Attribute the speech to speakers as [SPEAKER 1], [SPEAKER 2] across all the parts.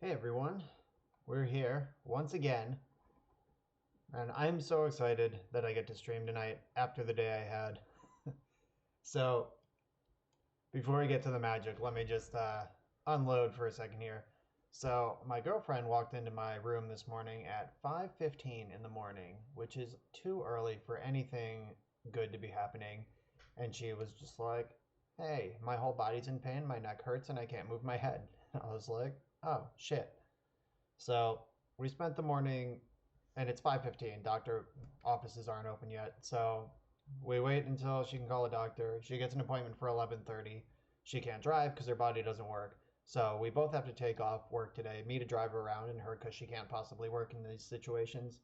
[SPEAKER 1] Hey everyone, we're here once again, and I'm so excited that I get to stream tonight after the day I had. So, before we get to the magic, let me just unload for a second here. So, my girlfriend walked into my room this morning at 5:15 in the morning, which is too early for anything good to be happening, and she was just like, "Hey, my whole body's in pain, my neck hurts, and I can't move my head." I was like, "Oh, shit." So we spent the morning, and it's 5:15. Doctor offices aren't open yet, so we wait until she can call a doctor. She gets an appointment for 11:30. She can't drive because her body doesn't work. So we both have to take off work today, me to drive her around and her because she can't possibly work in these situations.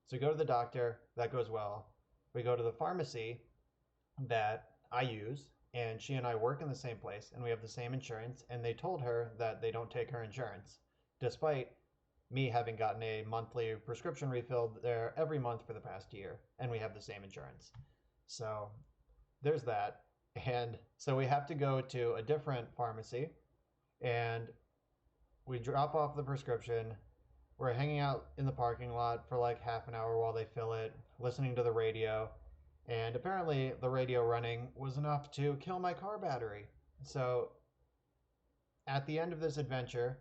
[SPEAKER 1] So we go to the doctor. That goes well. We go to the pharmacy that I use, and she and I work in the same place, and we have the same insurance, and they told her that they don't take her insurance, despite me having gotten a monthly prescription refilled there every month for the past year, and we have the same insurance. So there's that. And so we have to go to a different pharmacy, and we drop off the prescription. We're hanging out in the parking lot for like half an hour while they fill it, listening to the radio. And apparently, the radio running was enough to kill my car battery. So at the end of this adventure,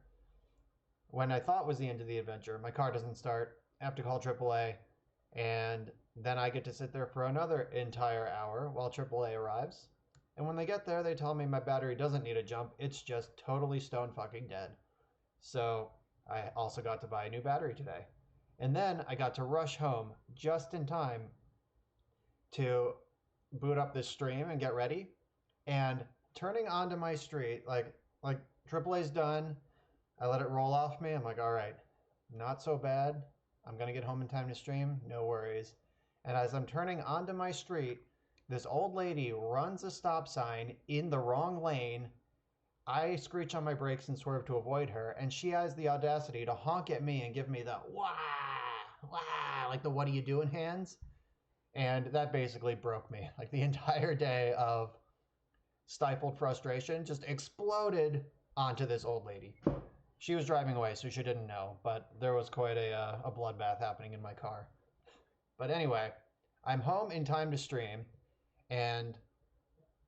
[SPEAKER 1] when I thought was the end of the adventure, my car doesn't start. I have to call AAA, and then I get to sit there for another entire hour while AAA arrives. And when they get there, they tell me my battery doesn't need a jump. It's just totally stone fucking dead. So I also got to buy a new battery today. And then I got to rush home just in time to boot up this stream and get ready. And turning onto my street, like AAA's done. I let it roll off me. I'm like, all right, not so bad. I'm going to get home in time to stream. No worries. And as I'm turning onto my street, this old lady runs a stop sign in the wrong lane. I screech on my brakes and swerve to avoid her, and she has the audacity to honk at me and give me the wah, wah, like the what are you doing hands. And that basically broke me. Like the entire day of stifled frustration just exploded onto this old lady. She was driving away, so she didn't know, but there was quite a bloodbath happening in my car. But anyway, I'm home in time to stream, and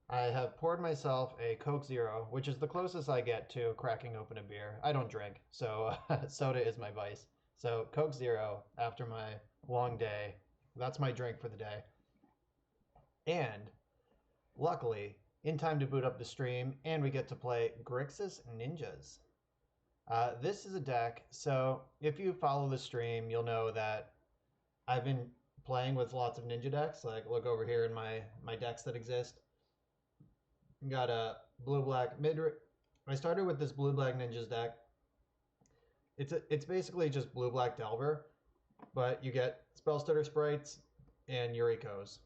[SPEAKER 1] I have poured myself a Coke Zero, which is the closest I get to cracking open a beer. I don't drink, so soda is my vice. So Coke Zero after my long day. That's my drink for the day. And luckily, in time to boot up the stream, and we get to play Grixis Ninjas. This is a deck, so if you follow the stream, you'll know that I've been playing with lots of ninja decks. Like, look over here in my decks that exist. Got a blue-black mid. I started with this blue-black ninjas deck. It's basically just blue-black Delver, but you get Spellstutter Sprites and Yurikos.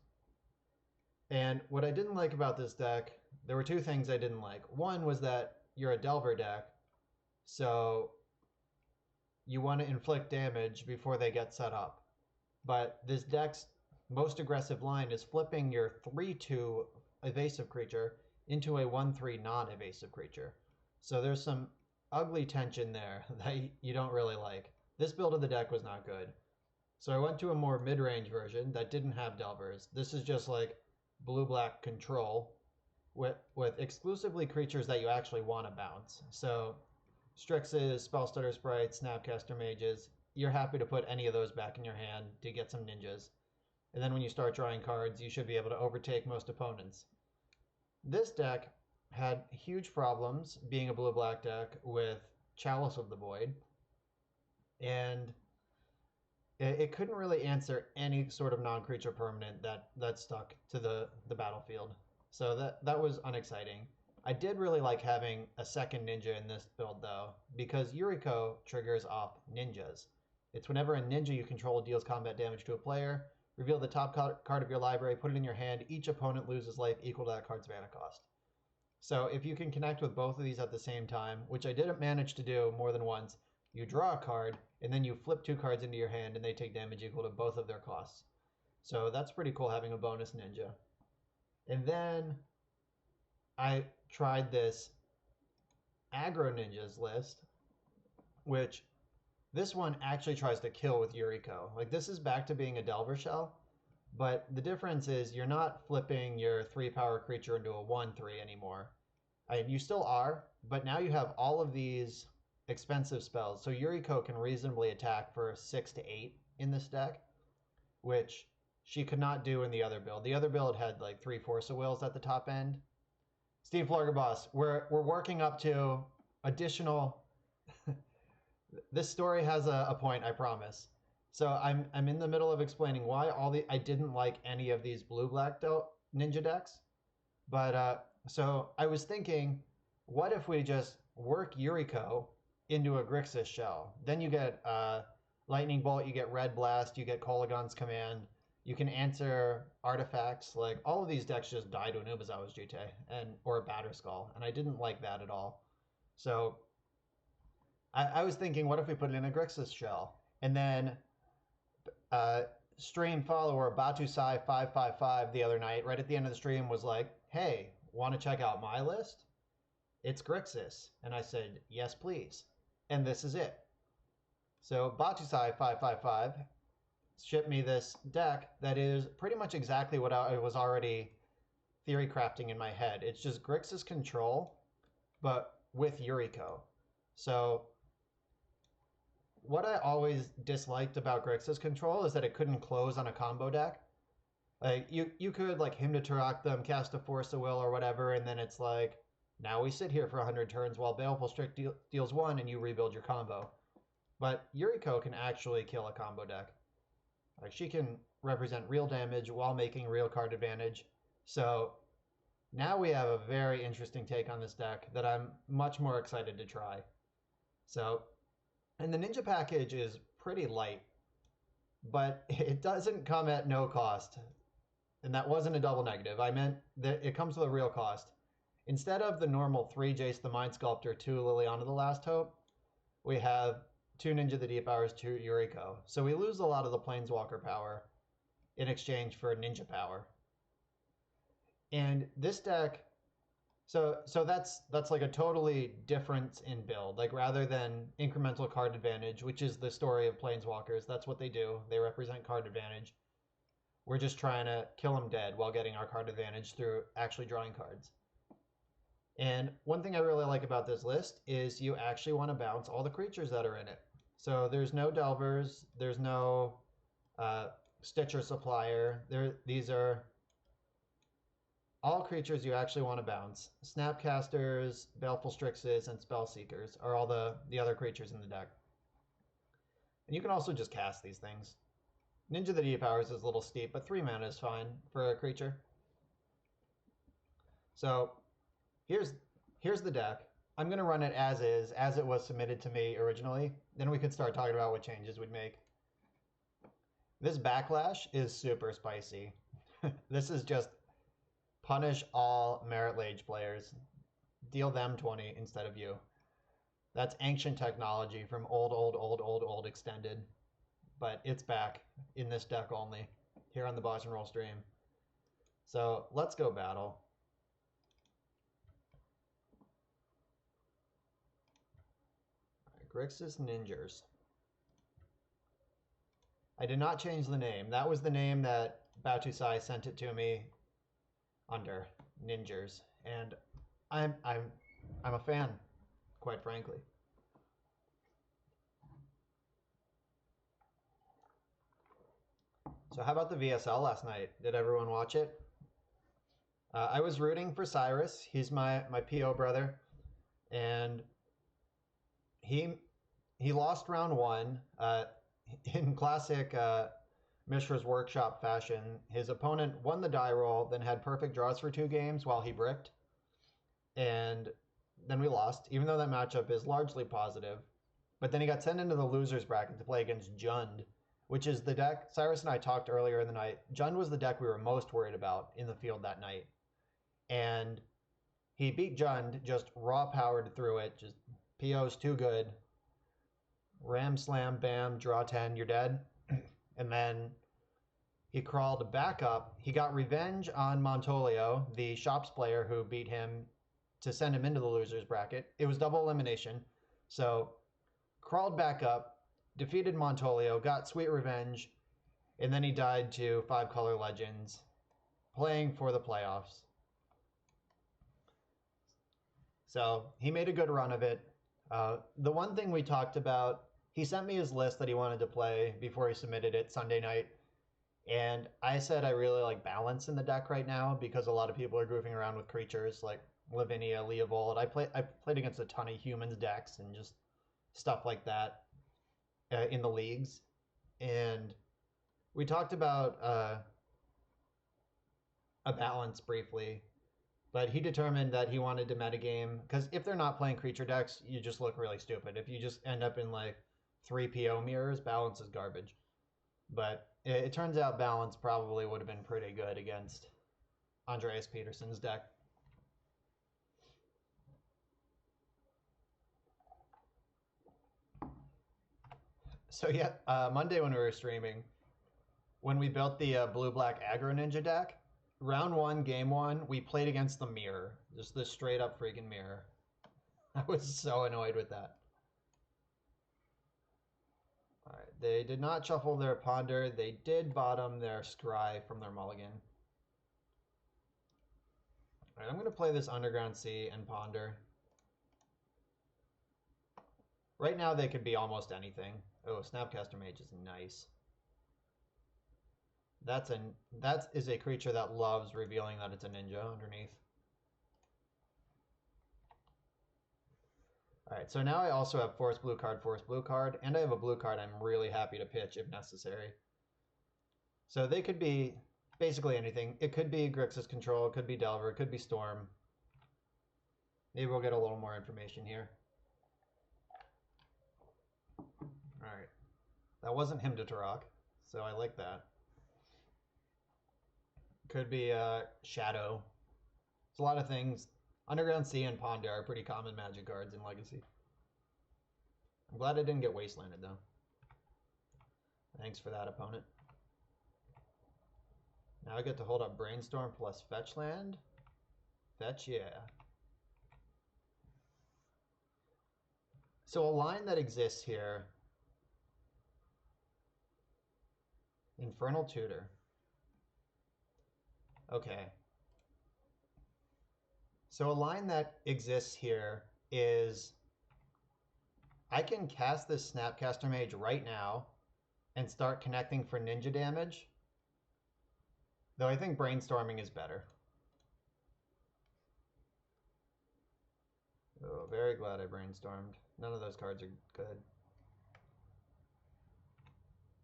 [SPEAKER 1] And what I didn't like about this deck, there were two things I didn't like. One was that you're a Delver deck, so you want to inflict damage before they get set up. But this deck's most aggressive line is flipping your 3/2 evasive creature into a 1/3 non-evasive creature. So there's some ugly tension there that you don't really like. This build of the deck was not good. So I went to a more mid-range version that didn't have Delvers. This is just like blue-black control. with exclusively creatures that you actually want to bounce. So Strixes, Spellstutter Sprites, Snapcaster Mages, you're happy to put any of those back in your hand to get some ninjas. And then when you start drawing cards, you should be able to overtake most opponents. This deck had huge problems being a blue-black deck with Chalice of the Void, and it couldn't really answer any sort of non-creature permanent that stuck to the battlefield. So that was unexciting. I did really like having a second ninja in this build though, because Yuriko triggers off ninjas. It's whenever a ninja you control deals combat damage to a player, reveal the top card of your library, put it in your hand, each opponent loses life equal to that card's mana cost. So if you can connect with both of these at the same time, which I didn't manage to do more than once, you draw a card, and then you flip 2 cards into your hand, and they take damage equal to both of their costs. So that's pretty cool having a bonus ninja. And then I tried this aggro ninjas list, which this one actually tries to kill with Yuriko. Like, this is back to being a Delver Shell, but the difference is you're not flipping your 3-power creature into a 1/3 anymore. You still are, but now you have all of these expensive spells. So Yuriko can reasonably attack for 6 to 8 in this deck, which she could not do in the other build. The other build had like 3 Force of Wills at the top end. Steve Florgerboss, we're working up to additional... This story has a point, I promise. So I'm in the middle of explaining why I didn't like any of these blue-black ninja decks. But so I was thinking, what if we just work Yuriko into a Grixis shell? Then you get Lightning Bolt, you get Red Blast, you get Kolagon's Command. You can answer artifacts. Like, all of these decks just die to an Umezawa's Jitte or a Batterskull, and I didn't like that at all. So I was thinking, what if we put it in a Grixis shell? And then stream follower Batusai555 the other night, right at the end of the stream, was like, hey, want to check out my list? It's Grixis. And I said, yes, please. And this is it. So Batusai555 shipped me this deck that is pretty much exactly what I was already theory crafting in my head. It's just Grixis control, but with Yuriko. So what I always disliked about Grixis control is that it couldn't close on a combo deck. Like, you could like Hymn to Turok them, cast a Force of Will or whatever, and then it's like, now we sit here for 100 turns while Baleful Strict deals 1 and you rebuild your combo. But Yuriko can actually kill a combo deck. Like, she can represent real damage while making real card advantage. So now we have a very interesting take on this deck that I'm much more excited to try. So, and the ninja package is pretty light, but it doesn't come at no cost. And that wasn't a double negative. I meant that it comes with a real cost. Instead of the normal 3 Jace the Mind Sculptor, 2 Liliana the Last Hope, we have 2 Ninja the Deep Hours, 2 Yuriko. So we lose a lot of the Planeswalker power in exchange for ninja power. And this deck, so that's like a totally difference in build. Like, rather than incremental card advantage, which is the story of Planeswalkers, that's what they do. They represent card advantage. We're just trying to kill them dead while getting our card advantage through actually drawing cards. And one thing I really like about this list is you actually want to bounce all the creatures that are in it. So there's no Delvers, there's no Stitcher Supplier. These are all creatures you actually want to bounce. Snapcasters, Baleful Strixes, and Spellseekers are all the other creatures in the deck. And you can also just cast these things. Ninja the Deep Hours is a little steep, but 3 mana is fine for a creature. So here's the deck. I'm going to run it as is, as it was submitted to me originally. Then we could start talking about what changes we'd make. This Backlash is super spicy. This is just punish all Merit Lage players. Deal them 20 instead of you. That's ancient technology from old extended. But it's back in this deck only, here on the Boss and Roll stream. So let's go battle. Grixis Ninjas. I did not change the name. That was the name that Batusai sent it to me under. Ninjas. and I'm a fan, quite frankly. So how about the VSL last night? Did everyone watch it? I was rooting for Cyrus. He's my PO brother, and he he lost round one. In classic Mishra's Workshop fashion, his opponent won the die roll, then had perfect draws for 2 games while he bricked, and then we lost. Even though that matchup is largely positive, but then he got sent into the losers bracket to play against Jund, which is the deck Cyrus and I talked earlier in the night. Jund was the deck we were most worried about in the field that night. And he beat Jund, just raw powered through it. Just PO's too good. Ram, slam, bam, draw 10, you're dead. And then he crawled back up. He got revenge on Montolio, the shops player who beat him to send him into the losers bracket. It was double elimination. So crawled back up, defeated Montolio, got sweet revenge, and then he died to 5-color legends, playing for the playoffs. So he made a good run of it. The one thing we talked about, he sent me his list that he wanted to play before he submitted it Sunday night. And I said I really like balance in the deck right now because a lot of people are goofing around with creatures like Lavinia, Leovold. I played against a ton of humans decks and just stuff like that in the leagues. And we talked about a balance briefly, but he determined that he wanted to metagame because if they're not playing creature decks, you just look really stupid. If you just end up in like 3 PO mirrors, balance is garbage. But it turns out balance probably would have been pretty good against Andreas Peterson's deck. So yeah, Monday when we were streaming, when we built the blue-black aggro ninja deck, round 1, game 1, we played against the mirror. Just the straight up freaking mirror. I was so annoyed with that. Alright, they did not shuffle their ponder. They did bottom their scry from their mulligan. Alright, I'm going to play this Underground Sea and ponder. Right now they could be almost anything. Oh, Snapcaster Mage is nice. That is a creature that loves revealing that it's a ninja underneath. Alright, so now I also have force blue card, and I have a blue card I'm really happy to pitch if necessary. So they could be basically anything. It could be Grixis Control, it could be Delver, it could be Storm. Maybe we'll get a little more information here. Alright. That wasn't him to Turok, so I like that. Could be Shadow. It's a lot of things. Underground Sea and Ponder are pretty common magic cards in Legacy. I'm glad I didn't get Wastelanded, though. Thanks for that, opponent. Now I get to hold up Brainstorm plus Fetch Land. Fetch, yeah. So a line that exists here. Infernal Tutor. Okay. So a line that exists here is I can cast this Snapcaster Mage right now and start connecting for ninja damage. Though I think Brainstorming is better. Oh, very glad I brainstormed. None of those cards are good.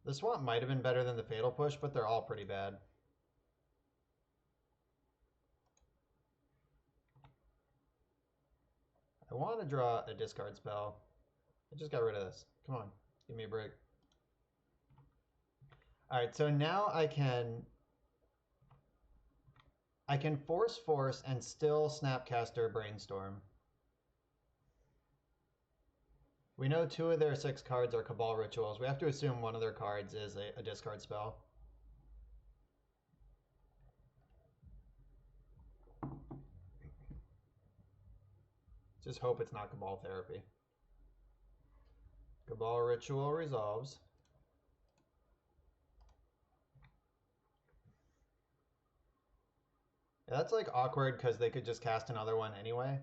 [SPEAKER 1] The Swamp might have been better than the Fatal Push, but they're all pretty bad. I want to draw a discard spell. I just got rid of this. Come on, give me a break. Alright, so now I can force and still Snapcaster Brainstorm. We know 2 of their 6 cards are Cabal Rituals. We have to assume one of their cards is a discard spell. Just hope it's not Cabal Therapy. Cabal Ritual resolves. Yeah, that's like awkward because they could just cast another one anyway.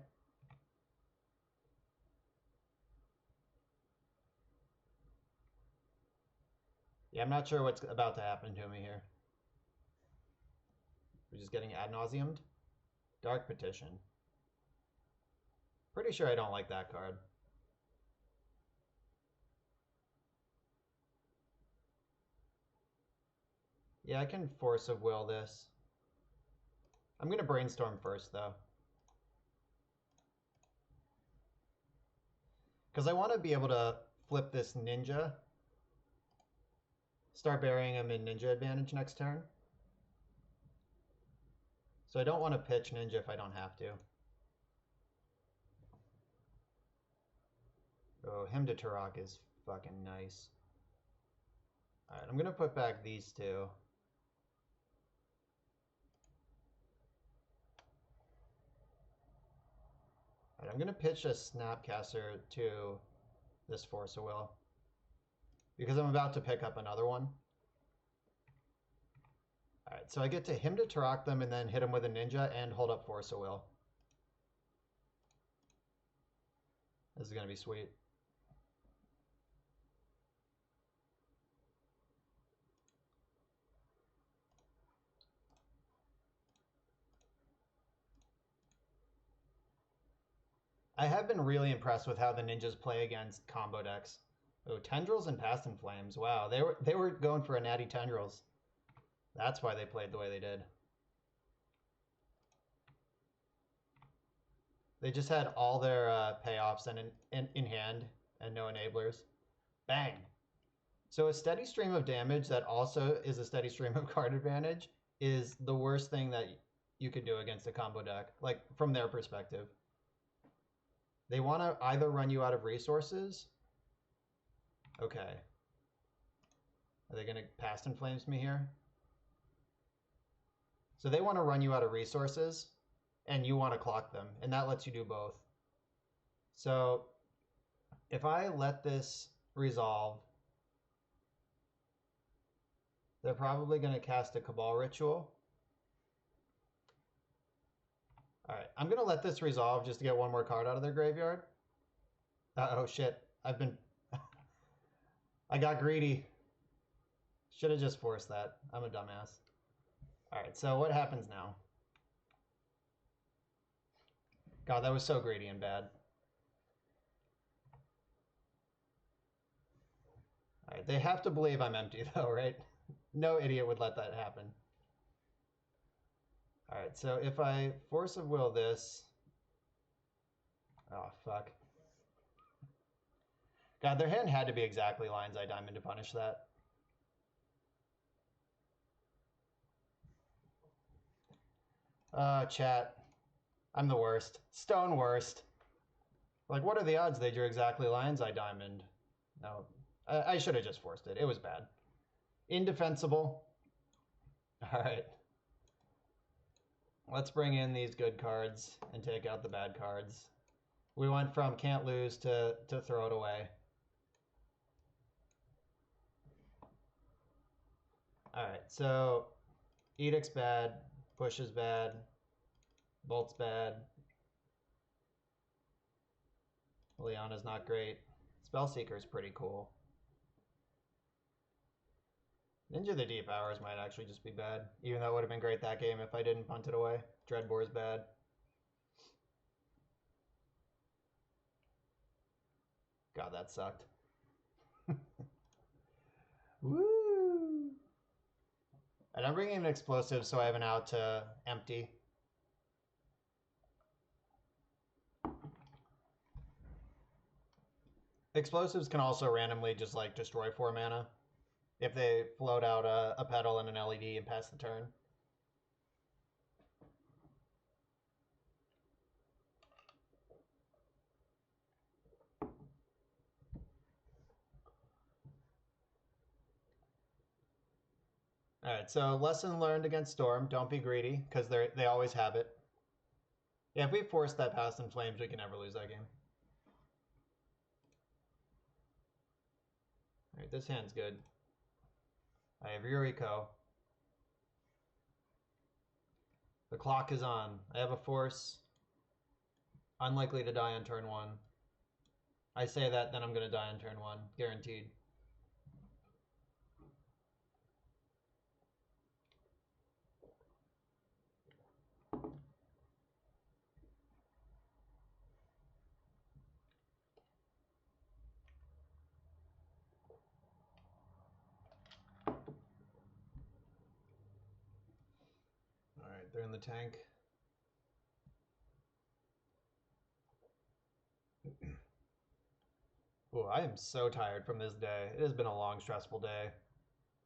[SPEAKER 1] Yeah, I'm not sure what's about to happen to me here. We're just getting ad nauseamed. Dark Petition. Pretty sure I don't like that card. Yeah, I can Force of Will this. I'm going to Brainstorm first, though. Because I want to be able to flip this Ninja. Start burying him in Ninja advantage next turn. So I don't want to pitch Ninja if I don't have to. Oh, him to Turok is fucking nice. Alright, I'm going to put back these two. Alright, I'm going to pitch a Snapcaster to this Force of Will. Because I'm about to pick up another one. Alright, so I get to him to Turok them and then hit him with a Ninja and hold up Force of Will. This is going to be sweet. I have been really impressed with how the Ninjas play against combo decks. Oh, Tendrils and Past in Flames. Wow, they were going for a natty Tendrils. That's why they played the way they did. They just had all their payoffs and in hand and no enablers. Bang. So a steady stream of damage that also is a steady stream of card advantage is the worst thing that you could do against a combo deck, like from their perspective. They want to either run you out of resources. Okay. Are they going to Past in Flames me here? So they want to run you out of resources, and you want to clock them, and that lets you do both. So if I let this resolve, they're probably going to cast a Cabal Ritual. All right, I'm going to let this resolve just to get one more card out of their graveyard. Oh shit, I got greedy. Should have just forced that. I'm a dumbass. All right, so what happens now? God, that was so greedy and bad. All right, they have to believe I'm empty though, right? No idiot would let that happen. All right, so if I Force of Will this... Oh, fuck. God, their hand had to be exactly Lion's Eye Diamond to punish that. Chat. I'm the worst. Stone worst. Like, what are the odds they drew exactly Lion's Eye Diamond? No. I should have just forced it. It was bad. Indefensible. Alright. Let's bring in these good cards and take out the bad cards. We went from can't lose to throw it away. Alright, so Edict's bad, Push is bad, Bolt's bad, Liliana's not great, Spellseeker's pretty cool. Ninja the Deep Hours might actually just be bad, even though it would have been great that game if I didn't punt it away. Dreadbore's bad. God, that sucked. Woo! And I'm bringing an explosive so I have an out to empty. Explosives can also randomly just like destroy 4 mana if they float out a pedal and an LED and pass the turn. Alright, so lesson learned against Storm, don't be greedy, because they always have it. Yeah, if we force that Past in Flames, we can never lose that game. Alright, this hand's good. I have Yuriko. The clock is on. I have a force. Unlikely to die on turn 1. I say that, then I'm going to die on turn 1. Guaranteed. Alright, they're in the tank. Ooh, I am so tired from this day. It has been a long, stressful day.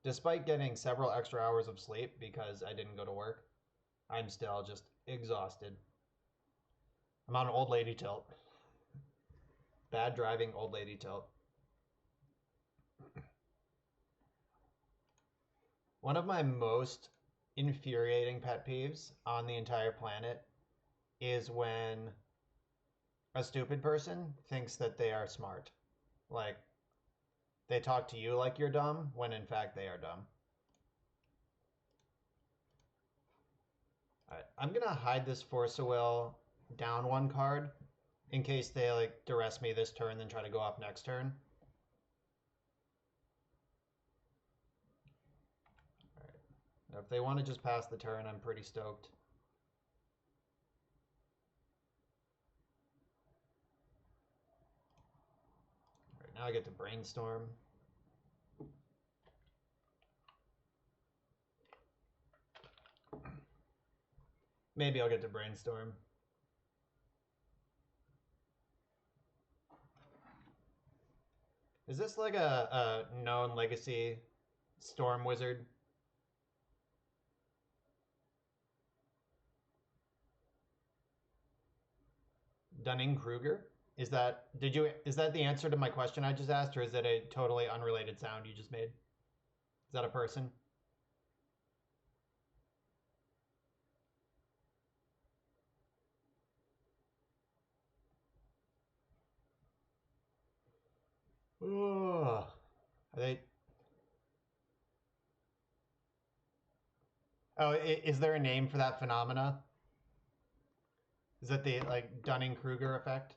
[SPEAKER 1] Despite getting several extra hours of sleep because I didn't go to work, I'm still just exhausted. I'm on an old lady tilt. Bad driving, old lady tilt. One of my most infuriating pet peeves on the entire planet is when a stupid person thinks that they are smart. Like, they talk to you like you're dumb when in fact they are dumb. Alright, I'm gonna hide this Force of Will down 1 card in case they like duress me this turn then try to go up next turn. Alright. Now if they want to just pass the turn, I'm pretty stoked. Alright, now I get to brainstorm. Maybe I'll get to brainstorm. Is this like a known Legacy Storm Wizard? Dunning-Kruger? Is that the answer to my question I just asked, or is it a totally unrelated sound you just made? Is that a person? Ugh. Are they? Oh, is there a name for that phenomena? Is that the like Dunning-Kruger effect?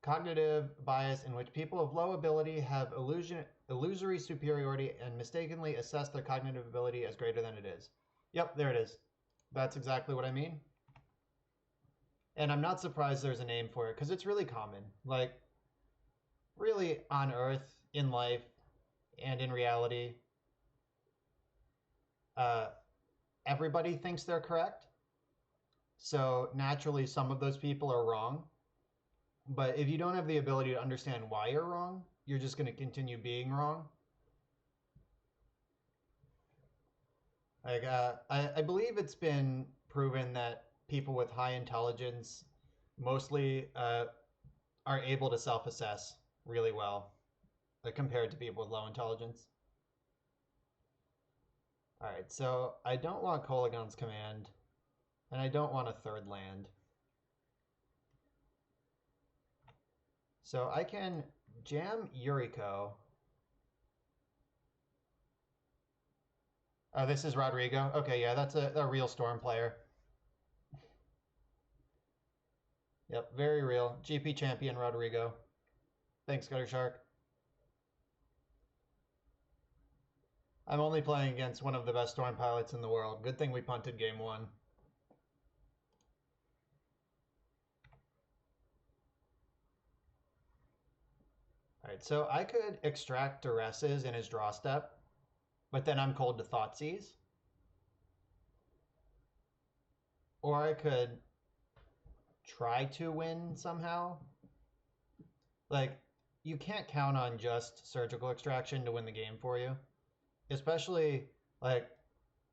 [SPEAKER 1] Cognitive bias in which people of low ability have illusory superiority and mistakenly assess their cognitive ability as greater than it is. Yep, there it is. That's exactly what I mean. And I'm not surprised there's a name for it because it's really common. Like, really on Earth, in life, and in reality, everybody thinks they're correct. So naturally, some of those people are wrong. But if you don't have the ability to understand why you're wrong, you're just going to continue being wrong. Like, I believe it's been proven that people with high intelligence mostly are able to self-assess really well, like, compared to people with low intelligence. All right, so I don't want Kolaghan's command, and I don't want a 3rd land. So I can jam Yuriko. Oh, this is Rodrigo? Okay, yeah, that's a real Storm player. Yep, very real. GP champion Rodrigo. Thanks, Gutter Shark. I'm only playing against one of the best Storm pilots in the world. Good thing we punted game 1. Alright, so I could extract Duresses in his draw step, but then I'm cold to Thoughtseize. Or I could try to win somehow. Like, you can't count on just surgical extraction to win the game for you. Especially, like,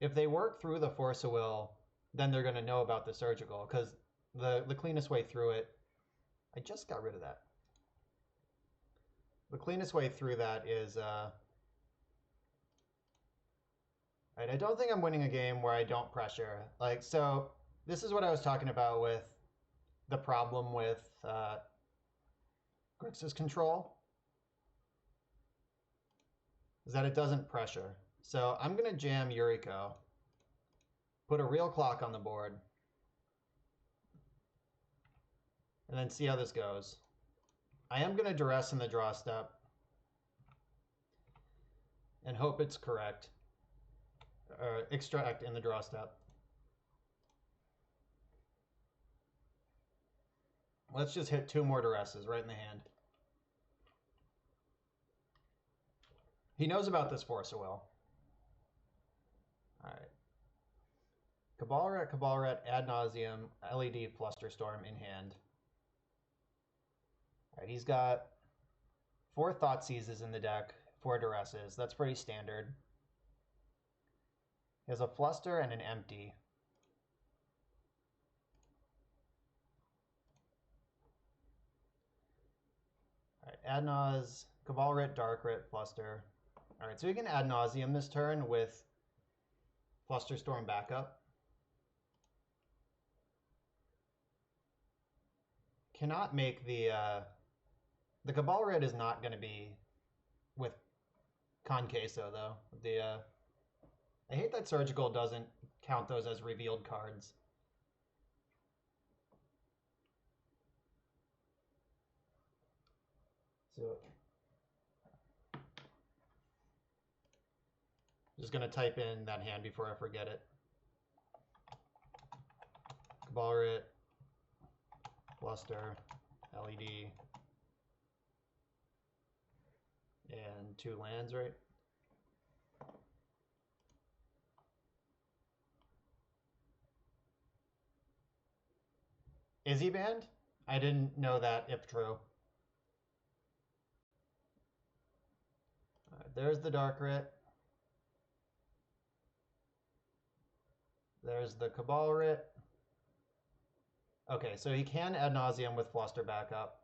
[SPEAKER 1] if they work through the Force of Will, then they're going to know about the surgical, because the cleanest way through it... I just got rid of that. The cleanest way through that is... Right, I don't think I'm winning a game where I don't pressure. Like, so this is what I was talking about with the problem with Grixis control, is that it doesn't pressure. So I'm going to jam Yuriko, put a real clock on the board, and then see how this goes. I am going to duress in the draw step and hope it's correct. Or extract in the draw step. Let's just hit 2 more duresses right in the hand. He knows about this Force of Will. All right. Cabalret, Ad Nauseam, LED, Flusterstorm in hand. All right, he's got 4 Thought Seizes in the deck, 4 duresses. That's pretty standard. He has a Fluster and an Empty. All right, Ad Naus, Cabalret, Darkrit, Fluster. All right, so we can Ad Nauseam this turn with Flusterstorm backup. Cannot make the Cabalret is not going to be with Conqueso though. I hate that Surgical doesn't count those as revealed cards. So just going to type in that hand before I forget it. Cabalret, Fluster, LED, and 2 lands, right? Is he banned? I didn't know that, if true. There's the Darkrit. There's the Cabalret. Okay, so he can Ad Nauseam with Fluster backup.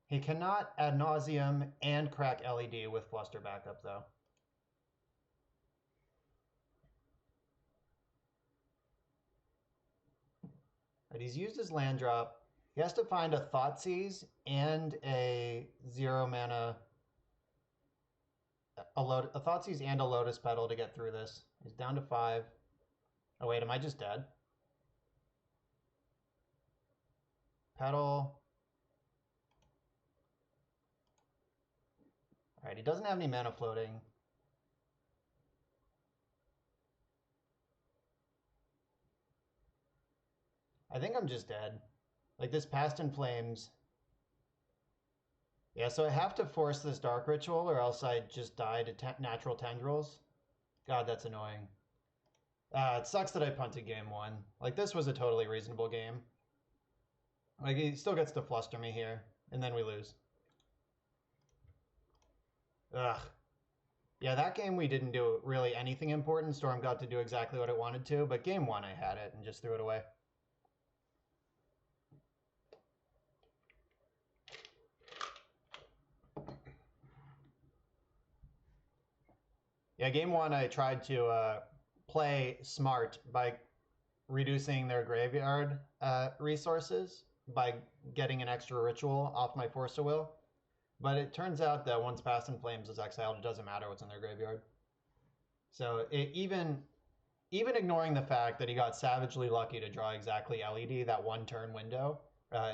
[SPEAKER 1] He cannot Ad Nauseam and crack LED with Fluster backup, though. Right, he's used his land drop. He has to find a Thoughtseize and a 0 mana, a Thoughtseize and a Lotus Petal to get through this. He's down to 5. Oh wait, am I just dead? Petal. All right, he doesn't have any mana floating. I think I'm just dead. Like this Past in Flames. Yeah, so I have to force this Dark Ritual or else I just die to natural tendrils. God, that's annoying. It sucks that I punted game 1. Like this was a totally reasonable game. Like he still gets to fluster me here, and then we lose. Ugh. Yeah, that game we didn't do really anything important. Storm got to do exactly what it wanted to, but game 1 I had it and just threw it away. Yeah, game 1 I tried to play smart by reducing their graveyard resources by getting an extra ritual off my Force of Will. But it turns out that once Past in Flames is exiled, it doesn't matter what's in their graveyard. So even ignoring the fact that he got savagely lucky to draw exactly LED, that 1 turn window,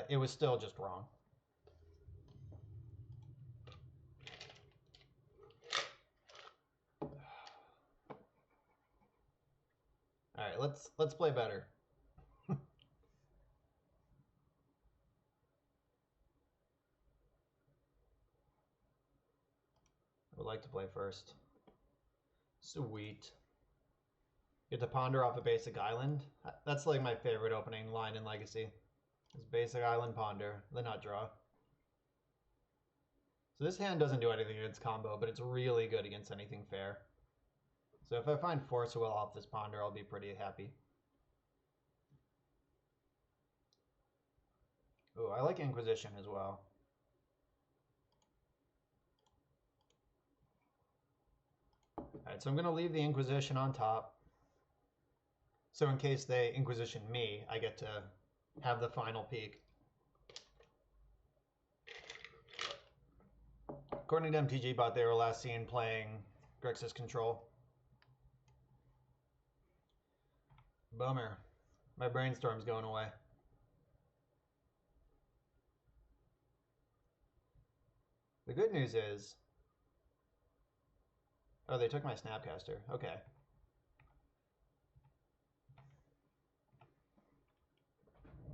[SPEAKER 1] it was still just wrong. All right, let's play better. I would like to play first. Sweet. Get to ponder off a basic island. That's like my favorite opening line in Legacy. Is basic island ponder, then not draw. So this hand doesn't do anything against combo, but it's really good against anything fair. So if I find Force of Will off this ponder, I'll be pretty happy. Ooh, I like Inquisition as well. All right, so I'm going to leave the Inquisition on top. So in case they Inquisition me, I get to have the final peek. According to MTG Bot, they were last seen playing Grixis Control. Bummer. My brainstorm's going away. The good news is... Oh, they took my Snapcaster. Okay.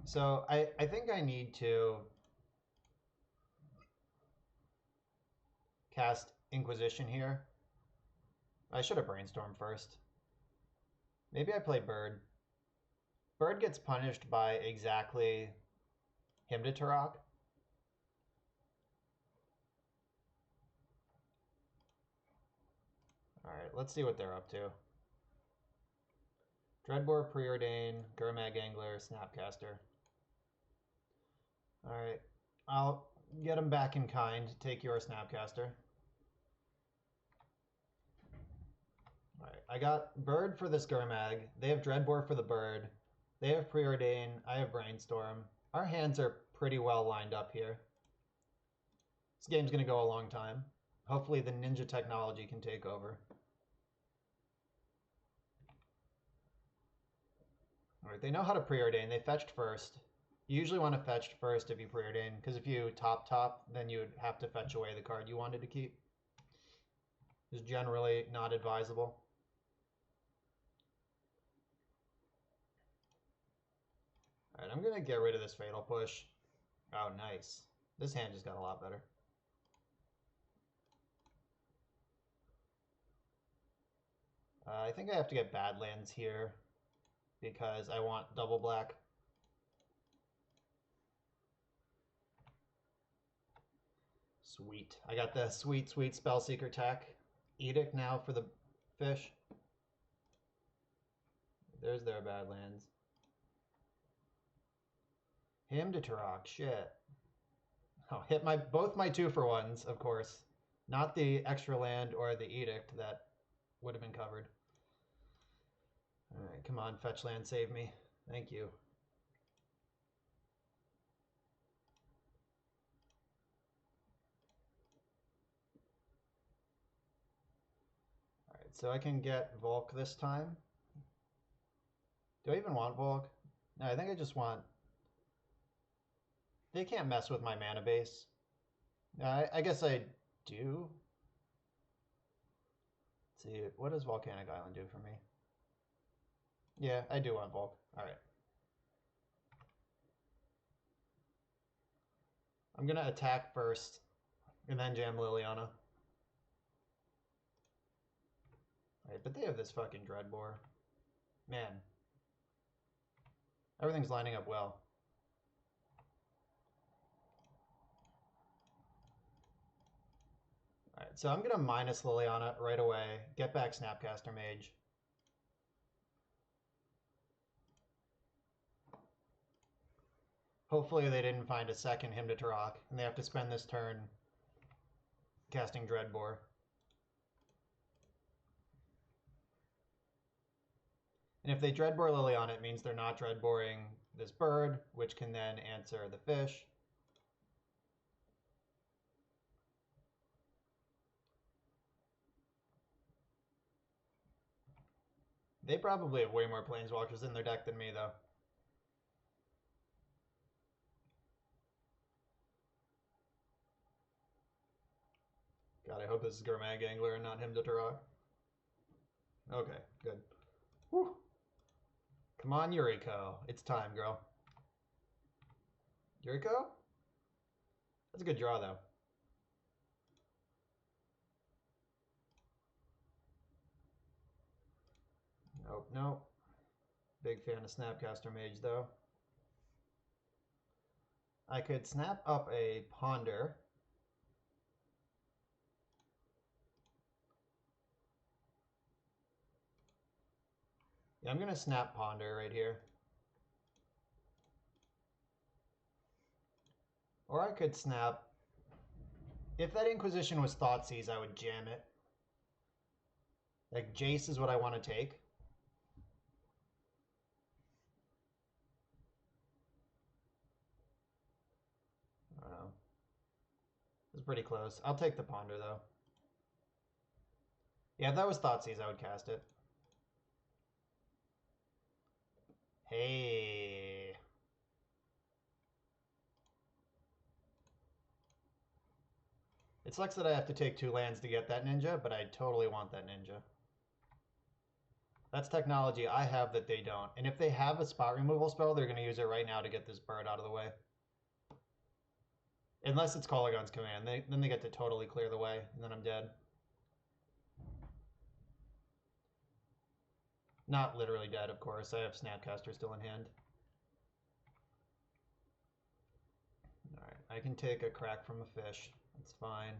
[SPEAKER 1] So I think I need to cast Inquisition here. I should have brainstormed first. Maybe I play Bird. Bird gets punished by exactly Hymn to Turok. Alright, let's see what they're up to. Dreadbore, Preordain, Gurmag Angler, Snapcaster. Alright, I'll get them back in kind. Take your Snapcaster. Alright, I got Bird for this Gurmag. They have Dreadbore for the Bird. They have Preordain. I have Brainstorm. Our hands are pretty well lined up here. This game's going to go a long time. Hopefully the ninja technology can take over. Alright, they know how to preordain. They fetched first. You usually want to fetch first if you preordain, because if you top, then you would have to fetch away the card you wanted to keep. It's generally not advisable. Alright, I'm going to get rid of this Fatal Push. Oh, nice. This hand just got a lot better. I think I have to get Badlands here because I want double black. Sweet. I got the sweet Spellseeker tech. Edict now for the fish. There's their Badlands. Hymn to Turok. Shit. Oh, hit both my 2-for-1s, of course. Not the extra land or the Edict that would have been covered. Alright, come on, fetch land, save me. Thank you. Alright, so I can get Volk this time. Do I even want Volk? No, I think I just want... They can't mess with my mana base. I guess I do. Let's see, what does Volcanic Island do for me? Yeah, I do want Volk. Alright. I'm going to attack first, and then jam Liliana. Alright, but they have this fucking Dreadbore. Man. Everything's lining up well. Alright, so I'm going to minus Liliana right away, get back Snapcaster Mage. Hopefully they didn't find a second Hymn to Turok, and they have to spend this turn casting Dreadbore. And if they Dreadbore Liliana, it means they're not Dreadboring this bird, which can then answer the fish. They probably have way more Planeswalkers in their deck than me, though. God, I hope this is Gurmag Angler and not Hymn to Turok. Okay, good. Whew. Come on, Yuriko. It's time, girl. Yuriko? That's a good draw, though. Nope, nope. Big fan of Snapcaster Mage, though. I could snap up a Ponder. Yeah, I'm going to snap Ponder right here. Or I could snap... If that Inquisition was Thoughtseize, I would jam it. Like, Jace is what I want to take. was pretty close. I'll take the Ponder, though. Yeah, if that was Thoughtseize, I would cast it. Hey. It sucks that I have to take 2 lands to get that ninja, but I totally want that ninja. That's technology I have that they don't. And if they have a spot removal spell, they're going to use it right now to get this bird out of the way. Unless it's Kolaghan's Command. Then they get to totally clear the way, and then I'm dead. Not literally dead, of course. I have Snapcaster still in hand. Alright, I can take a crack from a fish. That's fine.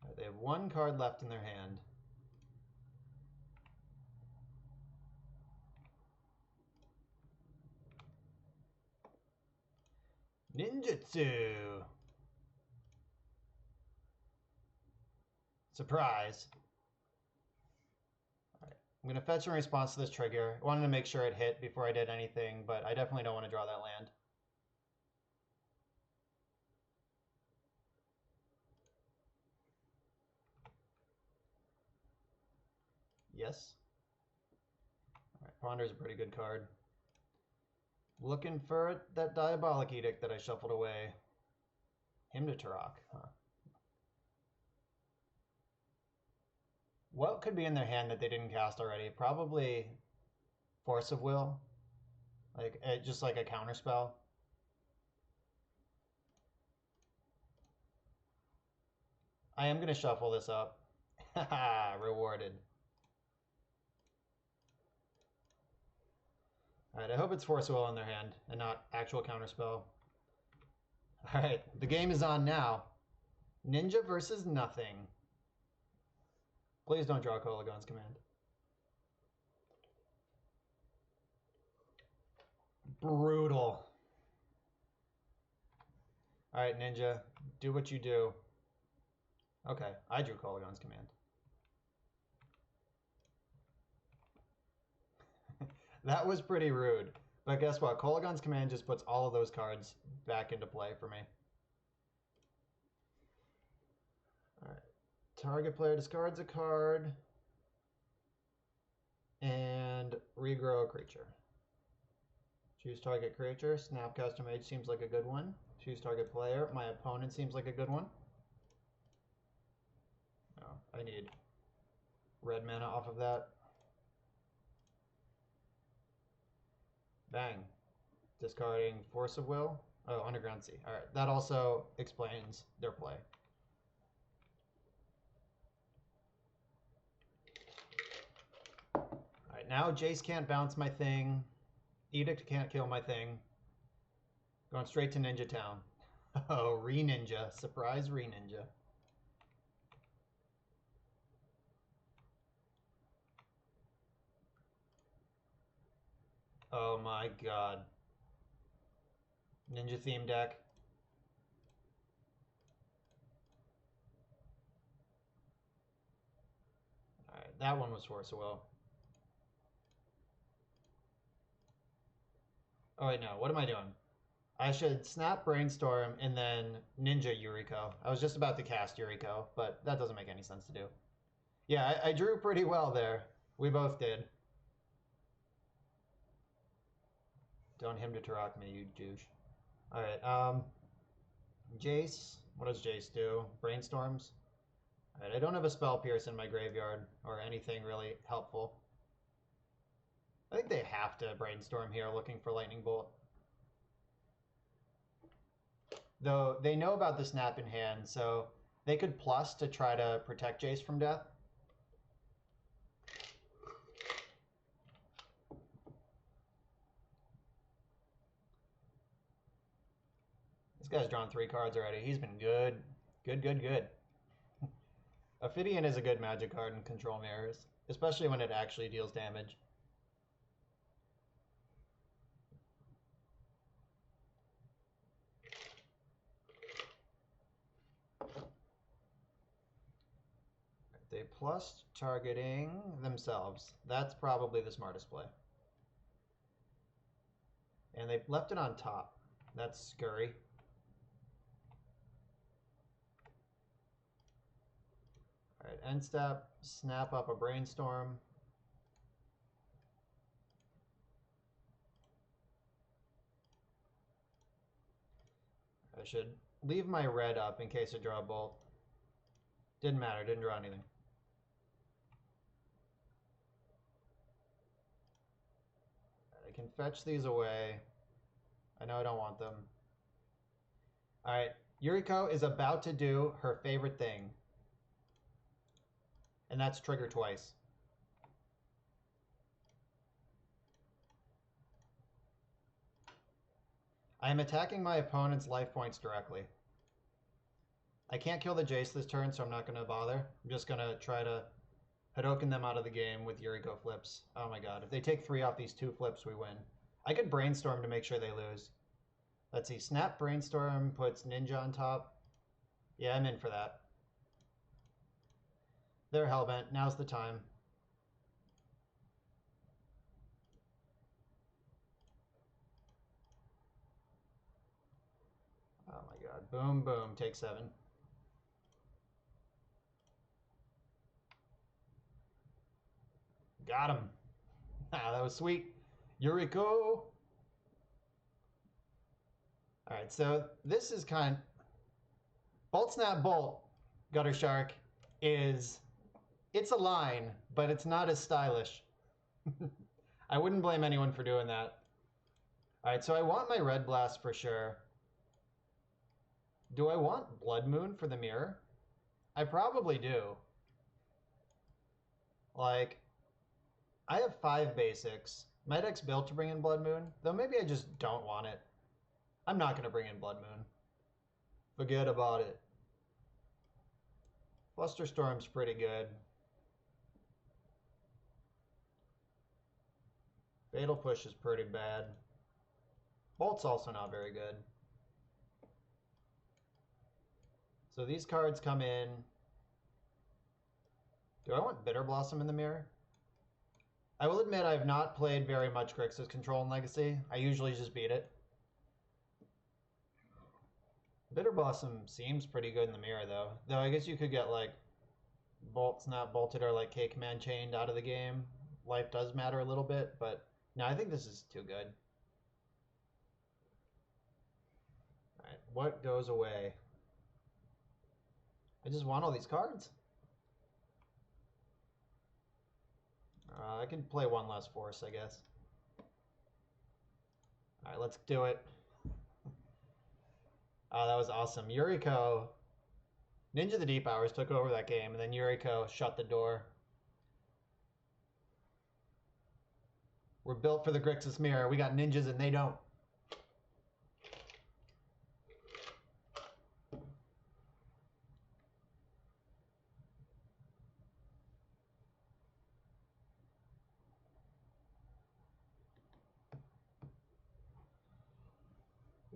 [SPEAKER 1] Right, they have 1 card left in their hand. Ninjutsu! Surprise! Alright, I'm going to fetch in response to this trigger. I wanted to make sure it hit before I did anything, but I definitely don't want to draw that land. Yes. Alright, Ponder's a pretty good card. Looking for that Diabolic Edict that I shuffled away. Hymn to Turok, huh? What could be in their hand that they didn't cast already? Probably Force of Will. Like, just like a counterspell. I am going to shuffle this up. Haha, rewarded. Alright, I hope it's Force of Will in their hand and not actual counterspell. Alright, the game is on now. Ninja versus nothing. Please don't draw Kolaghan's Command. Brutal. Alright, Ninja, do what you do. Okay, I drew Kolaghan's Command. That was pretty rude. But guess what? Kolaghan's Command just puts all of those cards back into play for me. Alright. Target player discards a card and regrow a creature. Choose target creature. Snapcaster Mage seems like a good one. Choose target player. My opponent seems like a good one. Oh, I need red mana off of that. Bang. Discarding Force of Will. Oh, Underground Sea. Alright, that also explains their play. Alright, now Jace can't bounce my thing. Edict can't kill my thing. Going straight to Ninja Town. Oh, Re-Ninja. Surprise Re-Ninja. Oh my god. Ninja theme deck. Alright, that one was Force of Will. Oh wait, no. What am I doing? I should snap Brainstorm and then Ninja Yuriko. I was just about to cast Yuriko, but that doesn't make any sense to do. Yeah, I drew pretty well there. We both did. Don't him to Turok me, you douche. Alright, Jace. What does Jace do? Brainstorms? Alright, I don't have a Spell Pierce in my graveyard or anything really helpful. I think they have to Brainstorm here looking for Lightning Bolt. Though they know about the snap in hand, so they could plus to try to protect Jace from death. This guy's drawn 3 cards already. He's been good. Good. Ophidian is a good magic card in Control Mirrors, especially when it actually deals damage. They plus targeting themselves. That's probably the smartest play. And they left it on top. That's scurry. All right, end step, snap up a brainstorm. I should leave my red up in case I draw a bolt. Didn't matter, didn't draw anything. I can fetch these away. I know I don't want them. All right, Yuriko is about to do her favorite thing. And that's trigger twice. I am attacking my opponent's life points directly. I can't kill the Jace this turn, so I'm not going to bother. I'm just going to try to Hadoken them out of the game with Yuriko flips. Oh my god, if they take 3 off these 2 flips, we win. I could Brainstorm to make sure they lose. Let's see, Snap Brainstorm puts Ninja on top. Yeah, I'm in for that. They're hellbent, now's the time. Oh my god, boom, boom, take 7. Got him. Ah, that was sweet. Yuriko. Alright, so this is kind... Bolt Snap Bolt, Gutter Shark, is... It's a line, but it's not as stylish. I wouldn't blame anyone for doing that. Alright, so I want my Red Blast for sure. Do I want Blood Moon for the mirror? I probably do. Like, I have 5 basics. My deck's built to bring in Blood Moon, though maybe I just don't want it. I'm not going to bring in Blood Moon. Forget about it. Flusterstorm's pretty good. Fatal Push is pretty bad. Bolt's also not very good. So these cards come in. Do I want Bitter Blossom in the mirror? I will admit I have not played very much Grixis Control in Legacy. I usually just beat it. Bitter Blossom seems pretty good in the mirror though. Though I guess you could get like Bolt Snap Bolted or like K-Command Chained out of the game. Life does matter a little bit, but no, I think this is too good. Alright, what goes away? I just want all these cards. I can play one less force, I guess. Alright, let's do it. Oh, that was awesome. Yuriko, Ninja the Deep Hours took over that game, and then Yuriko shut the door. We're built for the Grixis Mirror. We got ninjas and they don't.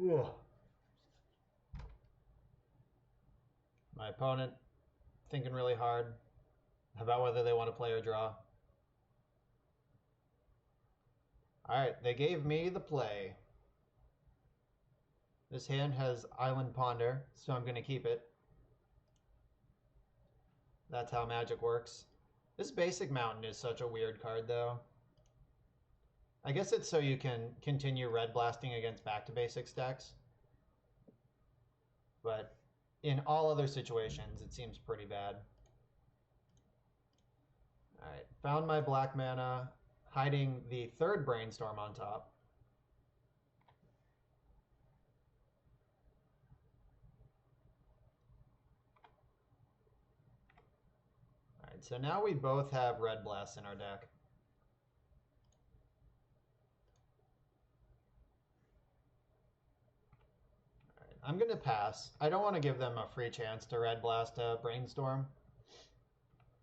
[SPEAKER 1] Ugh. My opponent thinking really hard about whether they want to play or draw. Alright, they gave me the play. This hand has Island Ponder, so I'm going to keep it. That's how Magic works. This Basic Mountain is such a weird card, though. I guess it's so you can continue Red Blasting against back-to-basics decks. But in all other situations, it seems pretty bad. Alright, found my black mana, hiding the 3rd Brainstorm on top. Alright, so now we both have Red Blasts in our deck. Alright, I'm going to pass. I don't want to give them a free chance to Red Blast a Brainstorm.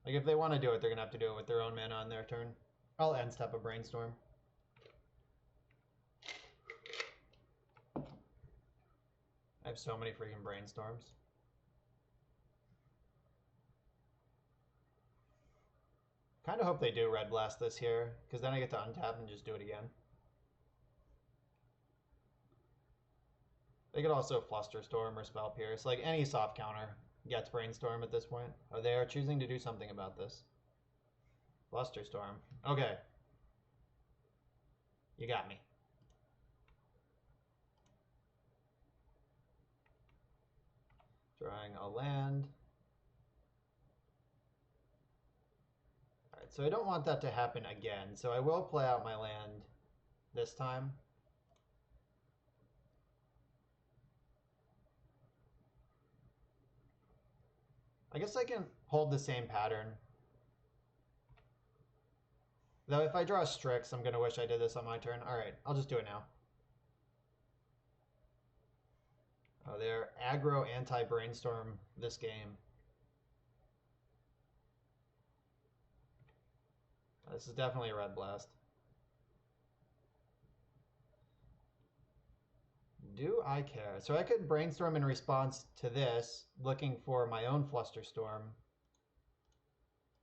[SPEAKER 1] Like, if they want to do it, they're going to have to do it with their own mana on their turn. I'll end step a Brainstorm. I have so many freaking Brainstorms. Kind of hope they do Red Blast this here, because then I get to untap and just do it again. They could also Flusterstorm or Spell Pierce. Like any soft counter gets Brainstorm at this point. Oh, they are choosing to do something about this. Flusterstorm. Okay. You got me. Drawing a land. Alright, so I don't want that to happen again, so I will play out my land this time. I guess I can hold the same pattern. Though if I draw a Strix, I'm going to wish I did this on my turn. Alright, I'll just do it now. Oh, they're aggro anti-brainstorm this game. This is definitely a red blast. Do I care? So I could brainstorm in response to this, looking for my own Flusterstorm.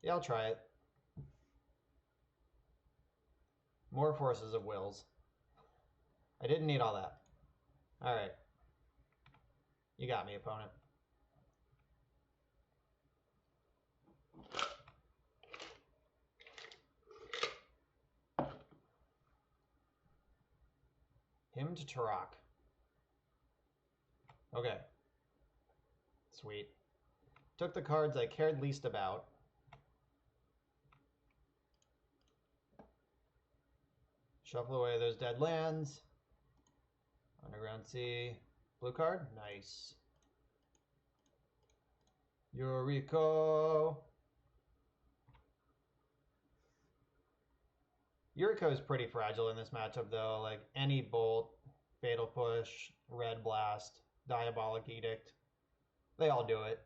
[SPEAKER 1] Yeah, I'll try it. More forces of wills. I didn't need all that. Alright. You got me, opponent. Him to Turok. Okay. Sweet. Took the cards I cared least about. Shuffle away those dead lands. Underground Sea. Blue card? Nice. Yuriko. Yuriko is pretty fragile in this matchup, though. Like, any Bolt, Fatal Push, Red Blast, Diabolic Edict, they all do it.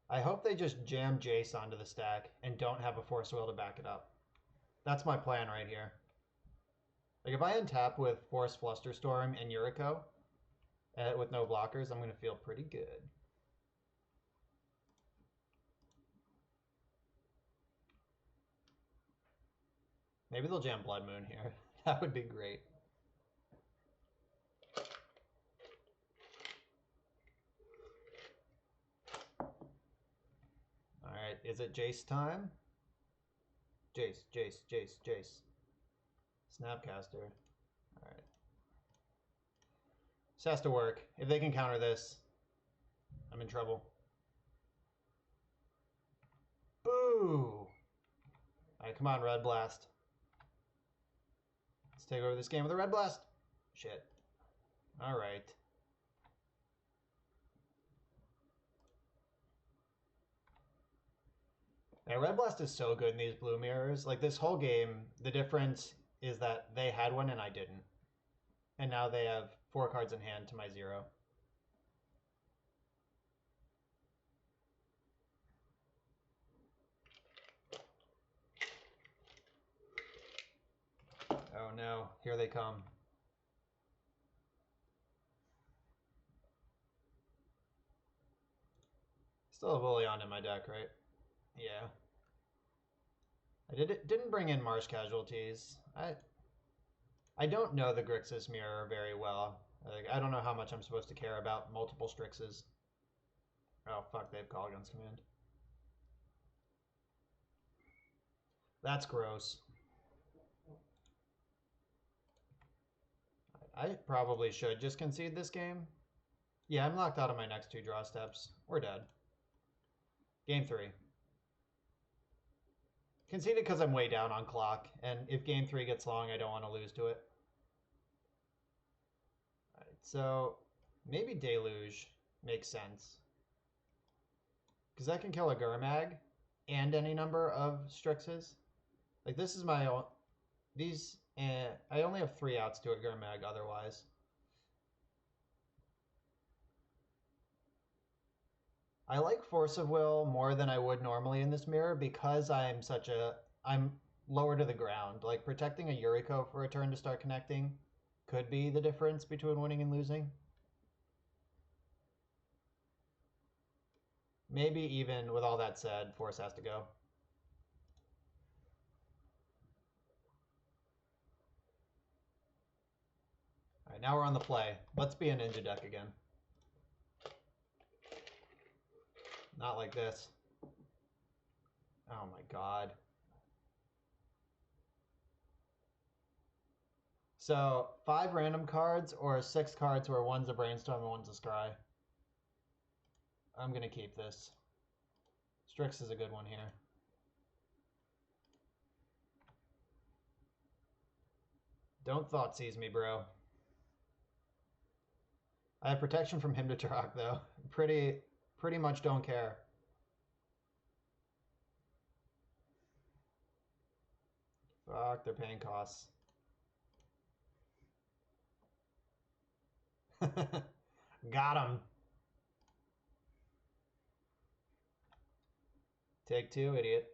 [SPEAKER 1] I hope they just jam Jace onto the stack and don't have a Force Will to back it up. That's my plan right here. Like, if I untap with Force Flusterstorm and Yuriko with no blockers, I'm going to feel pretty good. Maybe they'll jam Blood Moon here. That would be great. Alright, is it Jace time? Jace, Jace, Jace, Jace. Snapcaster. Alright. This has to work. If they can counter this, I'm in trouble. Boo! Alright, come on, Red Blast. Let's take over this game with a Red Blast. Shit. Alright. Yeah, Red Blast is so good in these blue mirrors. Like, this whole game, the difference is that they had one and I didn't. And now they have 4 cards in hand to my 0. Oh no, here they come. Still have Bullion in my deck, right? Yeah. I didn't bring in Marsh Casualties. I don't know the Grixis mirror very well. Like, I don't know how much I'm supposed to care about multiple Strixes. Oh, fuck, they have Call Against Command. That's gross. I probably should just concede this game. Yeah, I'm locked out of my next 2 draw steps. We're dead. Game 3. Conceded because I'm way down on clock, and if game 3 gets long, I don't want to lose to it. Alright, so maybe Deluge makes sense. Because I can kill a Gurmag and any number of Strixes. Like, this is my own... These... I only have 3 outs to a Gurmag otherwise. I like Force of Will more than I would normally in this mirror because I'm lower to the ground. Like, protecting a Yuriko for a turn to start connecting could be the difference between winning and losing. Maybe even with all that said, Force has to go. now we're on the play. Let's be a ninja deck again. Not like this. Oh my god. So 5 random cards or 6 cards where one's a brainstorm and one's a scry. I'm gonna keep this. Strix is a good one here. Don't Thoughtseize me, bro. I have protection from him to Turok, though. Pretty much don't care. Fuck, they're paying costs. Got him. Take 2, idiot.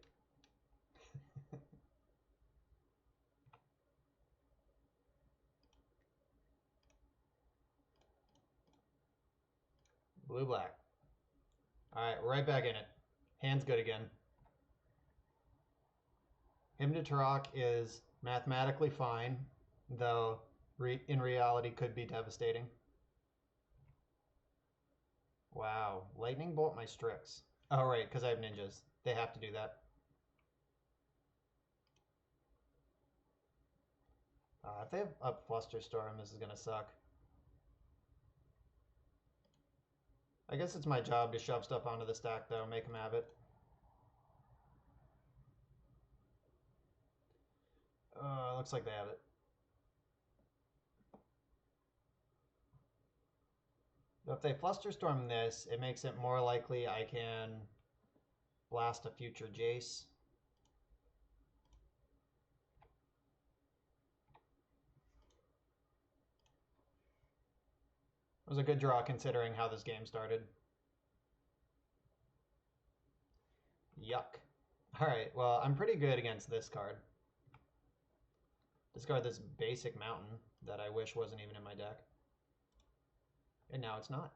[SPEAKER 1] Blue black. Alright, right back in it. Hand's good again. Him to Turok is mathematically fine, though in reality could be devastating. Wow, lightning bolt my Strix. Oh right, because I have ninjas. They have to do that. If they have up Flusterstorm, this is gonna suck. I guess it's my job to shove stuff onto the stack, though, make them have it. Looks like they have it. So if they Flusterstorm this, it makes it more likely I can blast a future Jace. It was a good draw considering how this game started. Yuck. Alright, well, I'm pretty good against this card. Discard this basic mountain that I wish wasn't even in my deck. And now it's not.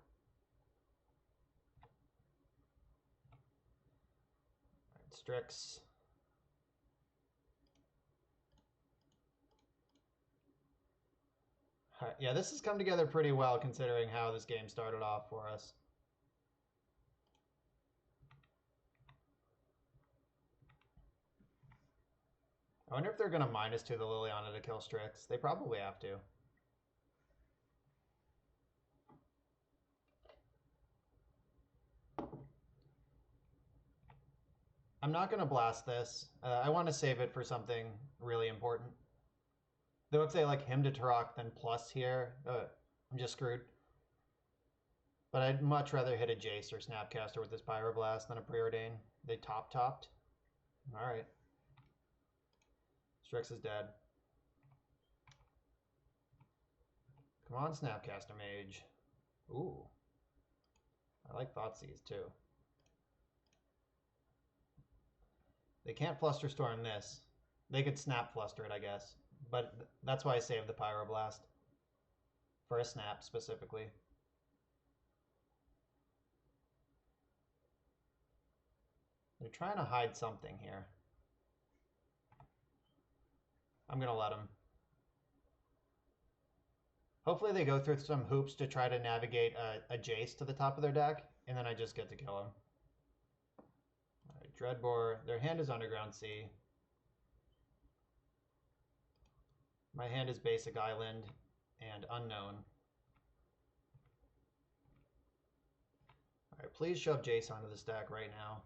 [SPEAKER 1] Alright, Strix. Alright, yeah, this has come together pretty well considering how this game started off for us. I wonder if they're going to -2 the Liliana to kill Strix. They probably have to. I'm not going to blast this. I want to save it for something really important. Though if they like him to Turok then plus here, I'm just screwed. But I'd much rather hit a Jace or Snapcaster with this Pyroblast than a Preordain. They topped. Alright. Strix is dead. Come on, Snapcaster Mage. Ooh. I like Thoughtseize too. They can't Flusterstorm this. They could Snap Fluster it, I guess. But that's why I saved the Pyroblast. For a Snap, specifically. They're trying to hide something here. I'm going to let them. Hopefully they go through some hoops to try to navigate a Jace to the top of their deck, and then I just get to kill him. Alright, Dreadbore. Their hand is Underground Sea. My hand is Basic Island and Unknown. Alright, please shove Jace onto the stack right now.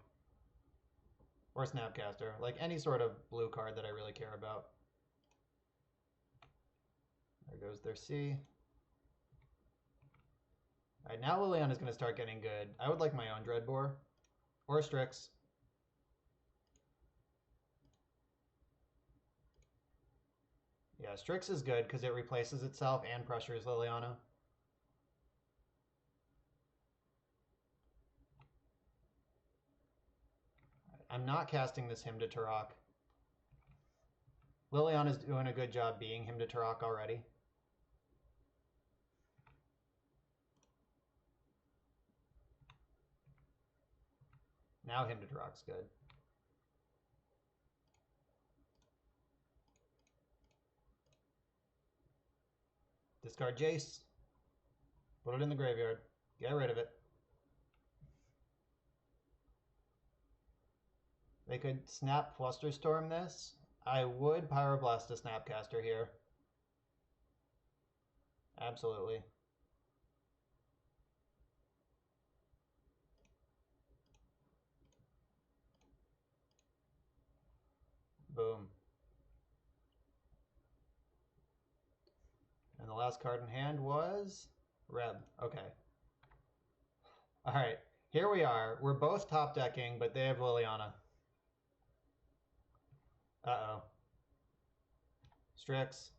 [SPEAKER 1] Or Snapcaster. Like any sort of blue card that I really care about. There goes their C. Alright, now Liliana's going to start getting good. I would like my own Dreadbore. Or Strix. Yeah, Strix is good because it replaces itself and pressures Liliana. I'm not casting this him to Turok. Liliana's doing a good job being him to Turok already. Now him to Turok's good. Discard Jace. Put it in the graveyard. Get rid of it. They could snap Flusterstorm this. I would Pyroblast a Snapcaster here. Absolutely. Boom. And the last card in hand was Reb. Okay. All right. Here we are. We're both top decking, but they have Liliana. Uh-oh. Strix.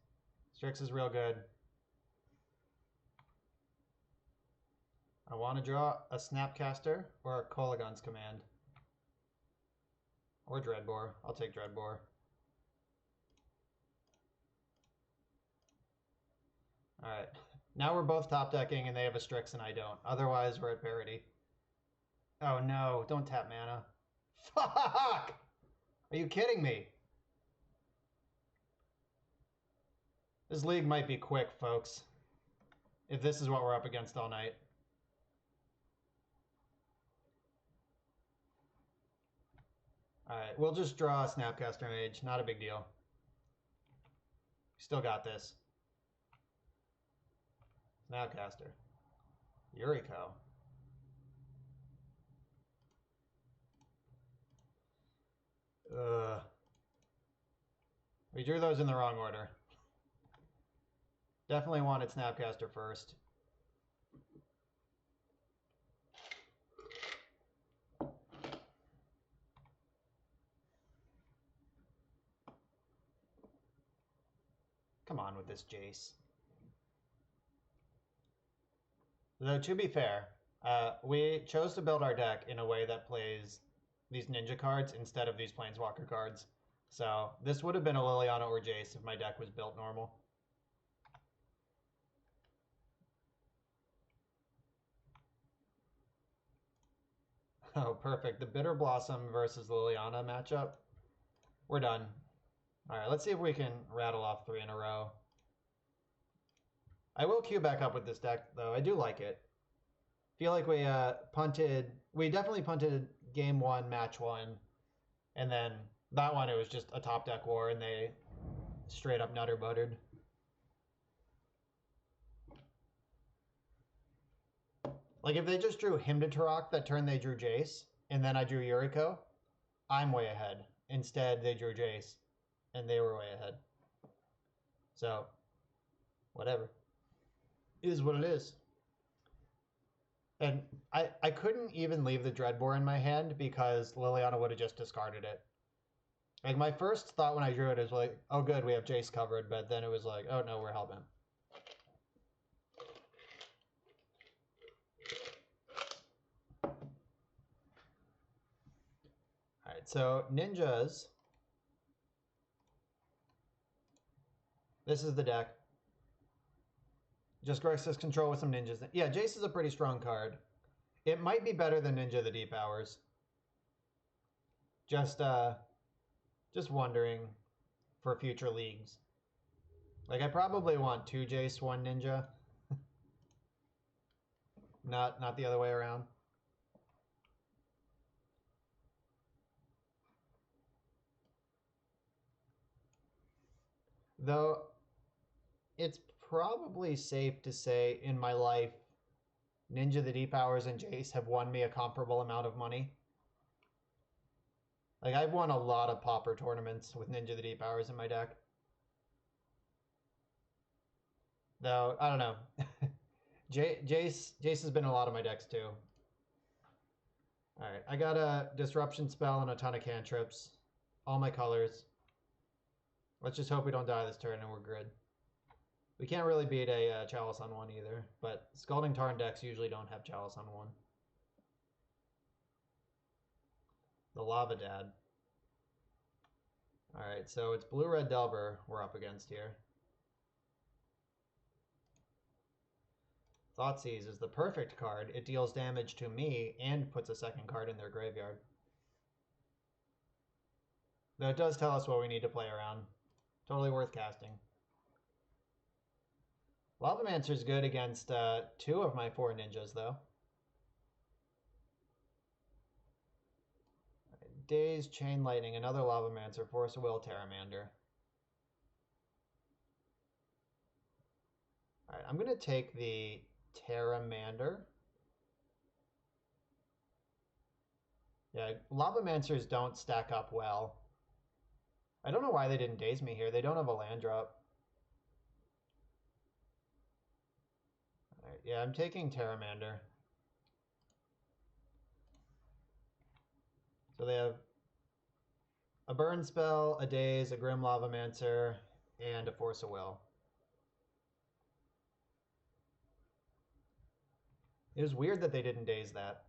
[SPEAKER 1] Strix is real good. I want to draw a Snapcaster or a Kolaghan's Command. Or Dreadbore. I'll take Dreadbore. Alright. Now we're both top decking and they have a Strix and I don't. Otherwise, we're at parity. Oh no, don't tap mana. Fuck! Are you kidding me? This league might be quick, folks. If this is what we're up against all night. Alright, we'll just draw a Snapcaster Mage. Not a big deal. Still got this. Snapcaster. Yuriko. We drew those in the wrong order. Definitely wanted Snapcaster first. Come on with this Jace. Though, to be fair, we chose to build our deck in a way that plays these ninja cards instead of these planeswalker cards. So this would have been a Liliana or Jace if my deck was built normal. Oh, perfect. The Bitter Blossom versus Liliana matchup. We're done. All right, let's see if we can rattle off 3 in a row. I will queue back up with this deck, though. I do like it. Feel like we punted. We definitely punted game 1, match 1. And then that one, it was just a top deck war, and they straight up nutter buttered. Like, if they just drew Hymn to Turok that turn they drew Jace, and then I drew Yuriko, I'm way ahead. Instead, they drew Jace, and they were way ahead. So, whatever. It is what it is. And I couldn't even leave the Dreadbore in my hand because Liliana would have just discarded it. Like, my first thought when I drew it is like, oh good, we have Jace covered, but then it was like, oh no, we're Hellbent. Alright, so Ninjas. This is the deck. Just Grixis control with some ninjas. Yeah, Jace is a pretty strong card. It might be better than Ninja the Deep Hours. Just wondering for future leagues. Like, I probably want 2 Jace, 1 Ninja. not the other way around. Though, it's probably safe to say in my life, Ninja the Deep Hours and Jace have won me a comparable amount of money. Like, I've won a lot of Pauper tournaments with Ninja the Deep Hours in my deck. Though, I don't know. Jace has been in a lot of my decks too. Alright, I got a Disruption spell and a ton of cantrips. All my colors. Let's just hope we don't die this turn and we're good. We can't really beat a Chalice on 1 either, but Scalding Tarn decks usually don't have Chalice on 1. The Lava Dad. Alright, so it's Blue-Red Delver we're up against here. Thoughtseize is the perfect card. It deals damage to me and puts a second card in their graveyard. Though it does tell us what we need to play around. Totally worth casting. Lavamancer's good against 2 of my 4 ninjas, though. Daze, Chain Lightning, another Lavamancer, Force of Will, Terramander. Alright, I'm going to take the Terramander. Yeah, Lavamancers don't stack up well. I don't know why they didn't daze me here. They don't have a land drop. Alright, yeah, I'm taking Terramander. So they have a burn spell, a daze, a Grim Lavamancer, and a Force of Will. It was weird that they didn't daze that.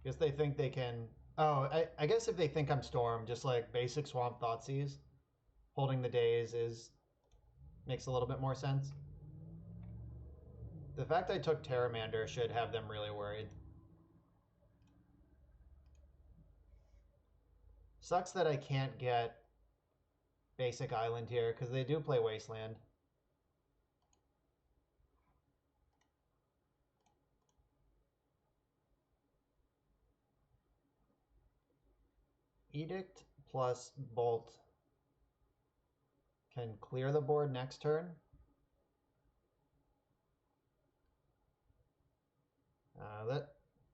[SPEAKER 1] Guess they think they can... Oh, I guess if they think I'm Storm, just like basic Swamp Thoughtseize, holding the daze makes a little bit more sense. The fact I took Terramander should have them really worried. Sucks that I can't get basic Island here, because they do play Wasteland. Edict plus Bolt can clear the board next turn. That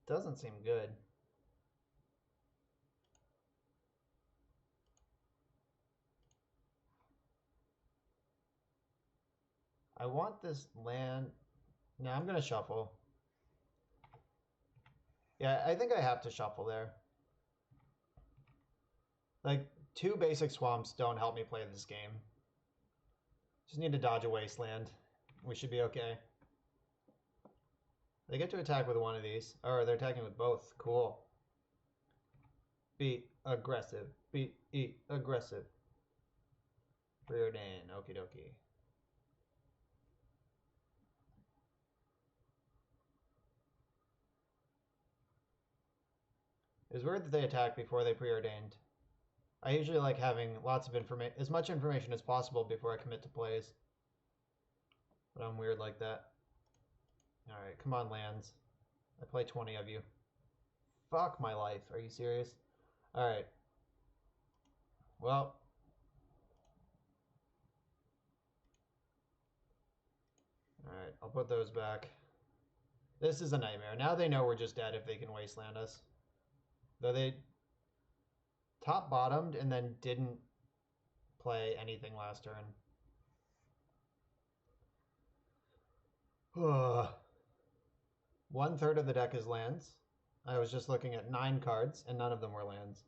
[SPEAKER 1] doesn't seem good. I want this land. No, I'm going to shuffle. Yeah, I think I have to shuffle there. Like, 2 basic swamps don't help me play this game. Just need to dodge a wasteland. We should be okay. They get to attack with one of these. Or they're attacking with both. Cool. Be aggressive. Be aggressive. Preordain. Okie dokie. It was weird that they attacked before they preordained. I usually like having lots of information, as much information as possible before I commit to plays. But I'm weird like that. Alright, come on, lands. I play 20 of you. Fuck my life. Are you serious? Alright. Well. Alright, I'll put those back. This is a nightmare. Now they know we're just dead if they can wasteland us. Though they top bottomed and then didn't play anything last turn. Ugh. 1/3 of the deck is lands. I was just looking at 9 cards and none of them were lands.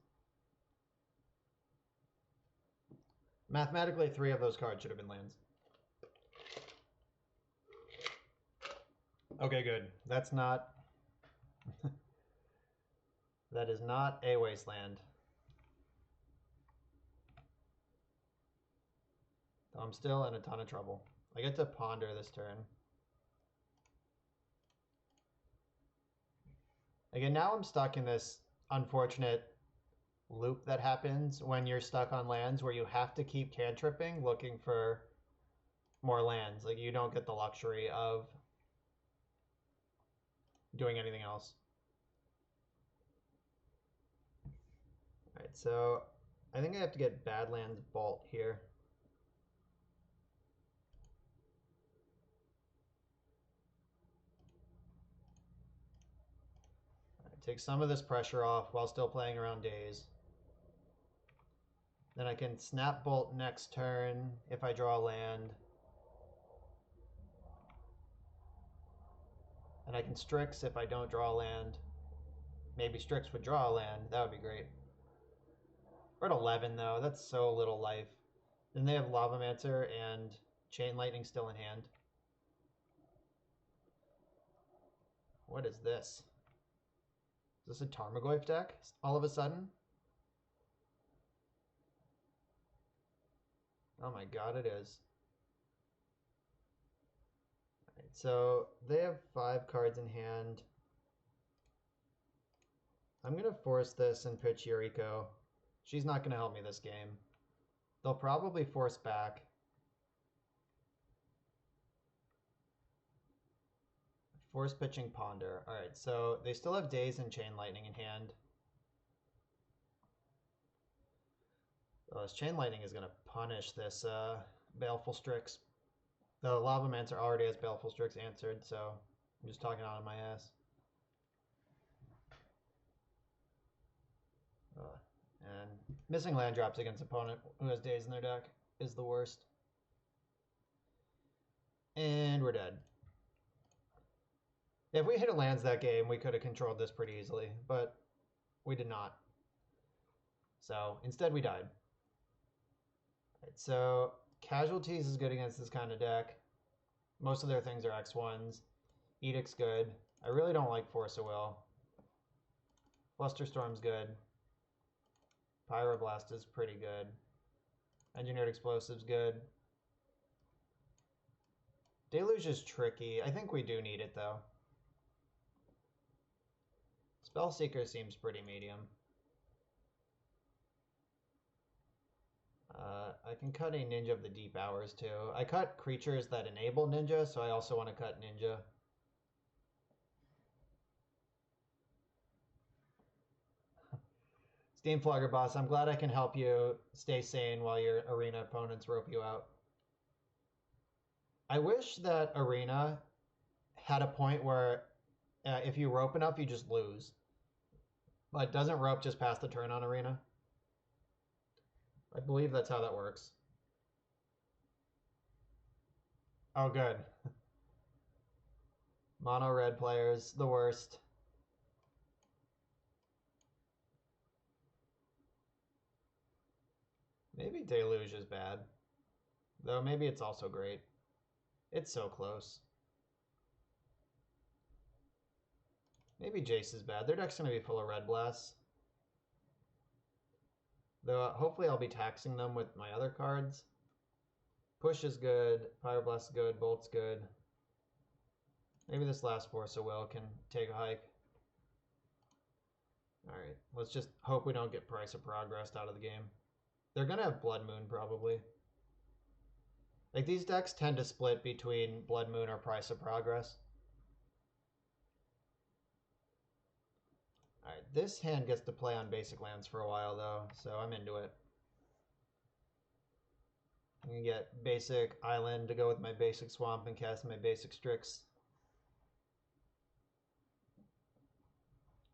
[SPEAKER 1] Mathematically, 3 of those cards should have been lands. Okay, good. That's not... that is not a wasteland. I'm still in a ton of trouble. I get to ponder this turn. Again, now I'm stuck in this unfortunate loop that happens when you're stuck on lands where you have to keep cantripping looking for more lands. Like, you don't get the luxury of doing anything else. Alright, so I think I have to get Badlands Bolt here. Alright, take some of this pressure off while still playing around days. Then I can Snap Bolt next turn if I draw a land. And I can Strix if I don't draw a land. Maybe Strix would draw a land. That would be great. We're at 11, though. That's so little life. Then they have Lavamancer and Chain Lightning still in hand. What is this? Is this a Tarmogoyf deck all of a sudden? Oh my god, it is. Alright, so they have 5 cards in hand. I'm going to force this and pitch Yuriko. She's not going to help me this game. They'll probably force back. Force pitching Ponder. Alright, so they still have Daze and Chain Lightning in hand. Oh, this Chain Lightning is going to punish this Baleful Strix. The Lavamancer already has Baleful Strix answered, so I'm just talking out of my ass. And missing land drops against opponent who has Daze in their deck is the worst. And we're dead. If we hit a lands that game, we could have controlled this pretty easily, but we did not. So instead we died. Right, so Casualties is good against this kind of deck. Most of their things are X1s. Edict's good. I really don't like Force of Will. Flusterstorm's good. Pyroblast is pretty good. Engineered Explosive's good. Deluge is tricky. I think we do need it, though. Spellseeker seems pretty medium. I can cut a Ninja of the Deep Hours, too. I cut creatures that enable Ninja, so I also want to cut Ninja. Steam Flogger Boss, I'm glad I can help you stay sane while your Arena opponents rope you out. I wish that Arena had a point where if you rope enough, you just lose. But doesn't rope just pass the turn on Arena? I believe that's how that works. Oh, good. Mono red players, the worst. Maybe Deluge is bad. Though maybe it's also great. It's so close. Maybe Jace is bad. Their deck's going to be full of red blasts. Though hopefully I'll be taxing them with my other cards. Push is good. Pyroblast is good. Bolt's good. Maybe this last Force of Will can take a hike. Alright, let's just hope we don't get Price of Progress out of the game. They're going to have Blood Moon, probably. Like, these decks tend to split between Blood Moon or Price of Progress. Alright, this hand gets to play on basic lands for a while, though, so I'm into it. I can get basic Island to go with my basic Swamp and cast my basic Strix.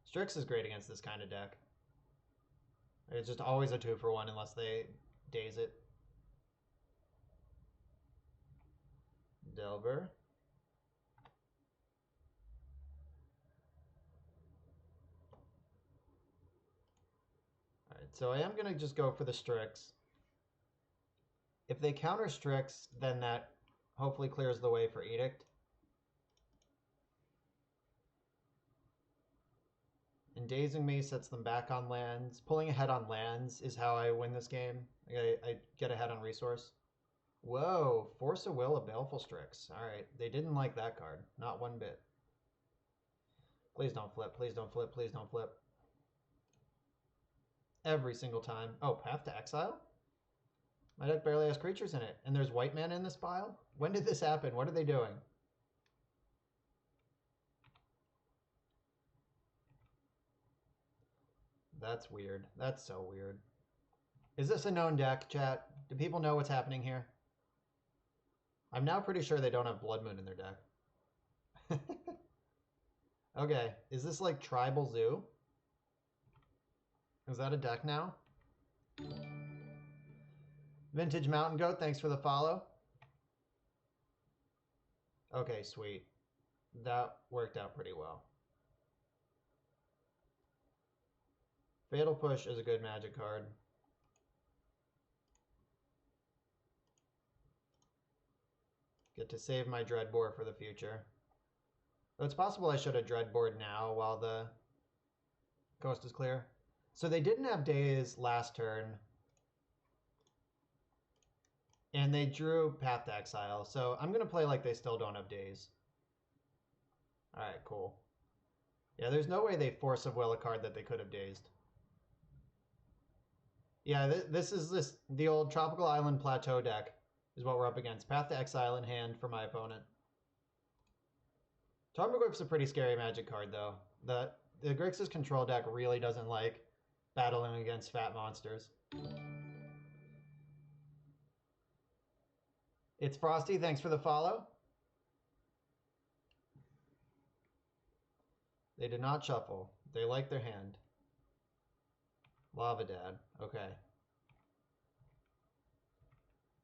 [SPEAKER 1] Strix is great against this kind of deck. It's just always a 2-for-1 unless they daze it. Delver. Alright, so I am going to just go for the Strix. If they counter Strix, then that hopefully clears the way for Edict. And dazing me sets them back on lands. Pulling ahead on lands is how I win this game. I get ahead on resource. Whoa, Force of Will, a Baleful Strix. Alright, they didn't like that card. Not one bit. Please don't flip, please don't flip, please don't flip. Every single time. Oh, Path to Exile? My deck barely has creatures in it. And there's white mana in this pile? When did this happen? What are they doing? That's weird. That's so weird. Is this a known deck, chat? Do people know what's happening here? I'm now pretty sure they don't have Blood Moon in their deck. Okay, is this like Tribal Zoo? Is that a deck now? Vintage Mountain Goat, thanks for the follow. Okay, sweet. That worked out pretty well. Fatal Push is a good Magic card. Get to save my Dreadbore for the future. Though it's possible I should have Dreadbored now while the coast is clear. So they didn't have Daze last turn. And they drew Path to Exile. So I'm going to play like they still don't have Daze. Alright, cool. Yeah, there's no way they Force of Will a card that they could have dazed. Yeah, this is the old Tropical Island Plateau deck is what we're up against. Path to Exile in hand for my opponent. Tarmogoyf's a pretty scary magic card, though. The Grixis control deck really doesn't like battling against fat monsters. It's Frosty, thanks for the follow. They did not shuffle. They like their hand. Lava Dad, okay.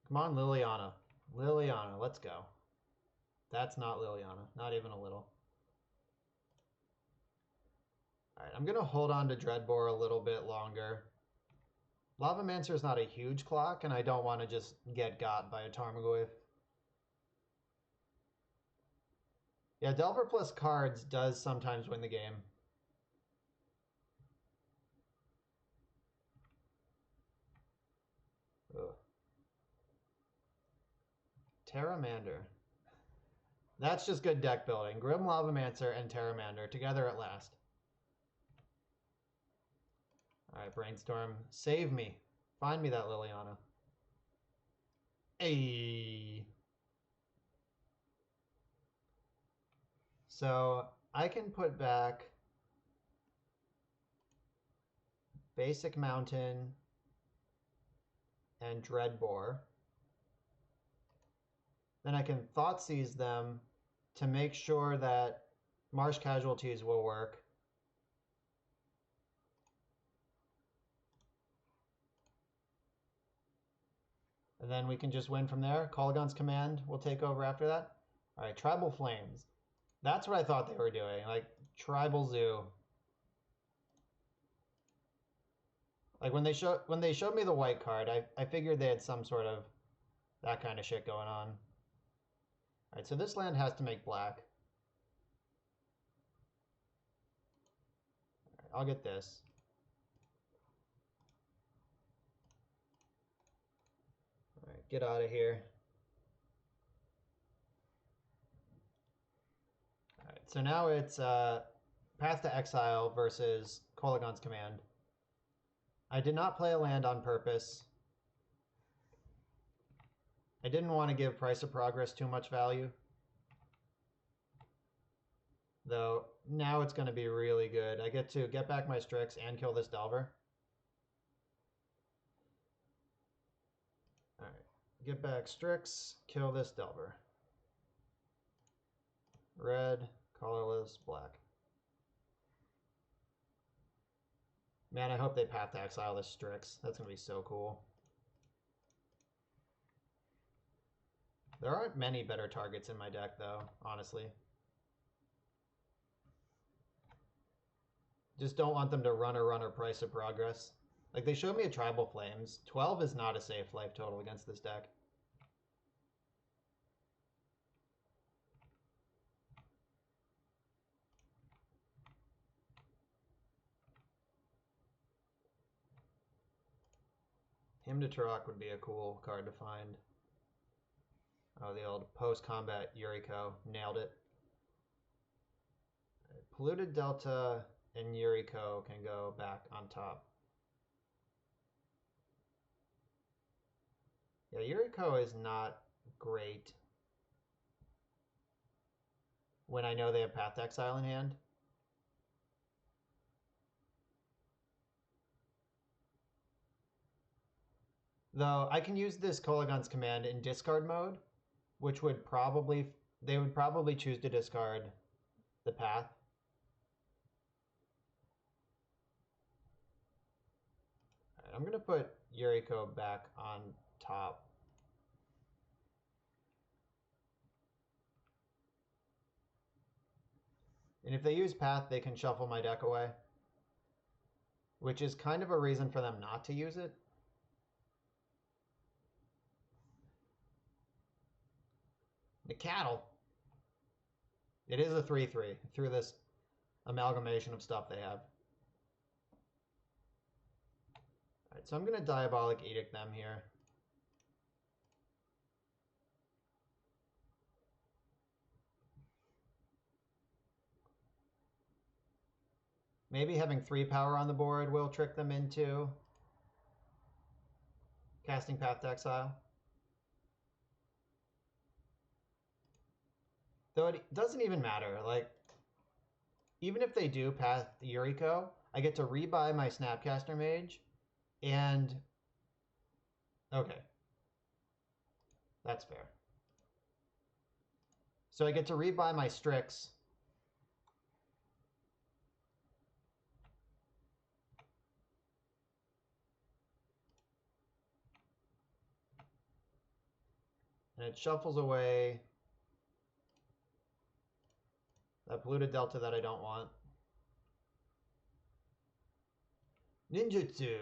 [SPEAKER 1] Come on, Liliana. Liliana, let's go. That's not Liliana, not even a little. All right, I'm going to hold on to Dreadbore a little bit longer. Lavamancer is not a huge clock, and I don't want to just get got by a Tarmogoyf. Yeah, Delver plus cards does sometimes win the game. Ugh. Terramander. That's just good deck building. Grim Lavamancer and Terramander together at last. Alright, Brainstorm. Save me. Find me that Liliana. Hey. So I can put back Basic Mountain and Dreadbore. Then I can Thoughtseize them to make sure that Marsh Casualties will work. And then we can just win from there. Kolaghan's Command will take over after that. All right, Tribal Flames. That's what I thought they were doing, like Tribal Zoo. Like when they showed me the white card, I figured they had some sort of that kind of shit going on. All right, so this land has to make black. All right, I'll get this. All right, get out of here. All right, so now it's Path to Exile versus Kolaghan's Command. I did not play a land on purpose. I didn't want to give Price of Progress too much value. Though, now it's going to be really good. I get to get back my Strix and kill this Delver. Alright, get back Strix, kill this Delver. Red, colorless, black. Man, I hope they Path to Exile this Strix. That's going to be so cool. There aren't many better targets in my deck, though, honestly. Just don't want them to runner Price of Progress. Like, they showed me a Tribal Flames. 12 is not a safe life total against this deck. Hymn to Turok would be a cool card to find. Oh, the old post-combat Yuriko. Nailed it. Polluted Delta and Yuriko can go back on top. Yeah, Yuriko is not great when I know they have Path to Exile in hand. Though I can use this Kolaghan's Command in discard mode, which would probably, they would probably choose to discard the path. All right, I'm going to put Yuriko back on top. And if they use path, they can shuffle my deck away, which is kind of a reason for them not to use it. The Cattle. It is a 3/3 through this amalgamation of stuff they have. Alright, so I'm going to Diabolic Edict them here. Maybe having 3 power on the board will trick them into casting Path to Exile. Though it doesn't even matter. Like, even if they do pass Yuriko, I get to rebuy my Snapcaster Mage, and... Okay. That's fair. So I get to rebuy my Strix. And it shuffles away that polluted delta that I don't want. Ninjutsu.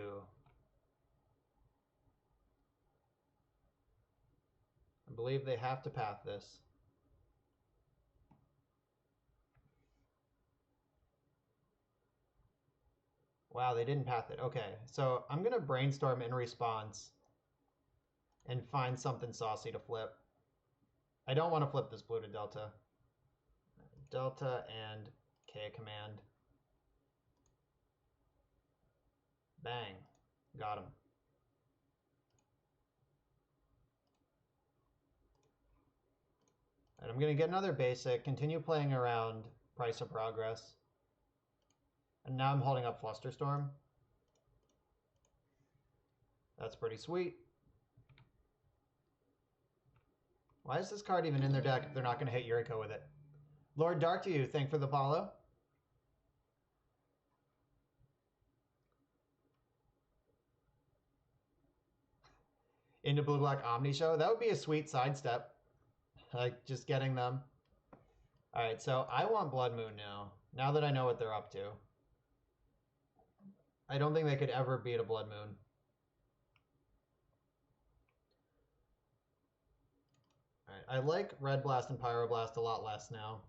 [SPEAKER 1] I believe they have to path this. Wow, they didn't path it. Okay, so I'm going to brainstorm in response and find something saucy to flip. I don't want to flip this blue to delta. Delta and K command. Bang. Got him. And I'm going to get another basic, continue playing around Price of Progress. And now I'm holding up Flusterstorm. That's pretty sweet. Why is this card even in their deck if they're not going to hit Yuriko with it? Lord Dark to you, thank for the follow. Into Blue Black Omni Show. That would be a sweet sidestep. Like, just getting them. Alright, so I want Blood Moon now that I know what they're up to. I don't think they could ever beat a Blood Moon. Alright, I like Red Blast and Pyroblast a lot less now.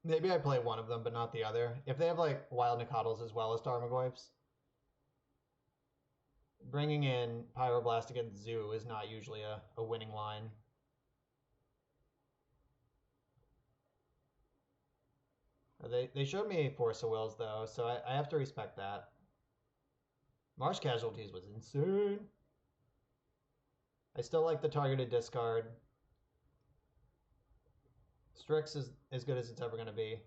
[SPEAKER 1] Maybe I play one of them, but not the other. If they have, like, Wild Nicodles as well as Tarmogoyfs, bringing in Pyroblast against Zoo is not usually a winning line. They showed me Force of Wills, though, so I have to respect that. Marsh Casualties was insane. I still like the targeted discard. Strix is as good as it's ever going to be.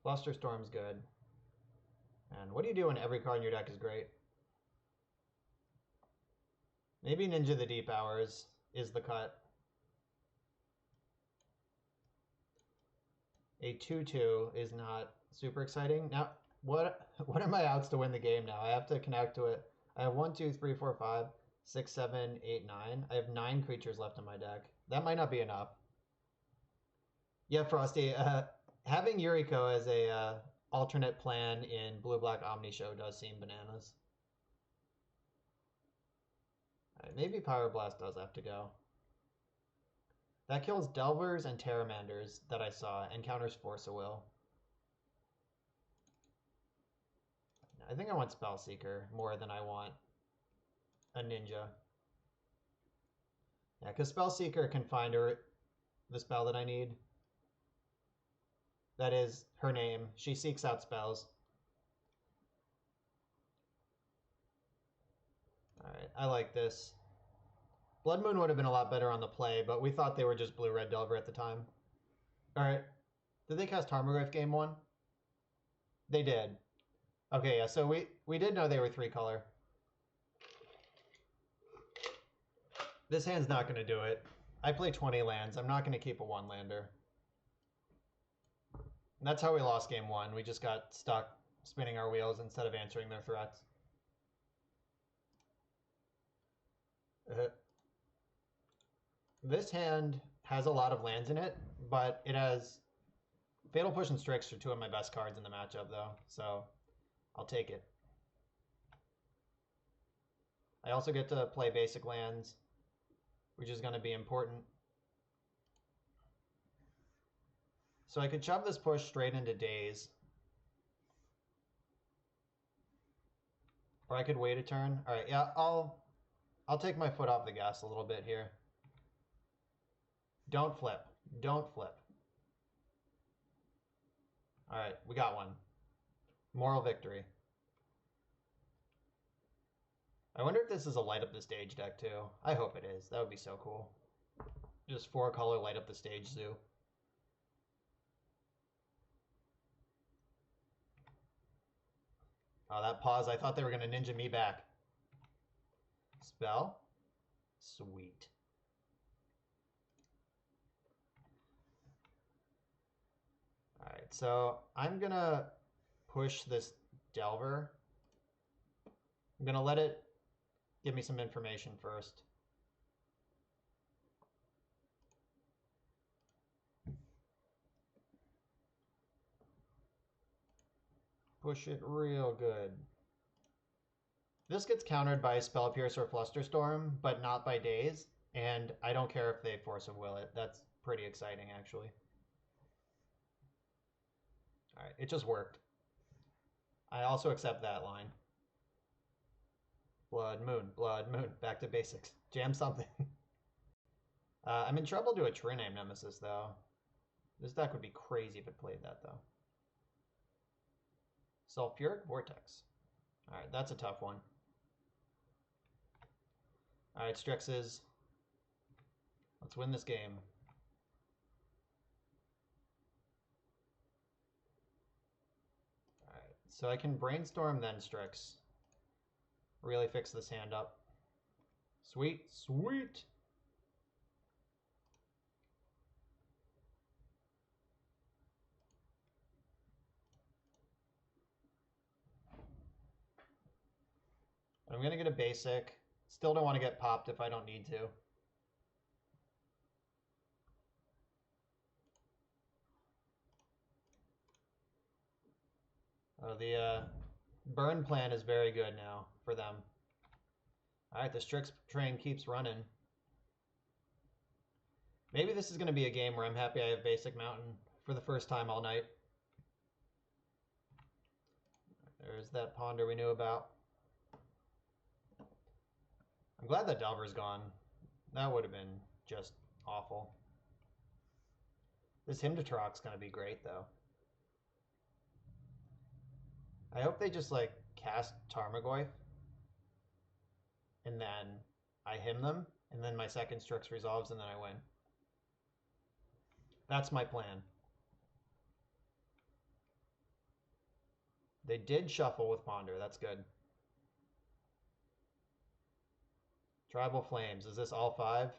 [SPEAKER 1] Flusterstorm's good. And what do you do when every card in your deck is great? Maybe Ninja the Deep Hours is the cut. A 2-2 is not super exciting. Now, what are my outs to win the game now? I have to connect to it. I have 1, 2, 3, 4, 5, 6, 7, 8, 9. I have 9 creatures left in my deck. That might not be enough. Yeah, Frosty. Having Yuriko as a alternate plan in Blue-Black Omni Show does seem bananas. Alright, maybe Pyroblast does have to go. That kills Delvers and Terramanders that I saw and counters Force of Will. I think I want Spellseeker more than I want a Ninja. Yeah, because Spellseeker can find the spell that I need. That is her name. She seeks out spells. Alright, I like this. Blood Moon would have been a lot better on the play, but we thought they were just Blue-Red Delver at the time. Alright. Did they cast Tarmogoyf game 1? They did. Okay, yeah, so we did know they were 3-color. This hand's not going to do it. I play 20 lands. I'm not going to keep a 1-lander. And that's how we lost game 1. We just got stuck spinning our wheels instead of answering their threats. This hand has a lot of lands in it, but it has Fatal Push and Strix are 2 of my best cards in the matchup, though, so I'll take it. I also get to play basic lands, which is going to be important. So I could shove this push straight into Daze. Or I could wait a turn. All right, yeah, I'll take my foot off the gas a little bit here. Don't flip. Don't flip. All right, we got one. Moral victory. I wonder if this is a light up the stage deck too. I hope it is. That would be so cool. Just 4-color light up the stage zoo. Oh, that pause. I thought they were going to ninja me back. Spell. Sweet. All right, so I'm going to push this Delver. I'm going to let it give me some information first. Push it real good. This gets countered by Spell Pierce or Flusterstorm, but not by Daze. And I don't care if they Force of Will it. That's pretty exciting, actually. All right, it just worked. I also accept that line. Blood Moon, back to basics. Jam something. I'm in trouble to a Triname Nemesis, though. This deck would be crazy if it played that, though. Sulfuric Vortex. All right, that's a tough one. All right, Strixes. Let's win this game. All right, so I can Brainstorm then Strix. Really fix this hand up. Sweet, sweet. I'm going to get a basic. Still don't want to get popped if I don't need to. Oh, the burn plan is very good now for them. All right, the Strix train keeps running. Maybe this is going to be a game where I'm happy I have basic mountain for the first time all night. There's that ponder we knew about. I'm glad that Delver's gone. That would have been just awful. This Hymn to Turok's going to be great, though. I hope they just, like, cast Tarmogoyf, and then I hymn them, and then my second Strix resolves, and then I win. That's my plan. They did shuffle with Ponder. That's good. Tribal Flames. Is this all 5?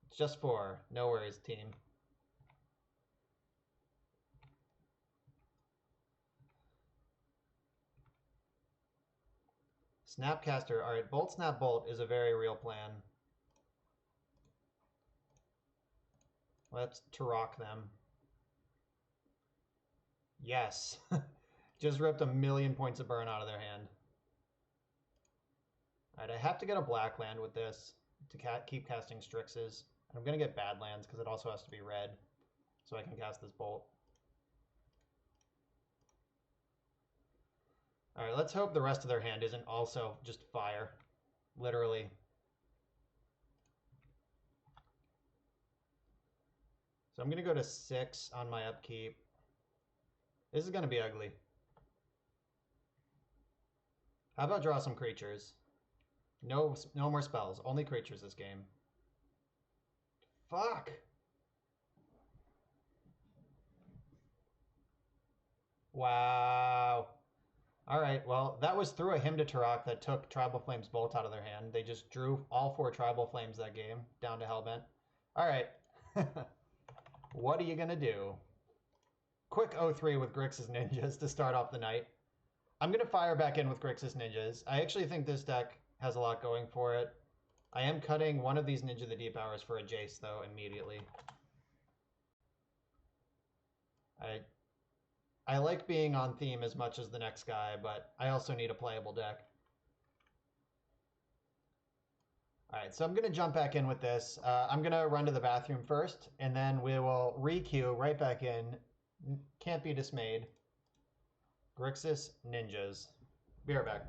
[SPEAKER 1] It's just 4. No worries, team. Snapcaster. All right, Bolt Snap Bolt is a very real plan. Let's Turok them. Yes. Just ripped a million points of burn out of their hand. All right, I have to get a black land with this to keep casting Strixes. I'm going to get bad lands because it also has to be red so I can cast this Bolt. All right, let's hope the rest of their hand isn't also just fire, literally. So I'm going to go to 6 on my upkeep. This is going to be ugly. How about draw some creatures? No more spells. Only creatures this game. Fuck! Wow. All right, well, that was through a Hymn to Turok that took Tribal Flames Bolt out of their hand. They just drew all 4 Tribal Flames that game, down to Hellbent. All right. What are you going to do? Quick 0-3 with Grixis Ninjas to start off the night. I'm going to fire back in with Grixis Ninjas. I actually think this deck has a lot going for it. I am cutting one of these Ninja the Deep Hours for a Jace, though, immediately. I like being on theme as much as the next guy, but I also need a playable deck. All right, so I'm going to jump back in with this. I'm going to run to the bathroom first, and then we will re-queue right back in. Can't be dismayed. Grixis Ninjas. Be right back.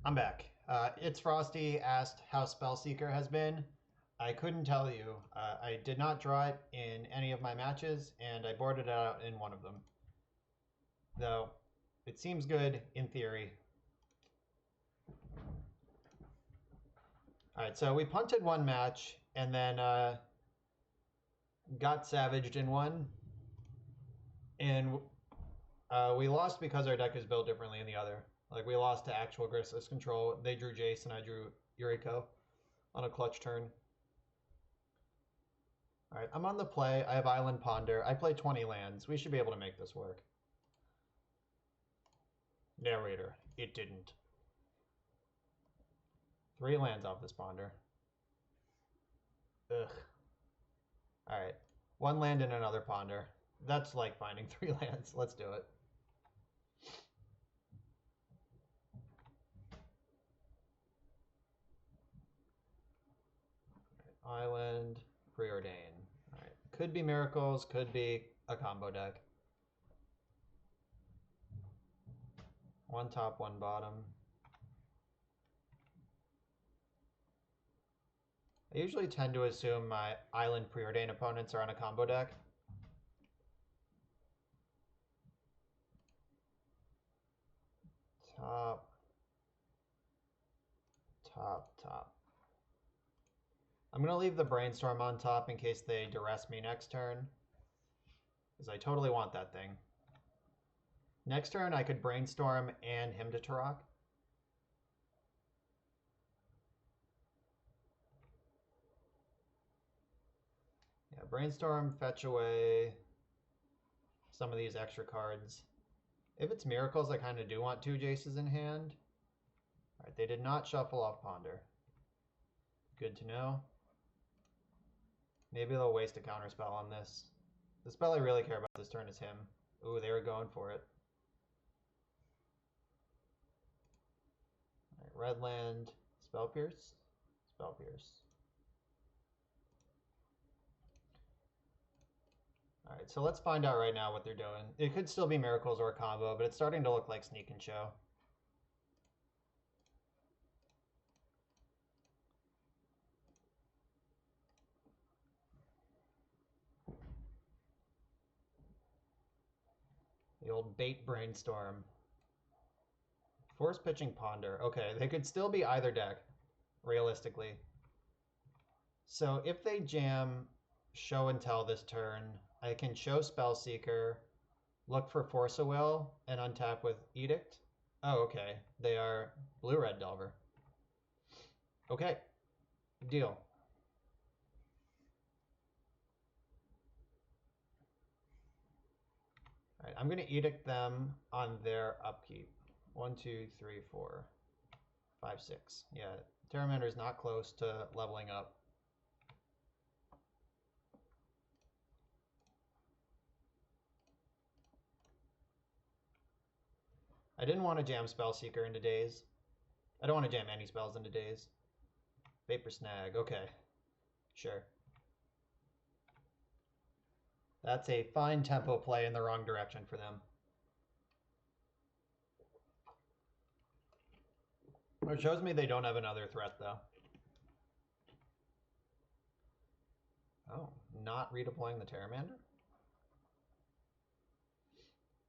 [SPEAKER 1] I'm back. It's Frosty asked how Spellseeker has been. I couldn't tell you. I did not draw it in any of my matches, and I boarded it out in one of them. Though, it seems good in theory. Alright, so we punted one match, and then got savaged in one. And we lost because our deck is built differently in the other. Like, we lost to actual Grixis control. They drew Jace, and I drew Yuriko on a clutch turn. Alright, I'm on the play. I have Island Ponder. I play 20 lands. We should be able to make this work. Narrator. It didn't. 3 lands off this Ponder. Ugh. Alright. 1 land and another Ponder. That's like finding 3 lands. Let's do it. Right. Island. Preordain. Alright. Could be Miracles. Could be a combo deck. 1 top, 1 bottom. I usually tend to assume my Island Preordain opponents are on a combo deck. Top. Top, top. I'm going to leave the Brainstorm on top in case they duress me next turn. Because I totally want that thing. Next turn, I could Brainstorm and Hymn to Turok. Yeah, Brainstorm, fetch away some of these extra cards. If it's Miracles, I kind of do want 2 Jaces in hand. Alright, they did not shuffle off Ponder. Good to know. Maybe they'll waste a counterspell on this. The spell I really care about this turn is Hymn. Ooh, they were going for it. Alright, red land, Spell Pierce, Spell Pierce. Alright, so let's find out right now what they're doing. It could still be Miracles or a combo, but it's starting to look like Sneak and Show. The old bait Brainstorm. Force pitching Ponder. Okay, they could still be either deck, realistically. So if they jam Show and Tell this turn, I can show Spellseeker, look for Force of Will, and untap with Edict. Oh, okay. They are blue-red Delver. Okay. Deal. All right, I'm going to Edict them on their upkeep. 1, 2, 3, 4, 5, 6. Yeah, Terramander's not close to leveling up. I didn't want to jam Spellseeker into Daze. I don't want to jam any spells into Daze. Vapor Snag, okay. Sure. That's a fine tempo play in the wrong direction for them. It shows me they don't have another threat, though. Oh, not redeploying the Terramander?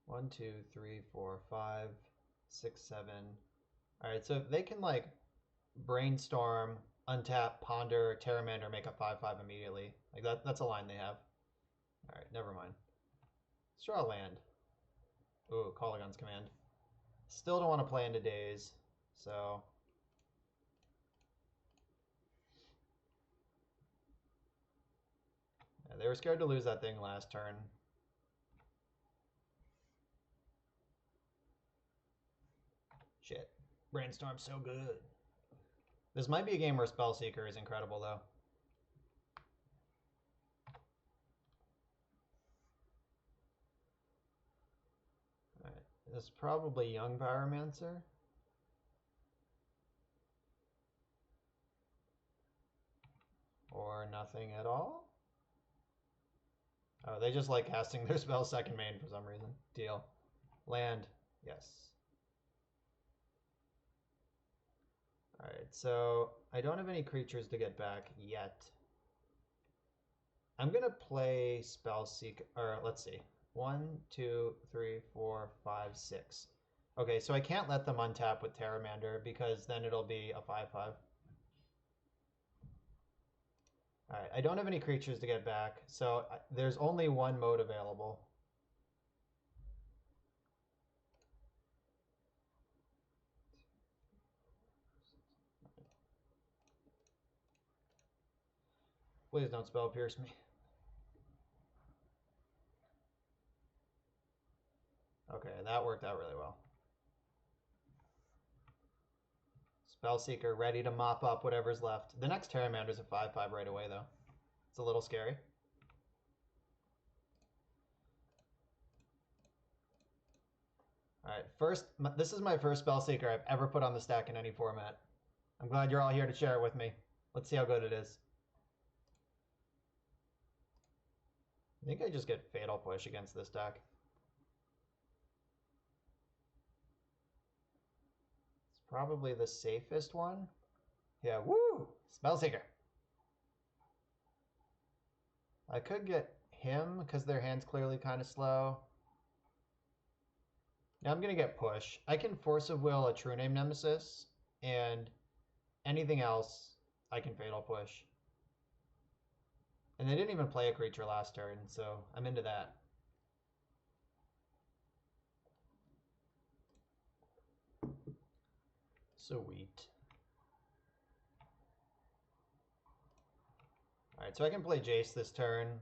[SPEAKER 1] 1, 2, 3, 4, 5, 6, 7. All right, so if they can like Brainstorm, untap, Ponder, Terramander, make a 5/5 immediately. Like that's a line they have. All right, never mind. Let's draw a land. Ooh, Colligon's Command. Still don't want to play into Daze, so yeah, they were scared to lose that thing last turn. Shit. Brainstorm's so good. This might be a game where Spellseeker is incredible, though. Alright, this is probably Young Pyromancer. Or nothing at all? Oh, they just like casting their spell second main for some reason. Deal. Land. Yes. Alright, so I don't have any creatures to get back yet. I'm gonna play Spellseeker, or let's see. 1, 2, 3, 4, 5, 6. Okay, so I can't let them untap with Terramander because then it'll be a 5/5. Alright, I don't have any creatures to get back, so there's only one mode available. Please don't spell pierce me. Okay, that worked out really well. Spellseeker ready to mop up whatever's left. The next Terramander's a 5/5 right away, though. It's a little scary. Alright, this is my first Spellseeker I've ever put on the stack in any format. I'm glad you're all here to share it with me. Let's see how good it is. I think I just get Fatal Push against this deck. It's probably the safest one. Yeah, woo! Spellseeker. I could get him because their hand's clearly kind of slow. Now I'm going to get Push. I can Force of Will a True Name Nemesis, and anything else I can Fatal Push. And they didn't even play a creature last turn, so I'm into that. Sweet. Alright, so I can play Jace this turn,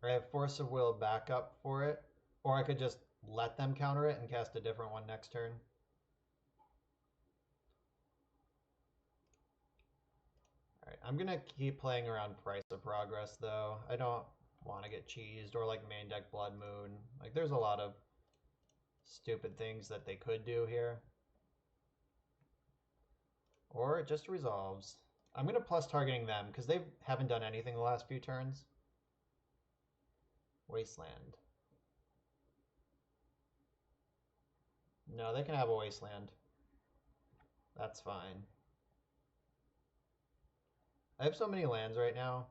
[SPEAKER 1] or I have Force of Will backup for it, or I could just let them counter it and cast a different one next turn. Alright, I'm going to keep playing around Price of Progress, though. I don't want to get cheesed, or like main deck Blood Moon. Like, there's a lot of stupid things that they could do here. Or it just resolves. I'm going to plus targeting them, because they haven't done anything the last few turns. Wasteland. No, they can have a Wasteland. That's fine. I have so many lands right now.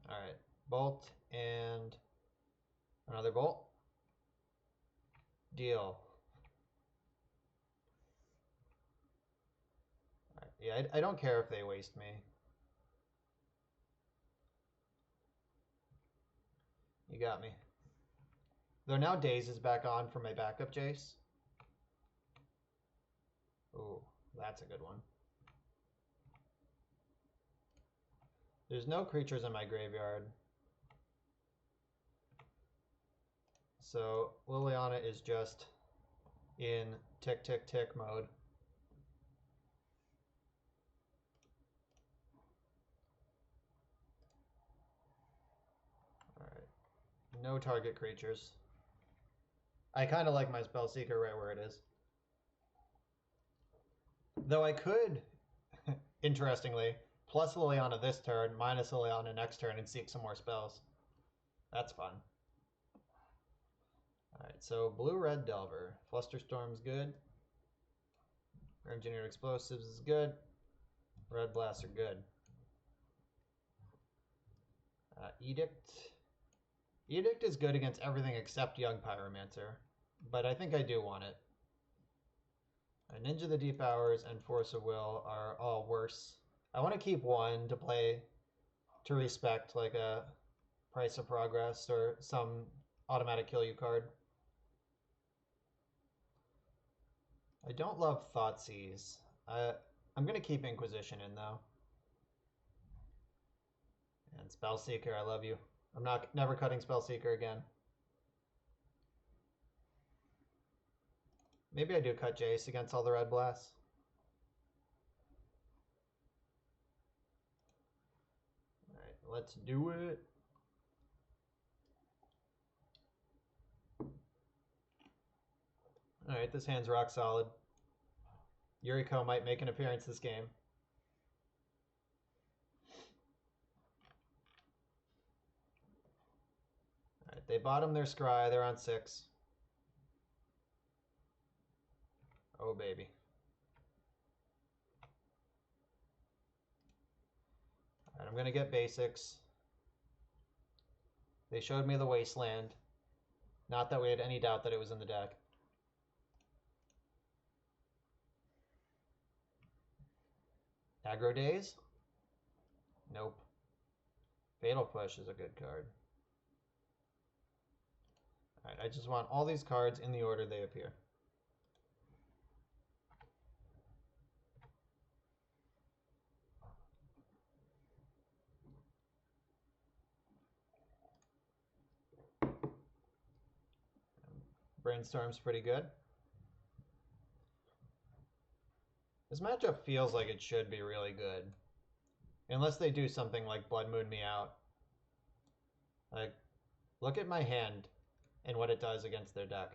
[SPEAKER 1] Alright, Bolt and another Bolt. Deal. Right, yeah, I don't care if they waste me. You got me. Though now Daze is back on for my backup Jace. Ooh, that's a good one. There's no creatures in my graveyard. So Liliana is just in tick, tick, tick mode. Alright. No target creatures. I kind of like my Spellseeker right where it is. Though I could, interestingly, plus Liliana this turn, minus Liliana next turn, and seek some more spells. That's fun. Alright, so Blue-Red Delver. Flusterstorm's good. Engineered Explosives is good. Red Blasts are good. Edict. Edict is good against everything except Young Pyromancer, but I think I do want it. Ninja the Deep Hours and Force of Will are all worse. I want to keep one to play to respect like a Price of Progress or some automatic kill you card. I don't love Thoughtseize. I'm going to keep Inquisition in though. And Spellseeker, I love you. I'm never cutting Spellseeker again. Maybe I do cut Jace against all the red blasts. Alright, let's do it. Alright, this hand's rock solid. Yuriko might make an appearance this game. Alright, they bottom their scry, they're on 6. Oh baby. Alright, I'm going to get basics. They showed me the Wasteland. Not that we had any doubt that it was in the deck. Aggro Days? Nope. Fatal Push is a good card. Alright, I just want all these cards in the order they appear. Brainstorm's pretty good. This matchup feels like it should be really good. Unless they do something like Blood Moon me out. Like, look at my hand and what it does against their deck.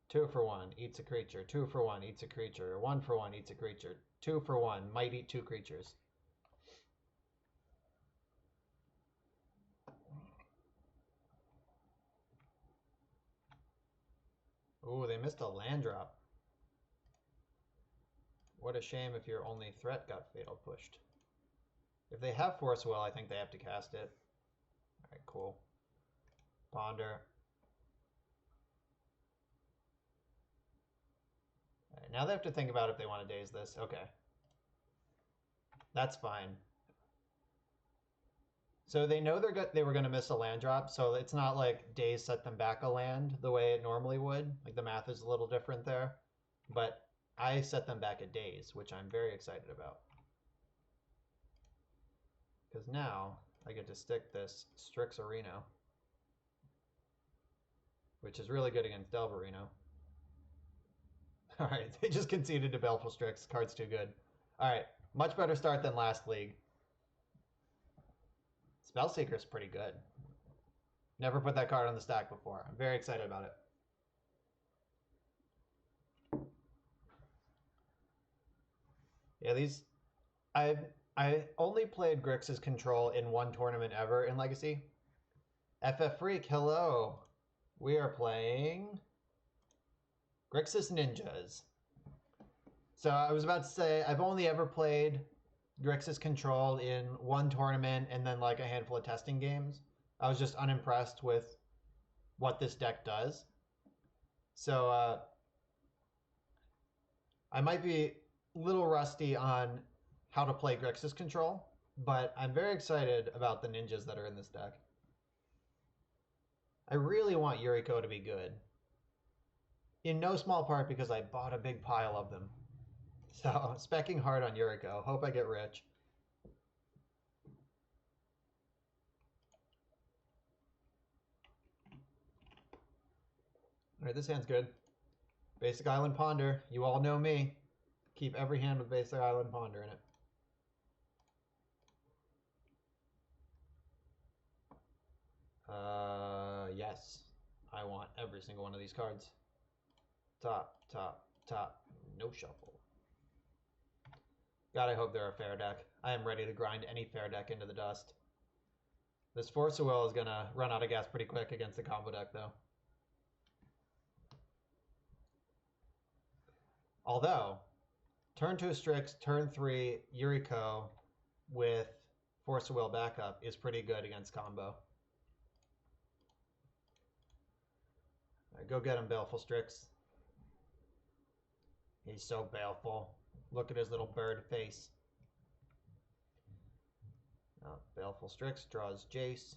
[SPEAKER 1] 2 for 1, eats a creature. 2 for 1, eats a creature. 1 for 1, eats a creature. 2 for 1, might eat 2 creatures. Ooh, they missed a land drop. What a shame if your only threat got fatal pushed. If they have Force Will, I think they have to cast it. Alright, cool. Ponder. Alright, now they have to think about if they want to daze this. Okay. That's fine. So they know they were going to miss a land drop, so it's not like daze set them back a land the way it normally would. Like the math is a little different there. But I set them back a daze, which I'm very excited about. Because now I get to stick this Strixarino, which is really good against Delverino. Alright, they just conceded to Baleful Strix. Card's too good. Alright, much better start than last league. Spellseeker's pretty good. Never put that card on the stack before. I'm very excited about it. Yeah, these... I only played Grixis Control in one tournament ever in Legacy. FF Freak, hello. We are playing Grixis Ninjas. So I was about to say, I've only ever played Grixis Control in one tournament and then like a handful of testing games. I was just unimpressed with what this deck does. So I might be a little rusty on how to play Grixis Control, but I'm very excited about the ninjas that are in this deck. I really want Yuriko to be good. In no small part because I bought a big pile of them. So, specking hard on Yuriko. Hope I get rich. Alright, this hand's good. Basic Island Ponder. You all know me. Keep every hand with Basic Island Ponder in it. Yes. I want every single one of these cards. Top, top, top. No shuffle. God, I hope they're a fair deck. I am ready to grind any fair deck into the dust. This Force of Will is going to run out of gas pretty quick against the combo deck, though. Although, turn 2 Strix, turn 3 Yuriko with Force of Will backup is pretty good against combo. Right, go get him, Baleful Strix. He's so baleful. Look at his little bird face. Oh, Baleful Strix draws Jace.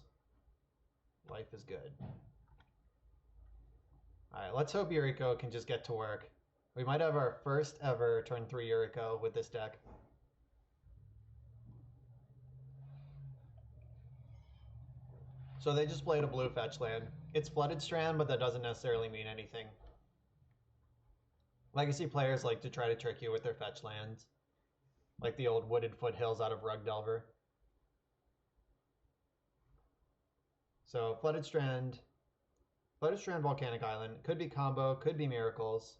[SPEAKER 1] Life is good. Alright, let's hope Yuriko can just get to work. We might have our first ever turn 3 Yuriko with this deck. So they just played a blue fetch land. It's Flooded Strand, but that doesn't necessarily mean anything. Legacy players like to try to trick you with their fetch lands. Like the old Wooded Foothills out of Rug Delver. So Flooded Strand, Volcanic Island. Could be combo, could be miracles.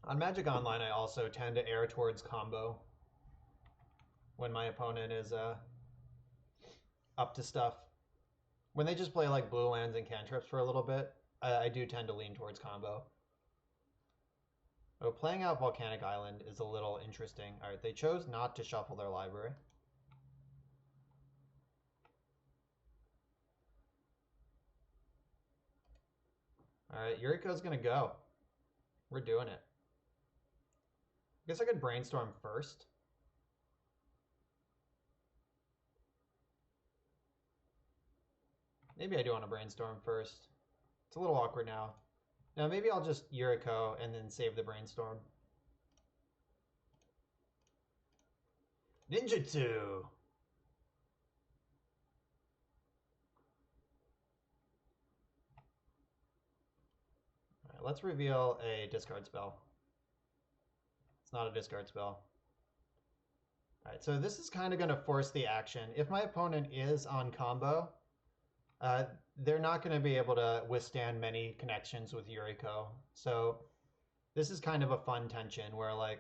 [SPEAKER 1] On Magic Online, I also tend to err towards combo when my opponent is up to stuff. When they just play like blue lands and cantrips for a little bit, I do tend to lean towards combo. Oh, playing out Volcanic Island is a little interesting. All right, they chose not to shuffle their library. All right, Yuriko's gonna go. We're doing it. I guess I could brainstorm first. Maybe I do want to brainstorm first. It's a little awkward now. Now maybe I'll just Yuriko and then save the brainstorm. Ninjutsu! Alright, let's reveal a discard spell. It's not a discard spell. Alright, so this is kind of going to force the action. If my opponent is on combo, they're not going to be able to withstand many connections with Yuriko. So this is kind of a fun tension where, like,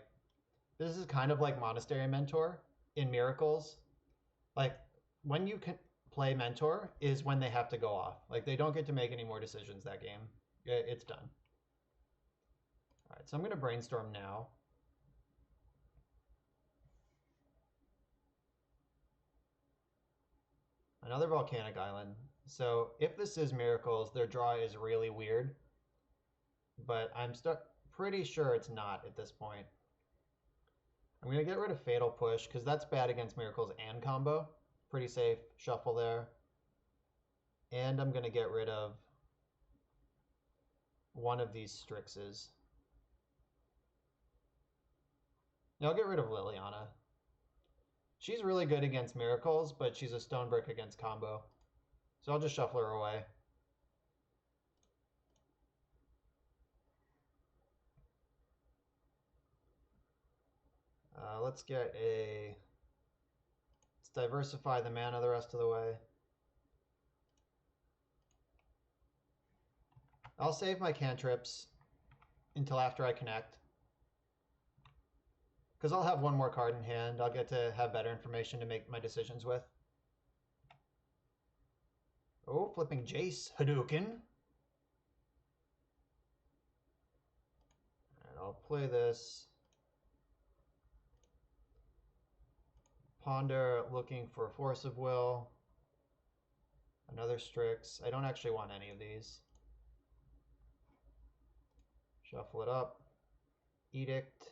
[SPEAKER 1] this is kind of like Monastery Mentor in Miracles. Like, when you can play Mentor is when they have to go off. Like, they don't get to make any more decisions that game. It's done. All right, so I'm going to brainstorm now. Another Volcanic Island. So if this is Miracles, their draw is really weird. But I'm pretty sure it's not at this point. I'm going to get rid of Fatal Push because that's bad against Miracles and combo. Pretty safe. Shuffle there. And I'm going to get rid of one of these Strixes. Now I'll get rid of Liliana. She's really good against Miracles, but she's a stone brick against combo. So I'll just shuffle her away. Let's diversify the mana the rest of the way. I'll save my cantrips until after I connect. Because I'll have one more card in hand. I'll get to have better information to make my decisions with. Oh, flipping Jace. Hadouken. Alright, I'll play this. Ponder, looking for Force of Will. Another Strix. I don't actually want any of these. Shuffle it up. Edict.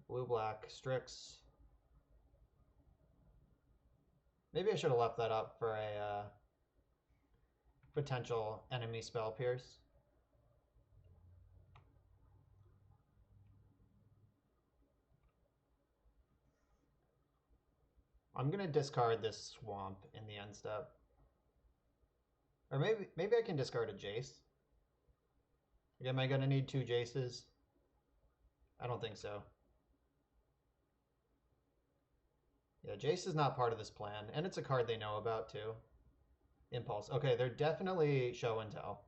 [SPEAKER 1] Blue-black Strix. Maybe I should have left that up for a potential enemy spell pierce. I'm going to discard this Swamp in the end step. Or maybe I can discard a Jace. Am I going to need 2 Jaces? I don't think so. Yeah, Jace is not part of this plan, and it's a card they know about too. Impulse. Okay, they're definitely show and tell.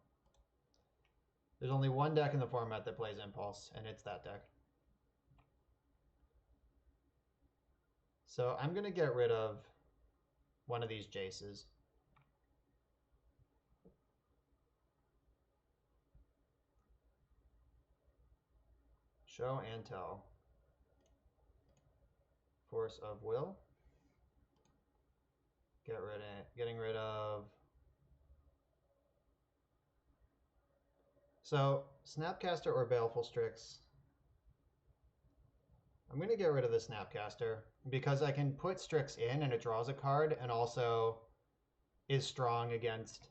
[SPEAKER 1] There's only one deck in the format that plays Impulse, and it's that deck. So I'm going to get rid of one of these Jaces. Show and tell. Force of Will. Getting rid of. So Snapcaster or Baleful Strix. I'm going to get rid of the Snapcaster because I can put Strix in and it draws a card and also is strong against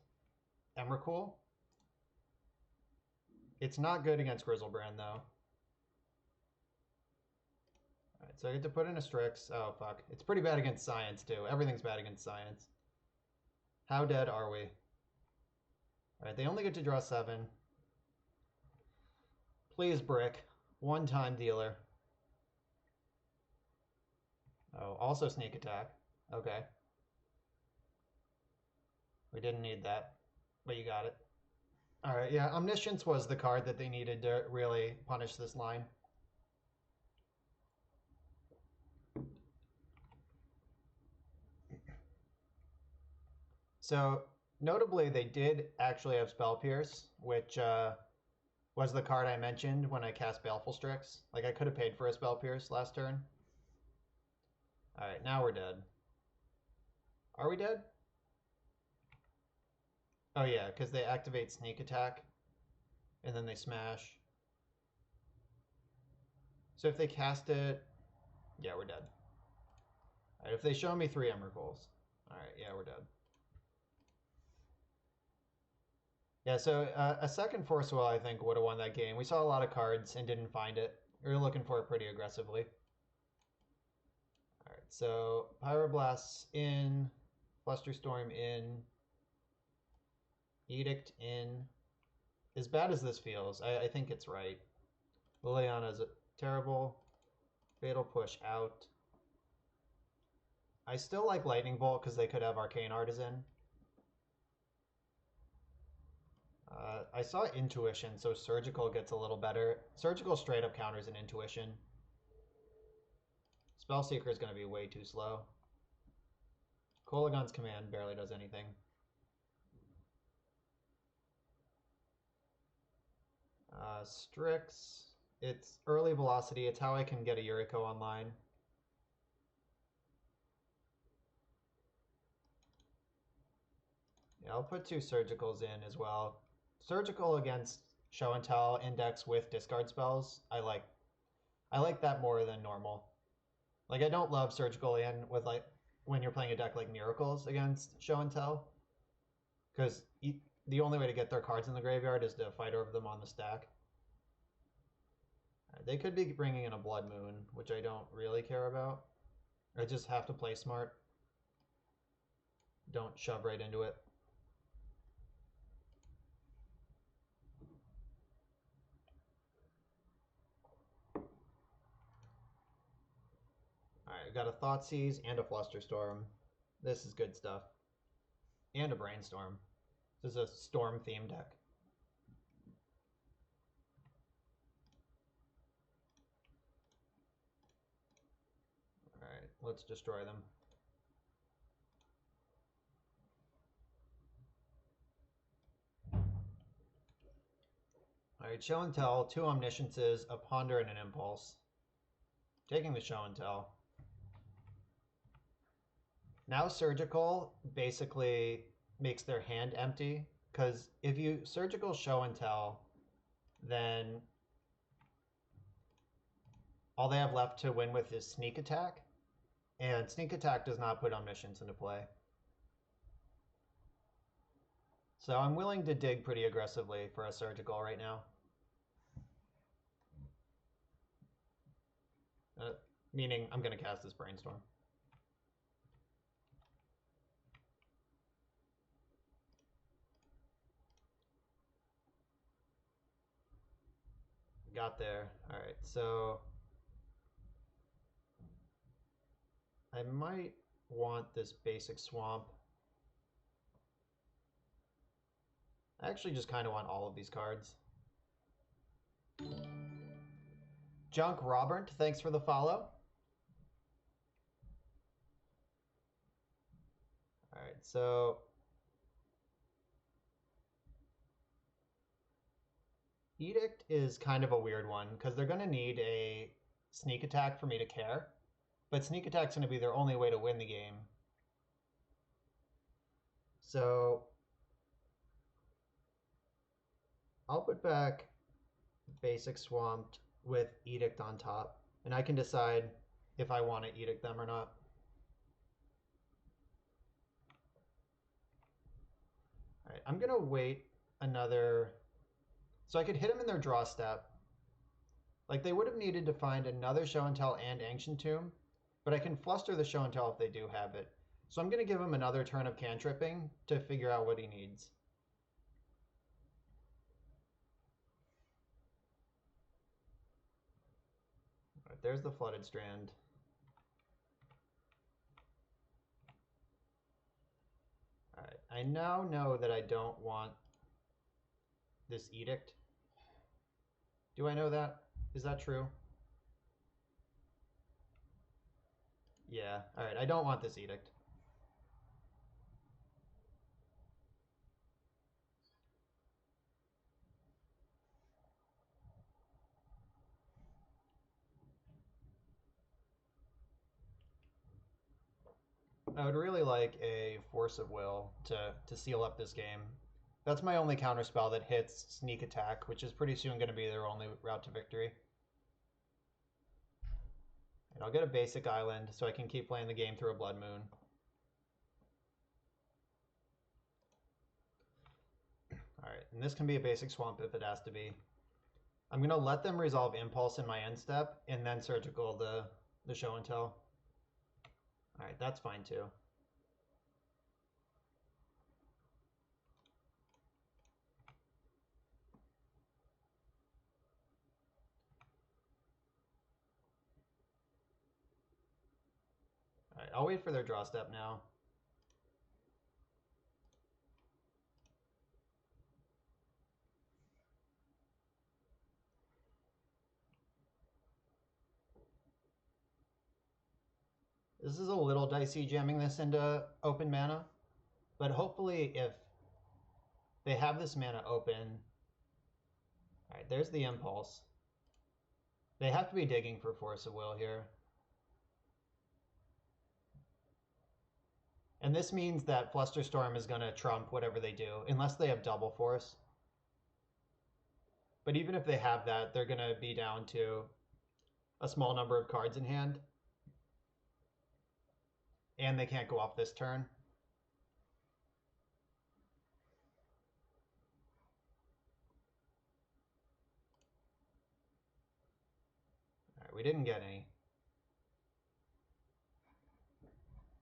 [SPEAKER 1] Emrakul. It's not good against Grizzlebrand though. Alright, so I get to put in a Strix. Oh fuck. It's pretty bad against Science too. Everything's bad against Science. How dead are we? Alright, they only get to draw 7. Please brick. One-time dealer. Oh, also sneak attack. Okay. We didn't need that, but you got it. All right, yeah, Omniscience was the card that they needed to really punish this line. So Notably, they did actually have Spell Pierce, which was the card I mentioned when I cast Baleful Strix. Like, I could have paid for a Spell Pierce last turn. Alright, now we're dead. Are we dead? Oh yeah, because they activate Sneak Attack, and then they smash. So if they cast it, yeah, we're dead. Alright, if they show me 3 Emrakul's. Alright, yeah, we're dead. Yeah, so a second Force Will, I think, would have won that game. We saw a lot of cards and didn't find it. We were looking for it pretty aggressively. Alright, so Pyroblasts in, Flusterstorm in, Edict in. As bad as this feels, I think it's right. Liliana's terrible. Fatal Push out. I still like Lightning Bolt because they could have Arcane Artisan. I saw Intuition, so Surgical gets a little better. Surgical straight up counters an Intuition. Spellseeker is going to be way too slow. Kolagon's command barely does anything. Strix, it's early velocity. It's how I can get a Yuriko online. Yeah, I'll put 2 Surgicals in as well. Surgical against Show and Tell index with discard spells, I like that more than normal. Like, I don't love Surgical in with, like, when you're playing a deck like Miracles against Show and Tell, because the only way to get their cards in the graveyard is to fight over them on the stack. They could be bringing in a Blood Moon, which I don't really care about. I just have to play smart. Don't shove right into it. Alright, we got a Thoughtseize and a Flusterstorm. This is good stuff. And a Brainstorm. This is a storm themed deck. Alright, let's destroy them. Alright, Show and Tell, 2 Omnisciences, a Ponder, and an Impulse. Taking the Show and Tell. Now Surgical basically makes their hand empty, because if you Surgical Show and Tell, then all they have left to win with is Sneak Attack, and Sneak Attack does not put Omniscience into play. So I'm willing to dig pretty aggressively for a Surgical right now. Meaning I'm going to cast this Brainstorm. Got there. Alright, so I might want this basic Swamp. I actually just kind of want all of these cards. Junk Robert, thanks for the follow. Alright, so Edict is kind of a weird one because they're going to need a Sneak Attack for me to care, but Sneak Attack's going to be their only way to win the game. So I'll put back basic Swamped with Edict on top, and I can decide if I want to Edict them or not. Alright, I'm going to wait another... So I could hit them in their draw step. Like, they would have needed to find another Show and Tell and Ancient Tomb, but I can fluster the Show and Tell if they do have it. So I'm going to give him another turn of cantripping to figure out what he needs. Alright, there's the Flooded Strand. Alright, I now know that I don't want this Edict. Do I know that? Is that true? Yeah, alright, I don't want this Edict. I would really like a Force of Will to seal up this game. That's my only counterspell that hits Sneak Attack, which is pretty soon going to be their only route to victory. And I'll get a basic island so I can keep playing the game through a Blood Moon. Alright, and this can be a basic swamp if it has to be. I'm going to let them resolve Impulse in my end step, and then Surgical the show and tell. Alright, that's fine too. Alright, I'll wait for their draw step now. This is a little dicey jamming this into open mana, but hopefully if they have this mana open... Alright, there's the Impulse. They have to be digging for Force of Will here. And this means that Flusterstorm is going to trump whatever they do, unless they have double force. But even if they have that, they're going to be down to a small number of cards in hand. And they can't go off this turn. Alright, we didn't get any.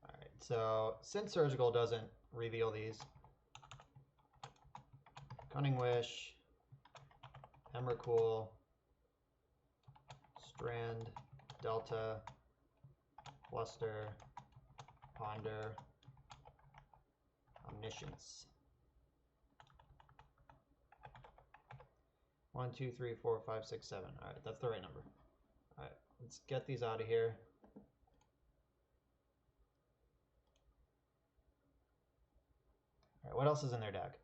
[SPEAKER 1] Alright, so since Surgical doesn't reveal these, Cunning Wish, Emrakul, Strand, Delta, Fluster, Ponder, Omniscience. 1, 2, 3, 4, 5, 6, 7. Alright, that's the right number. Alright, let's get these out of here. Alright, what else is in their deck?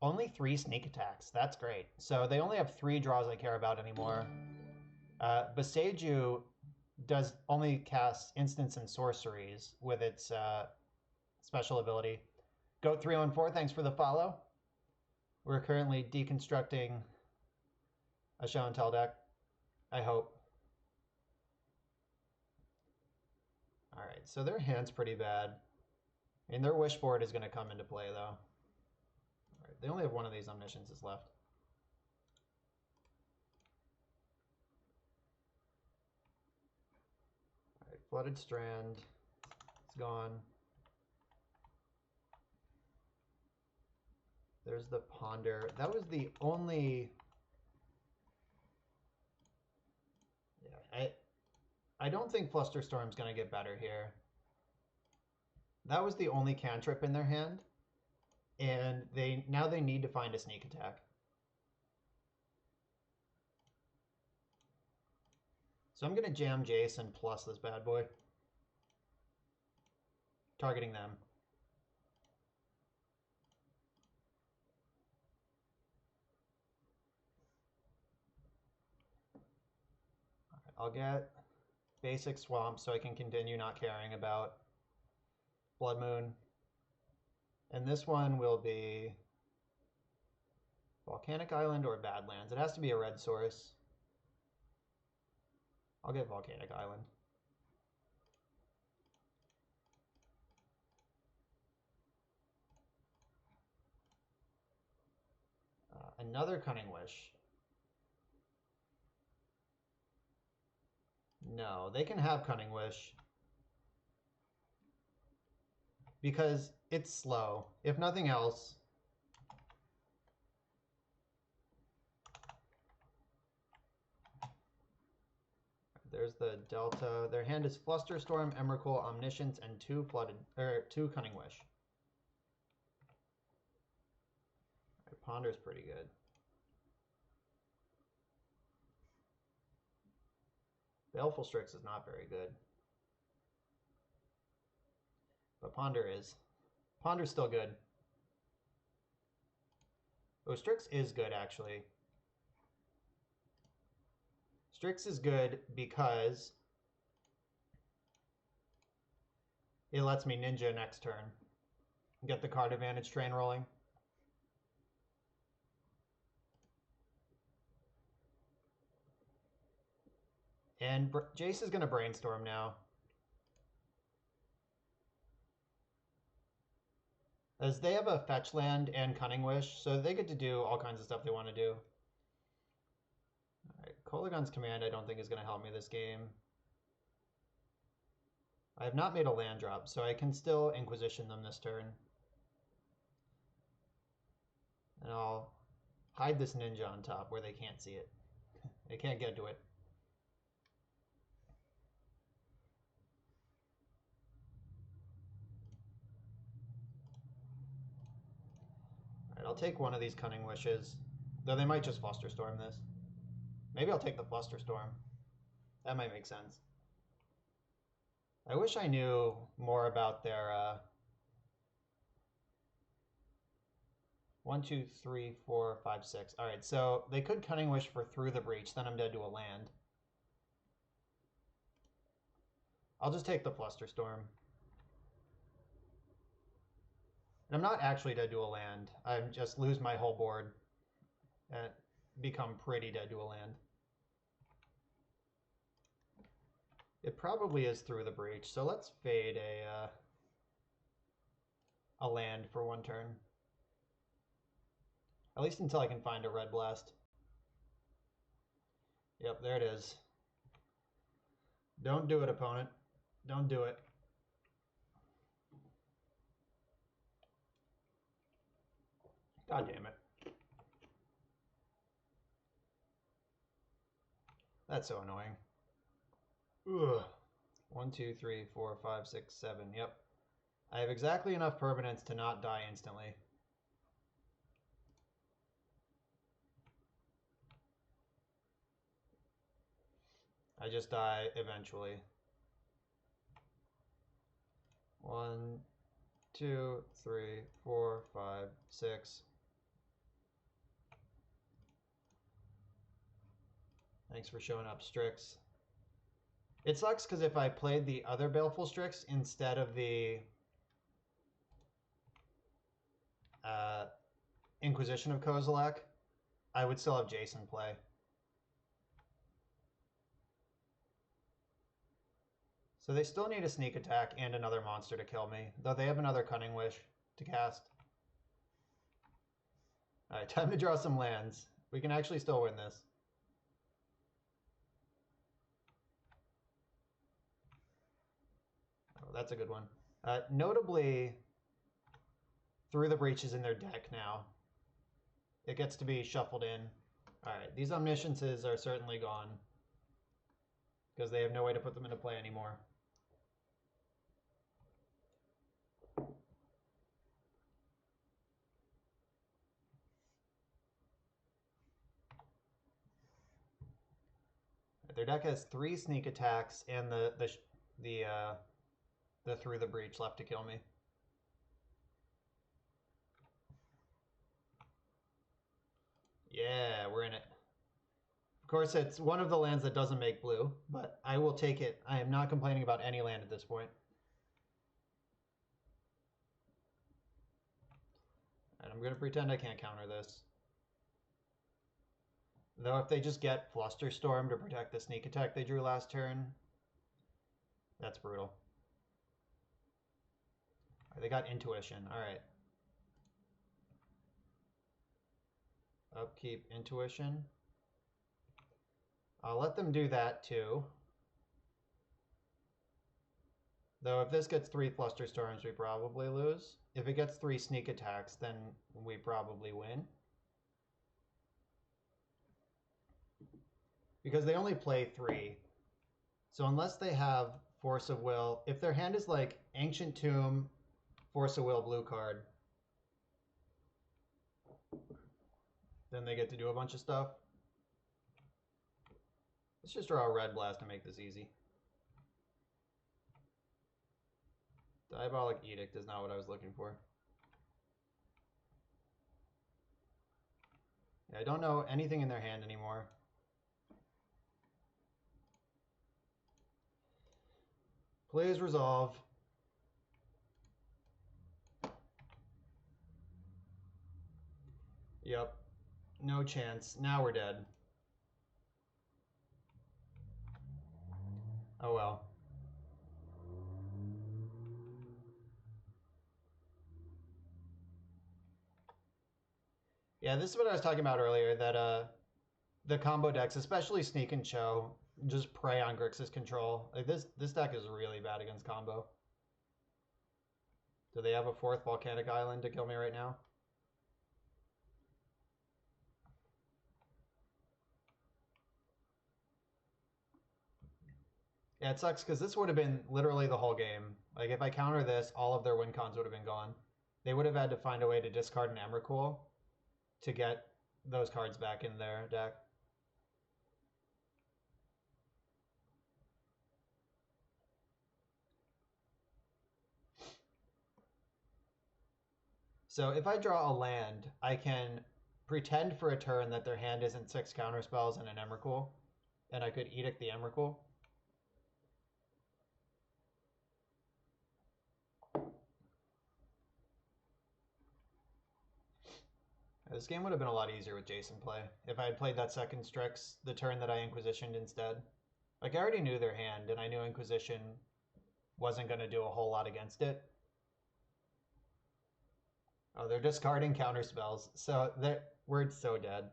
[SPEAKER 1] Only 3 sneak attacks. That's great. So they only have 3 draws I care about anymore. Boseiju does only cast instants and sorceries with its special ability. Goat314, thanks for the follow. We're currently deconstructing a show and tell deck, I hope. Alright, so their hand's pretty bad. I mean, their wish board is going to come into play, though. Alright, they only have one of these Omnisciences left. Alright, Flooded Strand. It's gone. There's the Ponder. That was the only... Yeah, I don't think Flusterstorm's going to get better here. That was the only cantrip in their hand, and now they need to find a sneak attack. So I'm going to jam Jason plus this bad boy, targeting them. I'll get basic swamp so I can continue not caring about Blood Moon. And this one will be Volcanic Island or Badlands. It has to be a red source. I'll get Volcanic Island. Another Cunning Wish. No, they can have Cunning Wish because it's slow. If nothing else, there's the Delta. Their hand is Flusterstorm, Emrakul, Omniscience, and 2 Cunning Wish. Right, Ponder's pretty good. Baleful Strix is not very good. But Ponder is. Ponder's still good. Oh, Strix is good, actually. Strix is good because It lets me ninja next turn. Get the card advantage train rolling. And Jace is going to brainstorm now. As they have a fetch land and Cunning Wish, so they get to do all kinds of stuff they want to do. Alright, Kolaghan's Command I don't think is going to help me this game. I have not made a land drop, so I can still Inquisition them this turn. And I'll hide this ninja on top where they can't see it. They can't get to it. Alright, I'll take one of these Cunning Wishes. Though they might just Flusterstorm this. Maybe I'll take the Flusterstorm. That might make sense. I wish I knew more about their 1, 2, 3, 4, 5, 6. Alright, so they could Cunning Wish for Through the Breach, then I'm dead to a land. I'll just take the Flusterstorm. And I'm not actually dead to a land. I just lose my whole board and become pretty dead to a land. It probably is Through the Breach, so let's fade a land for one turn. At least until I can find a Red Blast. Yep, there it is. Don't do it, opponent. Don't do it. God damn it. That's so annoying. Ugh. 1, 2, 3, 4, 5, 6, 7. Yep. I have exactly enough permanence to not die instantly. I just die eventually. 1, 2, 3, 4, 5, 6. Thanks for showing up, Strix. It sucks because if I played the other Baleful Strix instead of the Inquisition of Kozilek, I would still have Jason play. So they still need a sneak attack and another monster to kill me, though they have another Cunning Wish to cast. Alright, time to draw some lands. We can actually still win this. Oh, that's a good one. Notably, Through the Breach is in their deck now. It gets to be shuffled in. Alright, these Omnisciences are certainly gone. Because they have no way to put them into play anymore. Their deck has 3 sneak attacks and the Through the Breach left to kill me. Yeah, we're in it. Of course, it's one of the lands that doesn't make blue, but I will take it. I am not complaining about any land at this point. And I'm going to pretend I can't counter this. Though if they just get Flusterstorm to protect the sneak attack they drew last turn, that's brutal. They got Intuition. Alright. Upkeep, Intuition. I'll let them do that too. Though if this gets 3 Flusterstorms, we probably lose. If it gets 3 sneak attacks, then we probably win. Because they only play 3. So unless they have Force of Will, if their hand is like Ancient Tomb, Force of Will, blue card, then they get to do a bunch of stuff. Let's just draw a Red Blast to make this easy. Diabolic Edict is not what I was looking for. Yeah, I don't know anything in their hand anymore. Please resolve. Yep. No chance. Now we're dead. Oh well. Yeah, this is what I was talking about earlier, that the combo decks, especially Sneak and Show, just prey on Grixis control. Like this deck is really bad against combo. Do they have a fourth volcanic island to kill me right now? Yeah, it sucks because this would have been literally the whole game. Like if I counter this, all of their win cons would have been gone. They would have had to find a way to discard an Emrakul to get those cards back in their deck. So if I draw a land, I can pretend for a turn that their hand isn't 6 counter spells and an Emrakul, and I could Edict the Emrakul. This game would have been a lot easier with Jason play. If I had played that second Strix the turn that I Inquisitioned instead. Like, I already knew their hand, and I knew Inquisition wasn't going to do a whole lot against it. Oh, they're discarding counter spells. So we're so dead.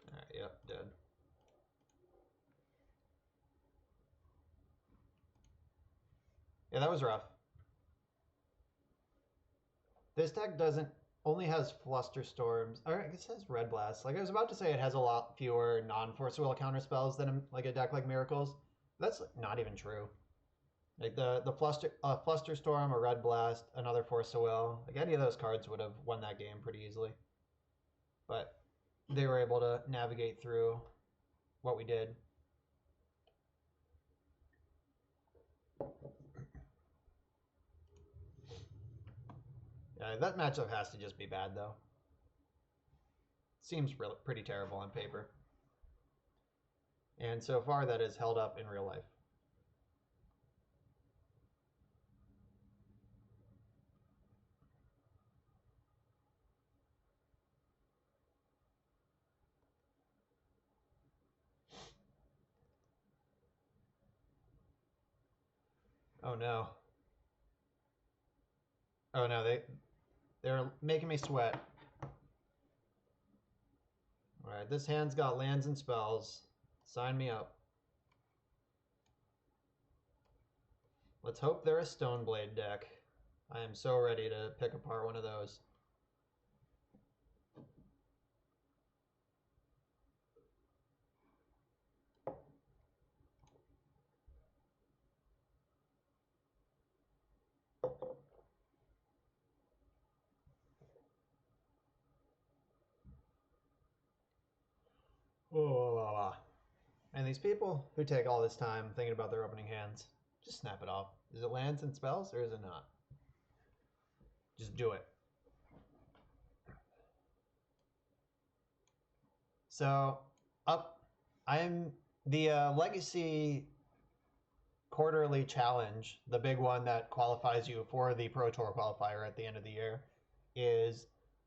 [SPEAKER 1] Alright, yep, dead. Yeah, that was rough. This deck only has Fluster Storms. Or I guess it has Red Blast. Like I was about to say, it has a lot fewer non-Force Will counter spells than like a deck like Miracles. That's not even true. Like the Fluster Storm, a Red Blast, another Force of Will. Like any of those cards would have won that game pretty easily. But they were able to navigate through what we did. That matchup has to just be bad, though. Seems pretty terrible on paper. And so far, that has held up in real life. Oh no. Oh no, they're making me sweat. Alright, this hand's got lands and spells. Sign me up. Let's hope they're a Stoneblade deck. I am so ready to pick apart one of those. Oh, and these people who take all this time thinking about their opening hands, just snap it off. Is it lands and spells or is it not? Just do it. So, I'm the Legacy quarterly challenge, the big one that qualifies you for the Pro Tour qualifier at the end of the year, is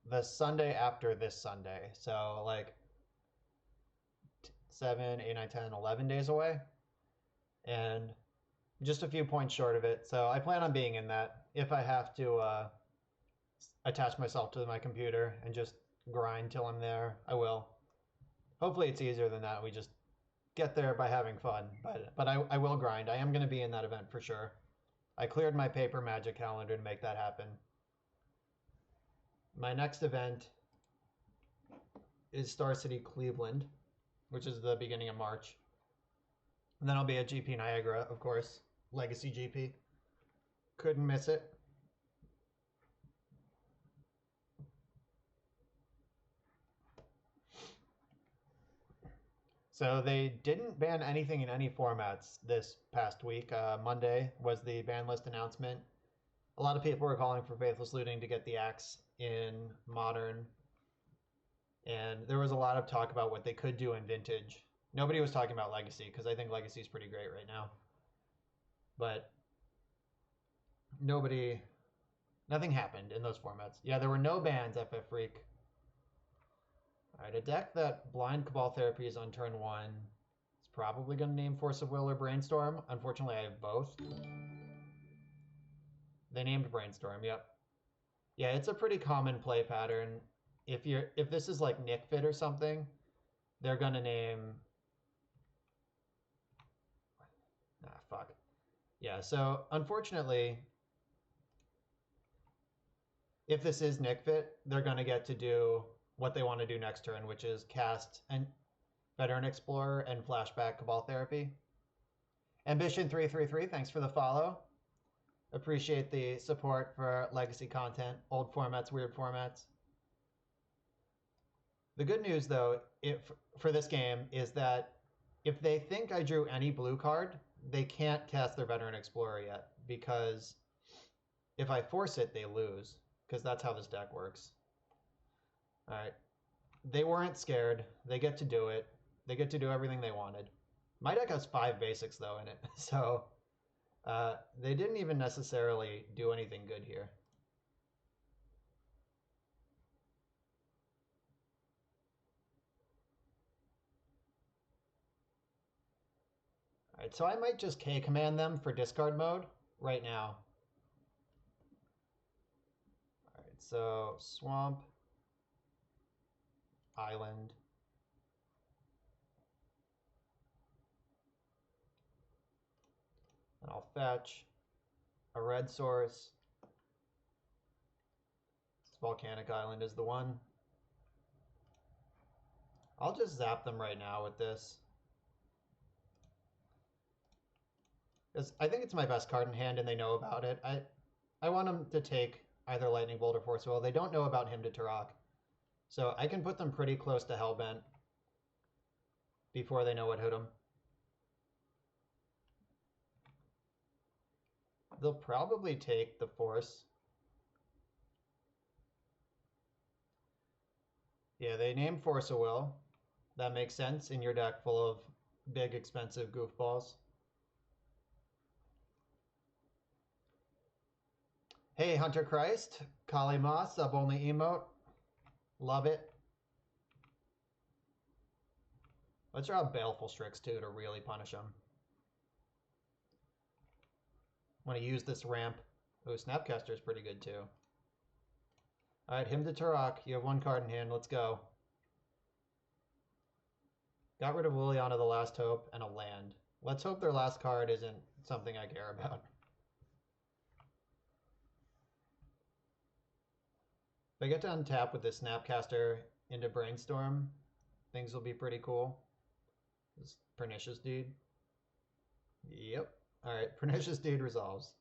[SPEAKER 1] the Sunday after this Sunday. So, like 7, 8, 9, 10, 11 days away. And just a few points short of it. So I plan on being in that. If I have to attach myself to my computer and just grind till I'm there, I will. Hopefully it's easier than that. We just get there by having fun. But I will grind. I am going to be in that event for sure. I cleared my paper magic calendar to make that happen. My next event is Star City Cleveland, which is the beginning of March. And then I'll be at GP Niagara, of course. Legacy GP. Couldn't miss it. So they didn't ban anything in any formats this past week. Monday was the ban list announcement. A lot of people were calling for Faithless Looting to get the axe in Modern. And there was a lot of talk about what they could do in Vintage. Nobody was talking about Legacy because I think Legacy is pretty great right now. But nothing happened in those formats. Yeah, there were no bans, FF Freak. All right, a deck that blind Cabal Therapy is on turn 1. It's probably going to name Force of Will or Brainstorm. Unfortunately, I have both. They named Brainstorm, yep. Yeah, it's a pretty common play pattern. If this is like Nick Fit or something, they're gonna name. Ah, fuck. Yeah, so unfortunately, if this is Nick Fit, they're gonna get to do what they want to do next turn, which is cast an Veteran Explorer and flashback Cabal Therapy. Ambition333, thanks for the follow. Appreciate the support for Legacy content, old formats, weird formats. The good news, though, for this game is that if they think I drew any blue card, they can't cast their Veteran Explorer yet, because if I force it, they lose, because that's how this deck works. All right. They weren't scared. They get to do it. They get to do everything they wanted. My deck has 5 basics, though, in it, so they didn't even necessarily do anything good here. All right, so I might just K-command them for discard mode right now. All right, so Swamp, Island, and I'll fetch a red source. This Volcanic Island is the one. I'll just zap them right now with this, because I think it's my best card in hand and they know about it. I want them to take either Lightning Bolt or Force Will. They don't know about Hymn to Turok. So I can put them pretty close to Hellbent before they know what hit them. They'll probably take the Force. Yeah, they named Force of Will. That makes sense in your deck full of big, expensive goofballs. Hey, Hunter Christ, Kali Moss, sub-only emote. Love it. Let's draw Baleful Strix, too, to really punish him. Want to use this ramp. Oh, Snapcaster is pretty good, too. All right, Hymn to Turok. You have 1 card in hand. Let's go. Got rid of Liliana, the Last Hope, and a land. Let's hope their last card isn't something I care about. If I get to untap with this Snapcaster into Brainstorm, things will be pretty cool. This Pernicious Deed. Yep. All right, Pernicious Deed resolves.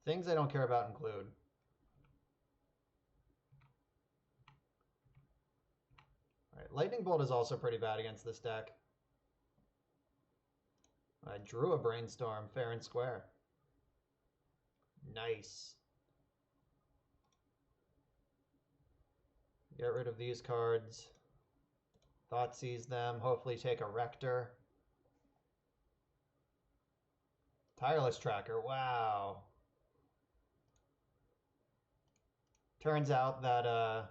[SPEAKER 1] Things I don't care about include. All right, Lightning Bolt is also pretty bad against this deck. I drew a Brainstorm fair and square. Nice. Get rid of these cards. Thoughtseize them. Hopefully take a Rector. Tireless Tracker. Wow. Turns out that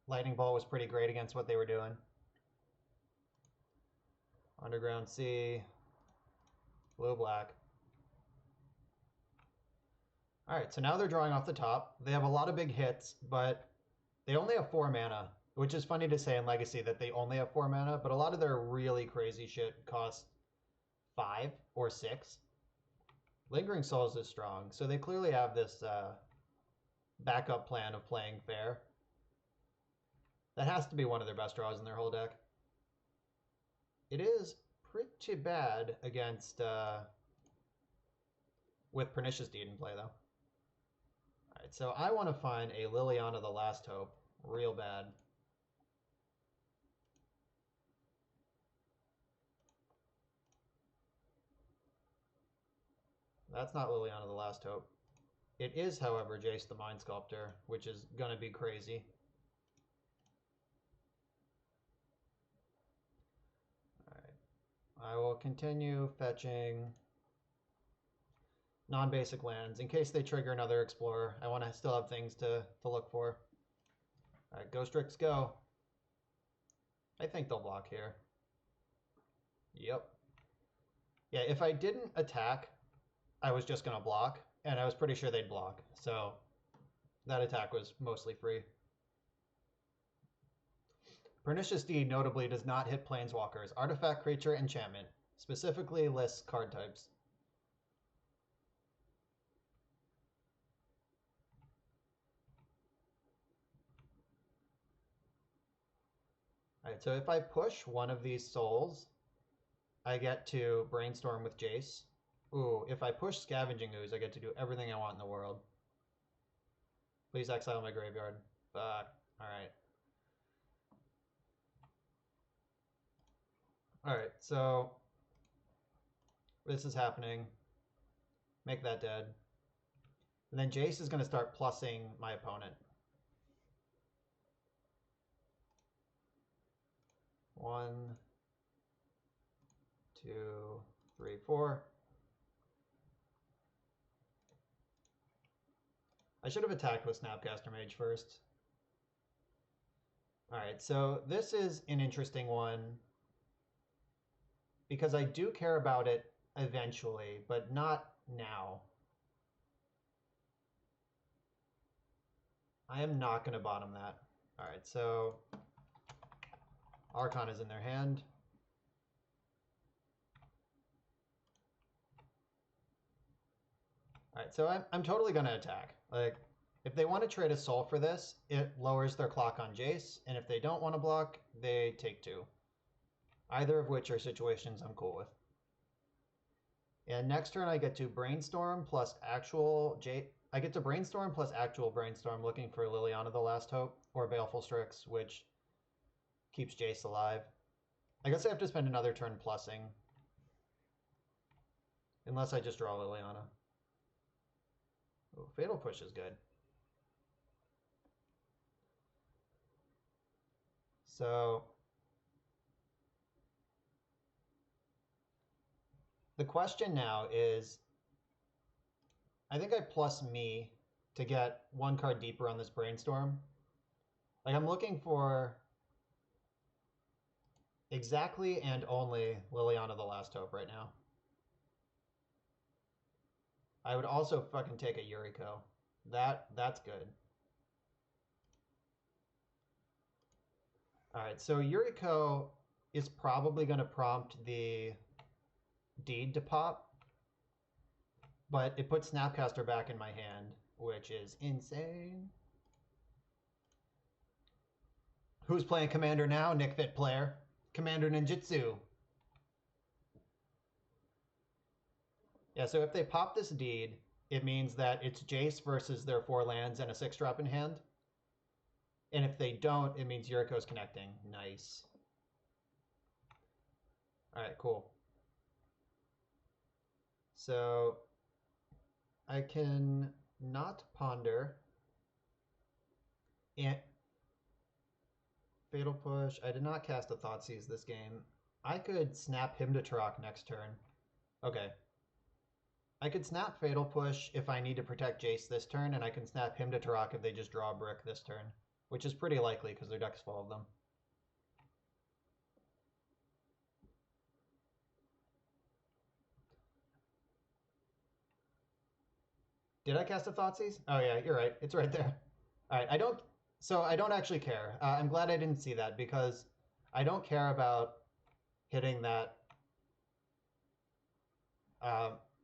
[SPEAKER 1] Lightning Bolt was pretty great against what they were doing. Underground Sea. Blue-black. All right, so now they're drawing off the top. They have a lot of big hits, but they only have 4 mana, which is funny to say in Legacy that they only have 4 mana, but a lot of their really crazy shit costs 5 or 6. Lingering Souls is strong, so they clearly have this backup plan of playing fair. That has to be one of their best draws in their whole deck. It is pretty bad against with Pernicious Deed in play, though. All right, so I want to find a Liliana the Last Hope real bad. That's not Liliana the Last Hope. It is, however, Jace the Mind Sculptor, which is going to be crazy. All right. I will continue fetching non-basic lands in case they trigger another explorer. I want to still have things to look for. All right, Ghost Ricks go. I think they'll block here. Yep. Yeah, if I didn't attack, I was just going to block, and I was pretty sure they'd block. So that attack was mostly free. Pernicious Deed notably does not hit planeswalkers, artifact, creature, enchantment. Specifically lists card types. Alright, so if I push one of these souls, I get to brainstorm with Jace. Ooh, if I push Scavenging Ooze, I get to do everything I want in the world. Please exile my graveyard. Fuck. Alright. Alright, so this is happening. Make that dead. And then Jace is going to start plussing my opponent. 1, 2, 3, 4. I should have attacked with Snapcaster Mage first. Alright, so this is an interesting one because I do care about it eventually, but not now. I am not going to bottom that. Alright, so Archon is in their hand. Alright, so I'm totally going to attack. Like, if they want to trade a soul for this, it lowers their clock on Jace, and if they don't want to block, they take 2. Either of which are situations I'm cool with. And next turn I get to Brainstorm plus actual I get to Brainstorm plus actual Brainstorm looking for Liliana the Last Hope or Baleful Strix, which keeps Jace alive. I guess I have to spend another turn plussing. Unless I just draw Liliana. Ooh, Fatal Push is good. So the question now is, I think I plus me to get one card deeper on this Brainstorm. Like, I'm looking for exactly and only Liliana the Last Hope right now. I would also fucking take a Yuriko. That's good. Alright, so Yuriko is probably going to prompt the Deed to pop, but it puts Snapcaster back in my hand, which is insane. Who's playing Commander now? Nick Fit player. Commander Ninjutsu. Yeah, so if they pop this Deed, it means that it's Jace versus their 4 lands and a 6-drop in hand. And if they don't, it means Yuriko's connecting. Nice. Alright, cool. So I can not ponder. And Fatal Push. I did not cast a Thoughtseize this game. I could snap him to Turok next turn. Okay. I could snap Fatal Push if I need to protect Jace this turn, and I can snap him to Turok if they just draw a brick this turn, which is pretty likely because their deck's full of them. Did I cast a Thoughtseize? Oh yeah, you're right. It's right there. All right, I don't actually care. I'm glad I didn't see that because I don't care about hitting that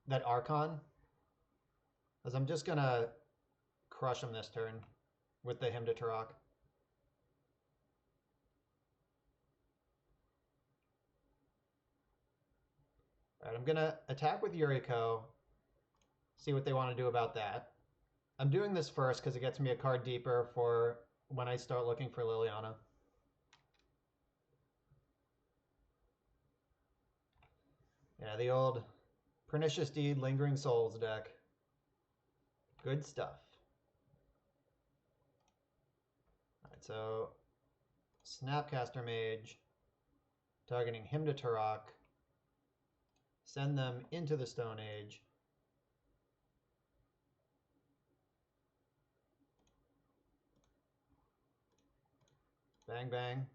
[SPEAKER 1] that Archon, because I'm just gonna crush him this turn with the Hymn to Turok. All right, I'm gonna attack with Yuriko. See what they want to do about that. I'm doing this first because it gets me a card deeper for when I start looking for Liliana. Yeah, the old Pernicious Deed, Lingering Souls deck. Good stuff. Alright, so Snapcaster Mage, targeting Hymn to Turok. send them into the Stone Age. Bang, bang.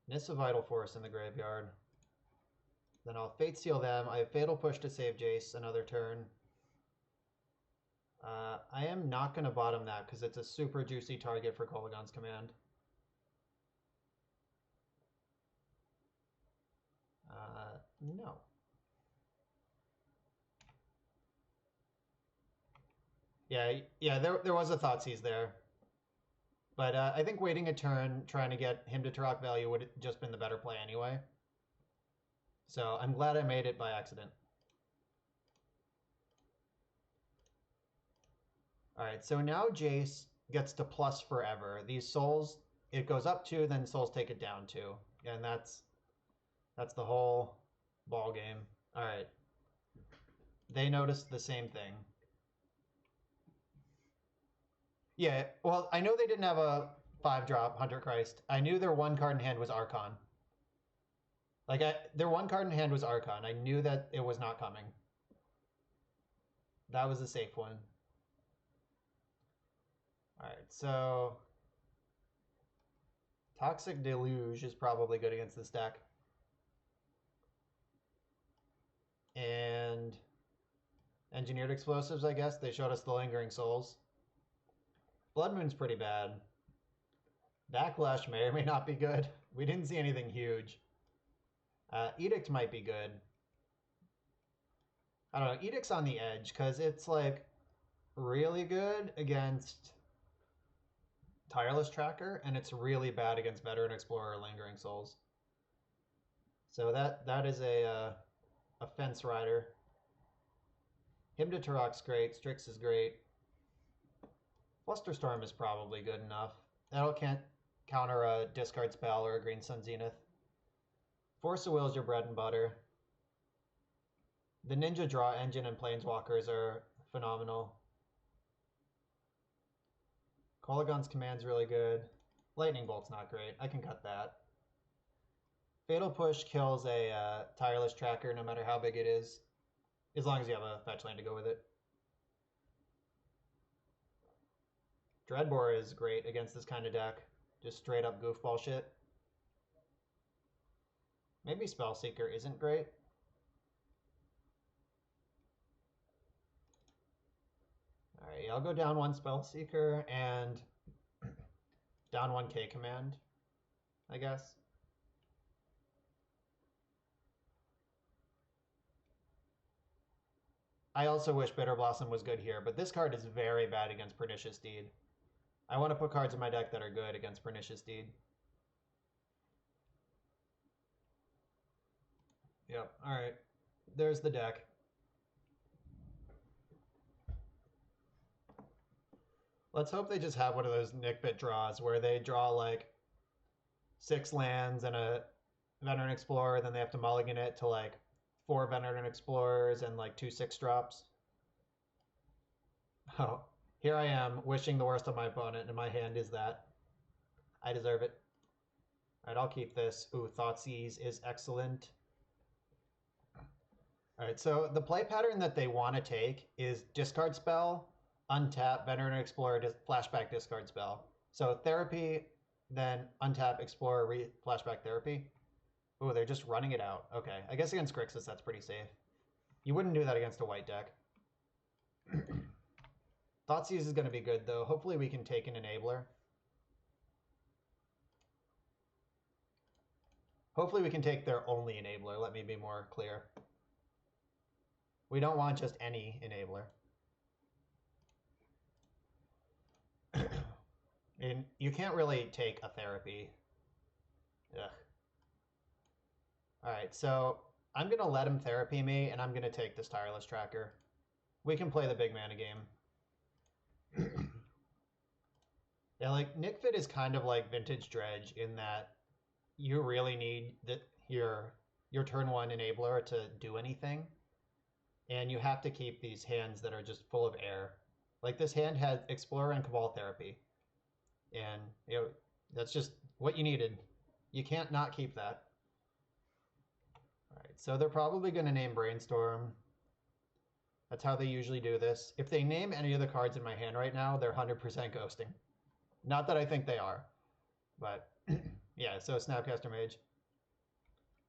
[SPEAKER 1] Nissa Vital Force in the graveyard. Then I'll Fate Seal them. I have Fatal Push to save Jace another turn. I am not going to bottom that because it's a super juicy target for Kolaghan's Command. No. Yeah, there was a Thoughtseize there. But I think waiting a turn, trying to get him to Turok value would have just been the better play anyway. So I'm glad I made it by accident. Alright, so now Jace gets to plus forever. These souls, it goes up 2, then souls take it down 2. And that's the whole ball game. Alright. They noticed the same thing. Yeah, well, I know they didn't have a 5-drop Hunter Christ. I knew their one card in hand was Archon. Like, their one card in hand was Archon. I knew that it was not coming. That was a safe one. Alright, so... Toxic Deluge is probably good against this deck. And... Engineered Explosives, I guess. They showed us the Lingering Souls. Blood Moon's pretty bad. Backlash may or may not be good. We didn't see anything huge. Edict might be good. I don't know. Edict's on the edge because it's like really good against Tireless Tracker, and it's really bad against Veteran Explorer or Lingering Souls. So that is a Fence Rider. Him to Turok's great. Strix is great. Flusterstorm is probably good enough. That'll can't counter a discard spell or a Green Sun Zenith. Force of Will is your bread and butter. The Ninja Draw Engine and Planeswalkers are phenomenal. Kolaghan's Command's really good. Lightning Bolt's not great. I can cut that. Fatal Push kills a Tireless Tracker no matter how big it is, as long as you have a fetch land to go with it. Dreadbore is great against this kind of deck. Just straight up goofball shit. Maybe Spellseeker isn't great. Alright, I'll go down 1 Spellseeker and down 1 K command, I guess. I also wish Bitter Blossom was good here, but this card is very bad against Pernicious Deed. I want to put cards in my deck that are good against Pernicious Deed. Yep, alright. There's the deck. Let's hope they just have one of those Nick Bit draws where they draw like 6 lands and a Veteran Explorer, then they have to mulligan it to like 4 Veteran Explorers and like 2 6-drops. Oh, here I am wishing the worst on my opponent, and my hand is that. I deserve it. Alright, I'll keep this. Ooh, Thoughtseize is excellent. Alright, so the play pattern that they want to take is discard spell, untap, Veteran Explorer, flashback discard spell. So therapy, then untap, Explorer, flashback therapy. Ooh, they're just running it out. Okay, I guess against Grixis that's pretty safe. You wouldn't do that against a white deck. Thoughtseize is going to be good, though. Hopefully we can take an Enabler. Hopefully we can take their only Enabler. Let me be more clear. We don't want just any Enabler. And you can't really take a therapy. Ugh. Alright, so I'm going to let him therapy me, and I'm going to take this Tireless Tracker. We can play the big mana game. Yeah, like, Nick Fit is kind of like Vintage Dredge in that you really need your turn 1 Enabler to do anything. And you have to keep these hands that are just full of air. Like, this hand had Explorer and Cabal Therapy. And, you know, that's just what you needed. You can't not keep that. Alright, so they're probably going to name Brainstorm. That's how they usually do this. If they name any of the cards in my hand right now, they're 100% ghosting. Not that I think they are, but yeah, so Snapcaster Mage.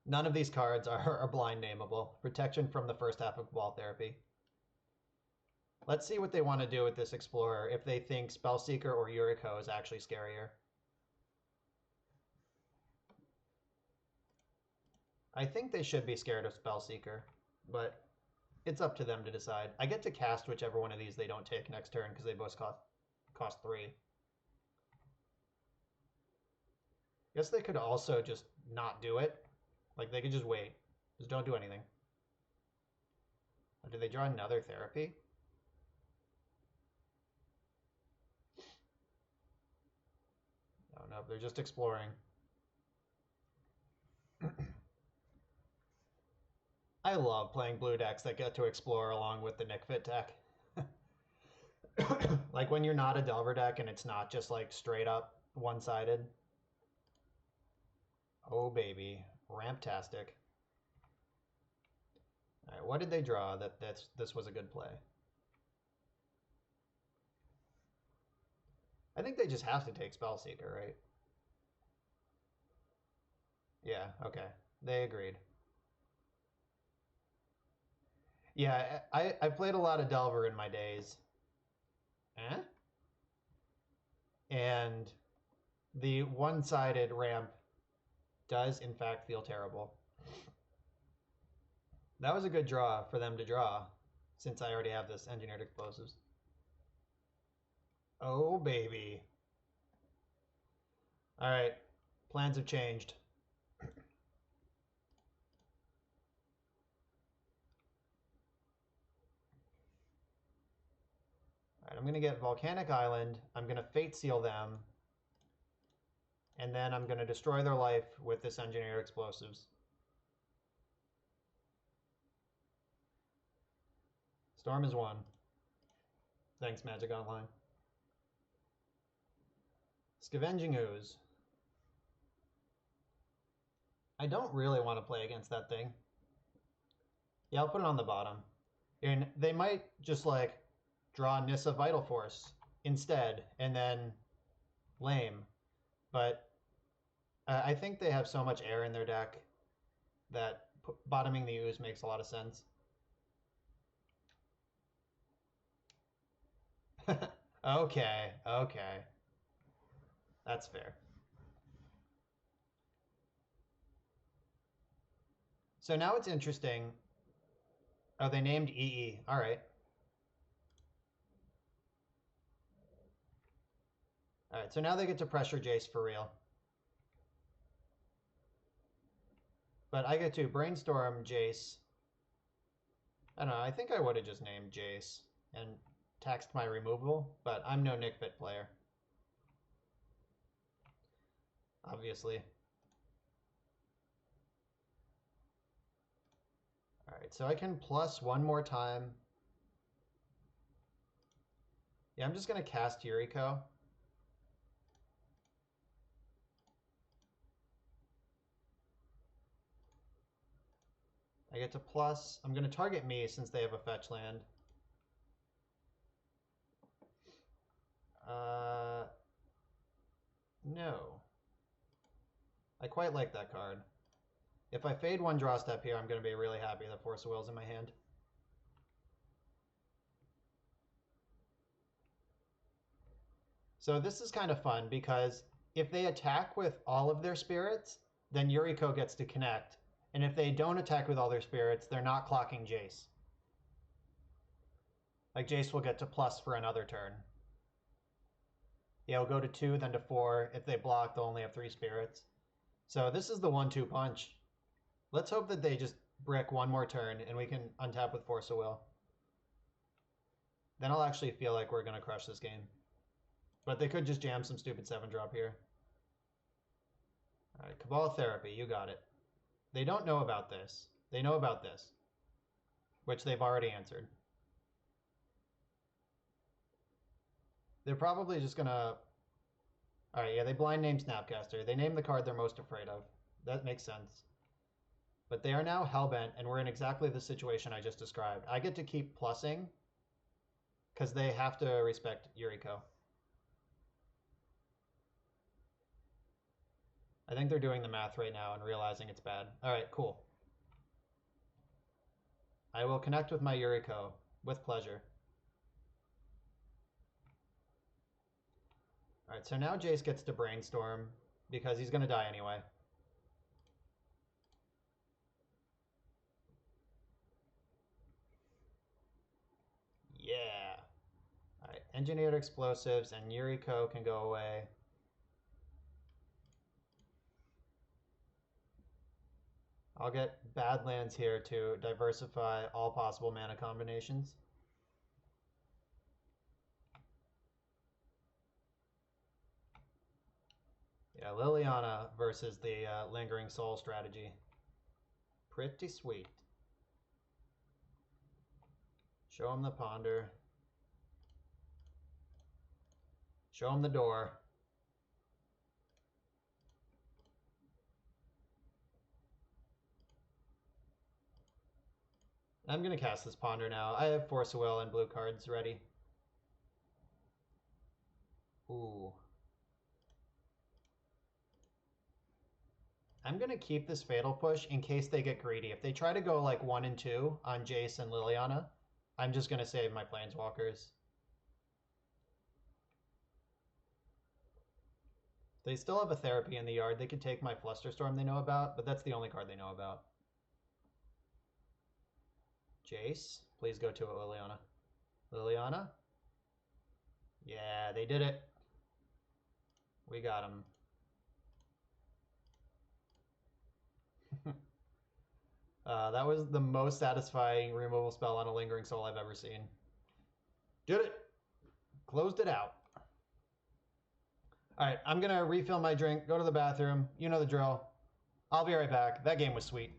[SPEAKER 1] None of these cards are blind nameable. Protection from the first half of Wall Therapy. Let's see what they want to do with this Explorer, if they think Spellseeker or Yuriko is actually scarier. I think they should be scared of Spellseeker, but it's up to them to decide. I get to cast whichever one of these they don't take next turn because they both cost 3. Guess they could also just not do it. Like, they could just wait. Just don't do anything. Or did they draw another Therapy? No, they're just exploring. I love playing blue decks that get to explore along with the Nick Fit deck. Like when you're not a Delver deck and it's not just like straight up one-sided. Oh baby, Ramptastic. All right, what did they draw that this was a good play? I think they just have to take Spellseeker, right? Yeah, okay. They agreed. Yeah, I've played a lot of Delver in my days. Eh? And the one-sided ramp does, in fact, feel terrible. That was a good draw for them to draw, since I already have this Engineered Explosives. Oh, baby. All right, plans have changed. All right, I'm going to get Volcanic Island. I'm going to Fate Seal them. And then I'm going to destroy their life with this Engineered Explosives. Storm is 1. Thanks, Magic Online. Scavenging Ooze. I don't really want to play against that thing. Yeah, I'll put it on the bottom. And they might just like draw Nissa Vital Force instead and then lame. But I think they have so much air in their deck that bottoming the Ooze makes a lot of sense. Okay. That's fair. So now it's interesting. Oh, they named EE. All right. All right, so now they get to pressure Jace for real. But I get to Brainstorm Jace. I don't know, I think I would have just named Jace and taxed my removal, but I'm no Nick Fit player. Obviously. All right, so I can plus 1 more time. Yeah, I'm just going to cast Yuriko. I get to plus. I'm going to target me since they have a fetch land. No. I quite like that card. If I fade 1 draw step here, I'm going to be really happy that Force of Will's in my hand. So this is kind of fun because if they attack with all of their spirits, then Yuriko gets to connect. And if they don't attack with all their spirits, they're not clocking Jace. Like Jace will get to plus for another turn. Yeah, it'll go to 2, then to 4. If they block, they'll only have 3 spirits. So this is the 1-2 punch. Let's hope that they just brick 1 more turn and we can untap with Force of Will. Then I'll actually feel like we're going to crush this game. But they could just jam some stupid 7-drop here. All right, Cabal Therapy, you got it. They don't know about this. They know about this, which they've already answered. They're probably just going to... All right, yeah, they blind name Snapcaster. They name the card they're most afraid of. That makes sense. But they are now hellbent, and we're in exactly the situation I just described. I get to keep plussing because they have to respect Yuriko. I think they're doing the math right now and realizing it's bad. All right, cool. I will connect with my Yuriko with pleasure. All right, so now Jace gets to brainstorm because he's going to die anyway. Yeah. All right, engineered explosives and Yuriko can go away. I'll get Badlands here to diversify all possible mana combinations. Yeah, Liliana versus the Lingering Soul strategy. Pretty sweet. Show him the ponder. Show him the door. I'm going to cast this ponder now. I have Force of Will and blue cards ready. Ooh. I'm going to keep this Fatal Push in case they get greedy. If they try to go like 1 and 2 on Jace and Liliana, I'm just going to save my Planeswalkers. They still have a Therapy in the yard. They could take my Flusterstorm they know about, but that's the only card they know about. Jace, please go to it, Liliana. Liliana? Yeah, they did it. We got him. That was the most satisfying removal spell on a Lingering Soul I've ever seen. Did it! Closed it out. All right, I'm going to refill my drink, go to the bathroom. You know the drill. I'll be right back. That game was sweet.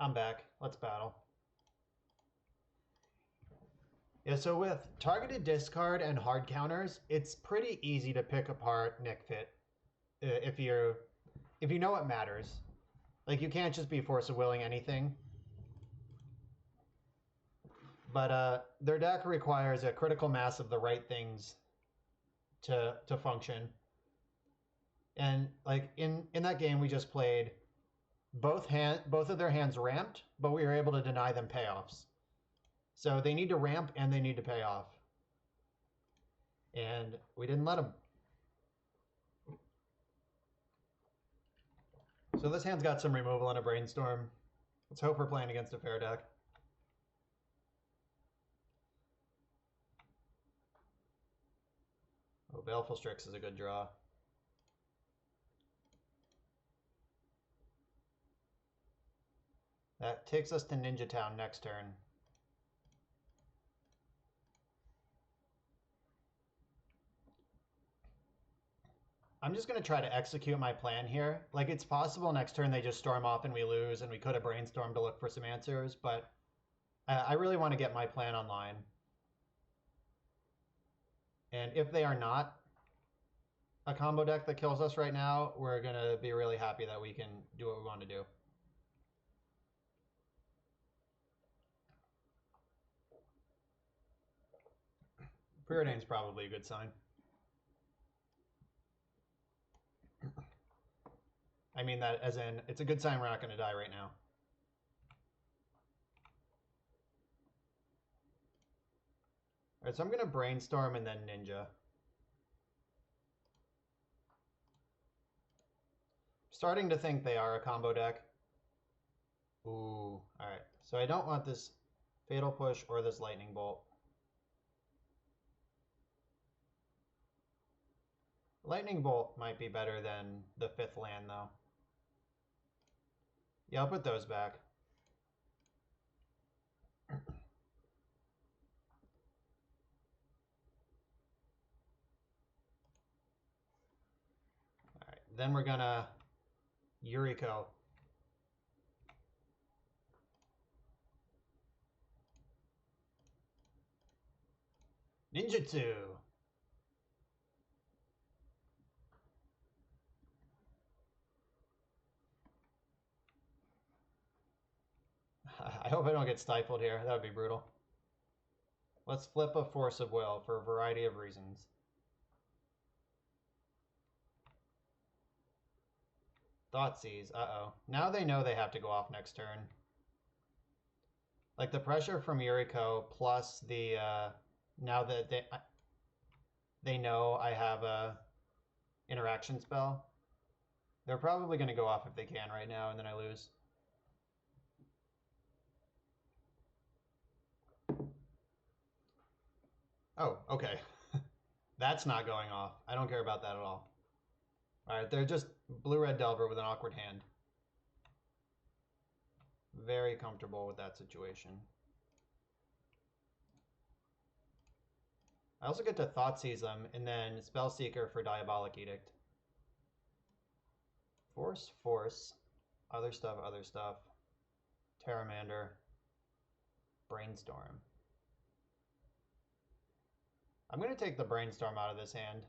[SPEAKER 1] I'm back. Let's battle. Yeah, so with targeted discard and hard counters, it's pretty easy to pick apart Nick Fit if you know what matters. Like, you can't just be force of willing anything. But their deck requires a critical mass of the right things to function. And like in that game we just played, both of their hands ramped, but we were able to deny them payoffs. So they need to ramp and they need to pay off. And we didn't let them. So this hand's got some removal and a brainstorm. Let's hope we're playing against a fair deck. Oh, Baleful Strix is a good draw. That takes us to Ninja Town next turn. I'm just going to try to execute my plan here. Like, it's possible next turn they just storm off and we lose, and we could have brainstormed to look for some answers, but I really want to get my plan online. And if they are not a combo deck that kills us right now, we're going to be really happy that we can do what we want to do. Preordain's probably a good sign. I mean that as in, it's a good sign we're not going to die right now. All right, so I'm going to brainstorm and then ninja. Starting to think they are a combo deck. Ooh, all right. So I don't want this Fatal Push or this Lightning Bolt. Lightning Bolt might be better than the 5th land, though. Yeah, I'll put those back. All right, then we're gonna Yuriko. Ninjutsu. I hope I don't get stifled here. That would be brutal. Let's flip a Force of Will for a variety of reasons. Thoughtseize. Uh-oh. Now they know they have to go off next turn. Like, the pressure from Yuriko plus the now that they know I have a interaction spell, they're probably going to go off if they can right now, and then I lose. Oh, okay. That's not going off. I don't care about that at all. All right, they're just blue-red Delver with an awkward hand. Very comfortable with that situation. I also get to Thoughtseize them, and then Spellseeker for Diabolic Edict. Force, Force. Other stuff, other stuff. Terramander. Brainstorm. I'm going to take the Brainstorm out of this hand.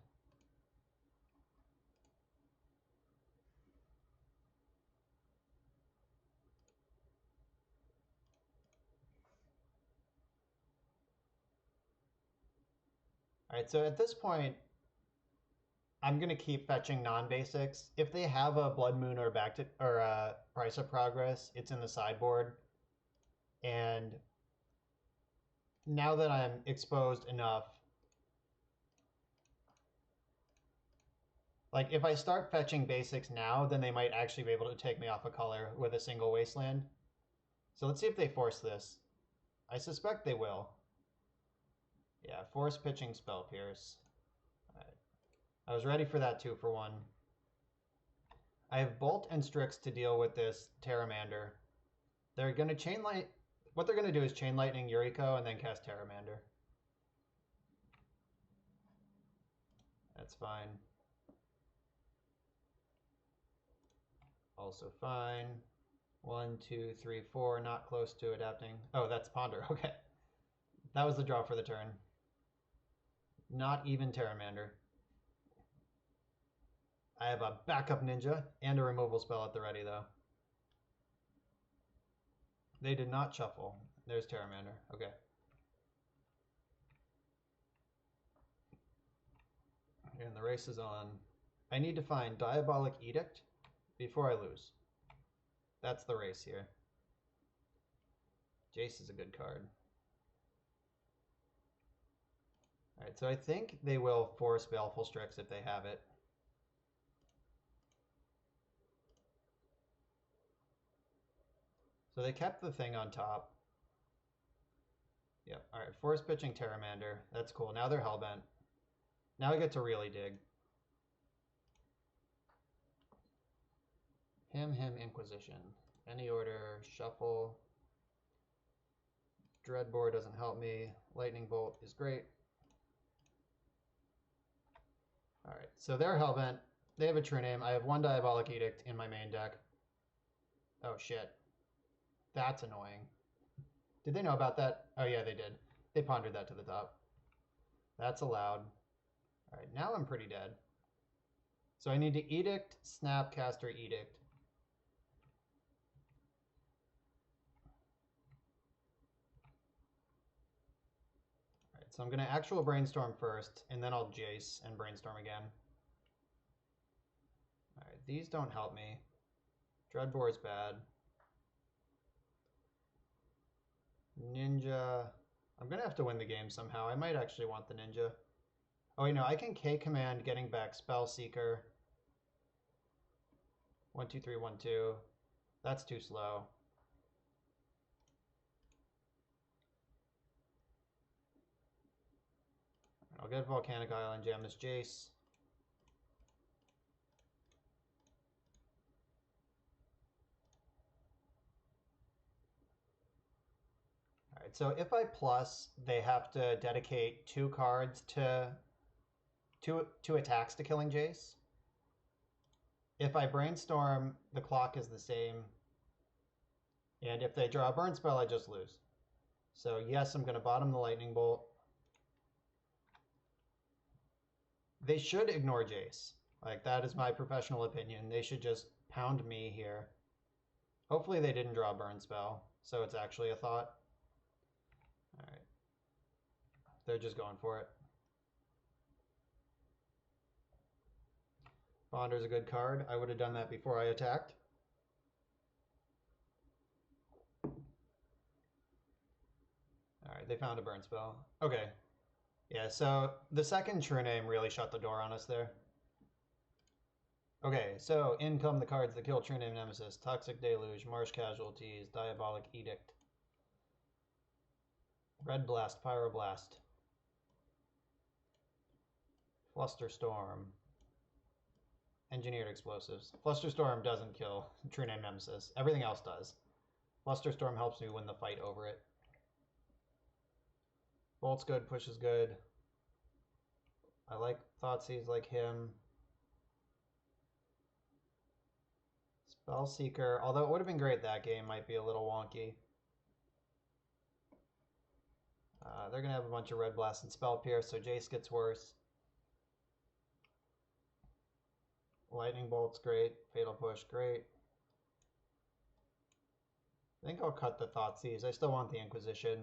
[SPEAKER 1] All right, so at this point, I'm going to keep fetching non-basics. If they have a Blood Moon or Price of Progress, it's in the sideboard. And now that I'm exposed enough, like, if I start fetching basics now, then they might actually be able to take me off a color with a single Wasteland. So let's see if they force this. I suspect they will. Yeah, force pitching Spell Pierce. All right. I was ready for that 2-for-1. I have Bolt and Strix to deal with this Terramander. They're going to Chain Light. What they're going to do is Chain Lightning Yuriko and then cast Terramander. That's fine. Also fine. 1, 2, 3, 4, not close to adapting. Oh, that's Ponder. Okay. That was the draw for the turn. Not even Terramander. I have a backup ninja and a removal spell at the ready, though. They did not shuffle. There's Terramander. Okay. And the race is on. I need to find Diabolic Edict before I lose. That's the race here. Jace is a good card. Alright, so I think they will force Baleful Strix if they have it. So they kept the thing on top. Yep, alright, force pitching Terramander. That's cool. Now they're Hellbent. Now I get to really dig. Him, Inquisition. Any order, shuffle. Dreadbore doesn't help me. Lightning Bolt is great. Alright, so they're Hellbent. They have a true name. I have one Diabolic Edict in my main deck. Oh shit. That's annoying. Did they know about that? Oh yeah, they did. They pondered that to the top. That's allowed. Alright, now I'm pretty dead. So I need to Edict, Snapcaster, Edict. Alright, so I'm going to actual Brainstorm first, and then I'll Jace and Brainstorm again. Alright, these don't help me. Dreadbore is bad. Ninja. I'm going to have to win the game somehow. I might actually want the Ninja. Oh, wait, no. I can K-Command getting back Spell Seeker. 1, 2, 3, 1, 2. That's too slow. I'll get Volcanic Island, jam this Jace. Alright, so if I plus, they have to dedicate 2 cards to two attacks to killing Jace. If I Brainstorm, the clock is the same. And if they draw a burn spell, I just lose. So yes, I'm going to bottom the Lightning Bolt. They should ignore Jace. Like, that is my professional opinion. They should just pound me here. Hopefully they didn't draw a burn spell, so it's actually a thought. Alright. They're just going for it. Bonder's a good card. I would have done that before I attacked. Alright, they found a burn spell. Okay. Yeah, so the second true name really shut the door on us there. Okay, so in come the cards that kill true name Nemesis. Toxic Deluge, Marsh Casualties, Diabolic Edict. Red Blast, Pyroblast. Flusterstorm. Engineered Explosives. Flusterstorm doesn't kill true name Nemesis. Everything else does. Flusterstorm helps me win the fight over it. Bolt's good, push is good. I like Thoughtseize like him. Spellseeker, although it would have been great that game, might be a little wonky. They're going to have a bunch of Red Blast and Spell Pierce, so Jace gets worse. Lightning Bolt's great. Fatal Push, great. I think I'll cut the Thoughtseize. I still want the Inquisition.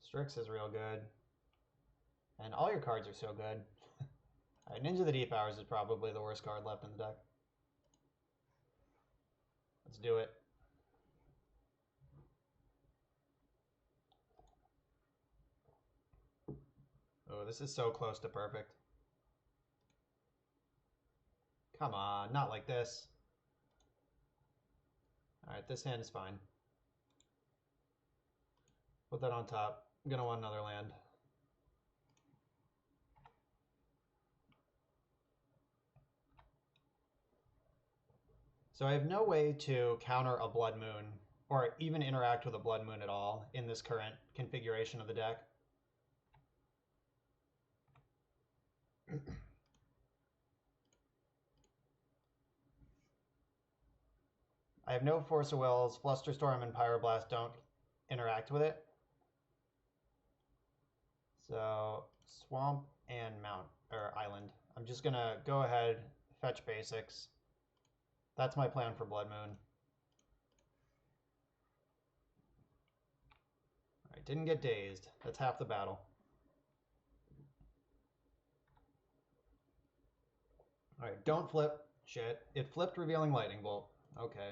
[SPEAKER 1] Strix is real good. And all your cards are so good. Alright, Ninja the Deep Hours is probably the worst card left in the deck. Let's do it. Oh, this is so close to perfect. Come on, not like this. Alright, this hand is fine. Put that on top. I'm going to want another land. So I have no way to counter a Blood Moon, or even interact with a Blood Moon at all in this current configuration of the deck. I have no Force of Wills. Flusterstorm and Pyroblast don't interact with it. So Swamp and Island. I'm just gonna go ahead, fetch basics. That's my plan for Blood Moon. Alright, didn't get dazed. That's half the battle. Alright, don't flip. Shit. It flipped Revealing Lightning Bolt. Okay.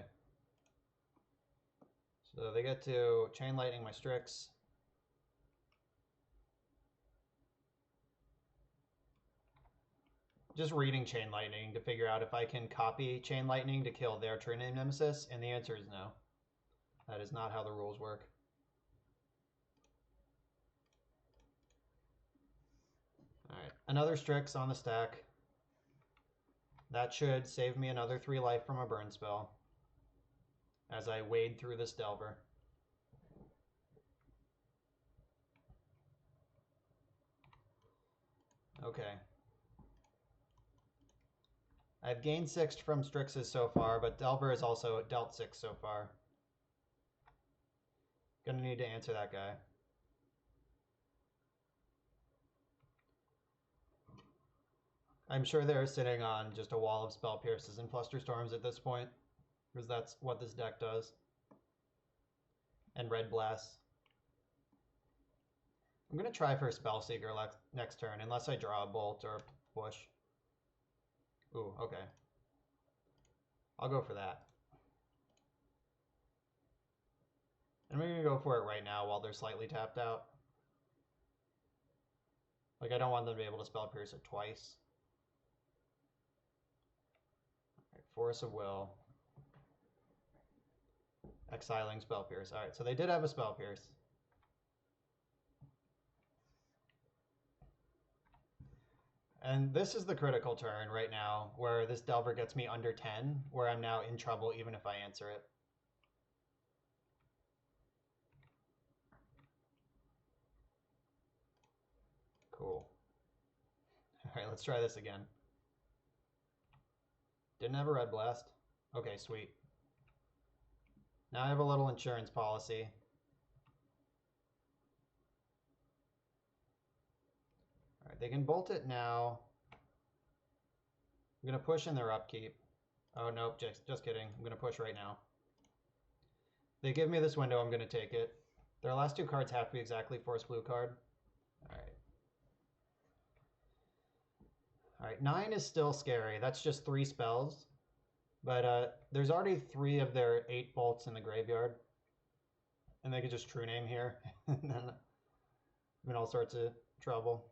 [SPEAKER 1] So they get to Chain Lightning my Strix. Just reading Chain Lightning to figure out if I can copy Chain Lightning to kill their True Name Nemesis, and the answer is no. That is not how the rules work. Alright, another Strix on the stack. That should save me another 3 life from a burn spell as I wade through this Delver. Okay. I've gained 6 from Strixes so far, but Delver has also dealt 6 so far. Gonna need to answer that guy. I'm sure they're sitting on just a wall of Spell Pierces and Flusterstorms at this point, because that's what this deck does. And Red Blast. I'm going to try for Spellseeker next turn, unless I draw a Bolt or a Push. Ooh, okay. I'll go for that. And we're going to go for it right now while they're slightly tapped out. Like, I don't want them to be able to Spell Pierce it twice. Right, Force of Will. Exiling Spell Pierce. Alright, so they did have a Spell Pierce. And this is the critical turn right now, where this Delver gets me under 10, where I'm now in trouble even if I answer it. Cool. Alright, let's try this again. Didn't have a Red Blast. Okay, sweet. Now I have a little insurance policy. Alright, they can bolt it now. I'm going to push in their upkeep. Oh, nope, just kidding. I'm going to push right now. They give me this window, I'm going to take it. Their last 2 cards have to be exactly Force Blue card. Alright. Alright, 9 is still scary. That's just 3 spells. But there's already 3 of their 8 bolts in the graveyard. And they could just True Name here. And then I'm in all sorts of trouble.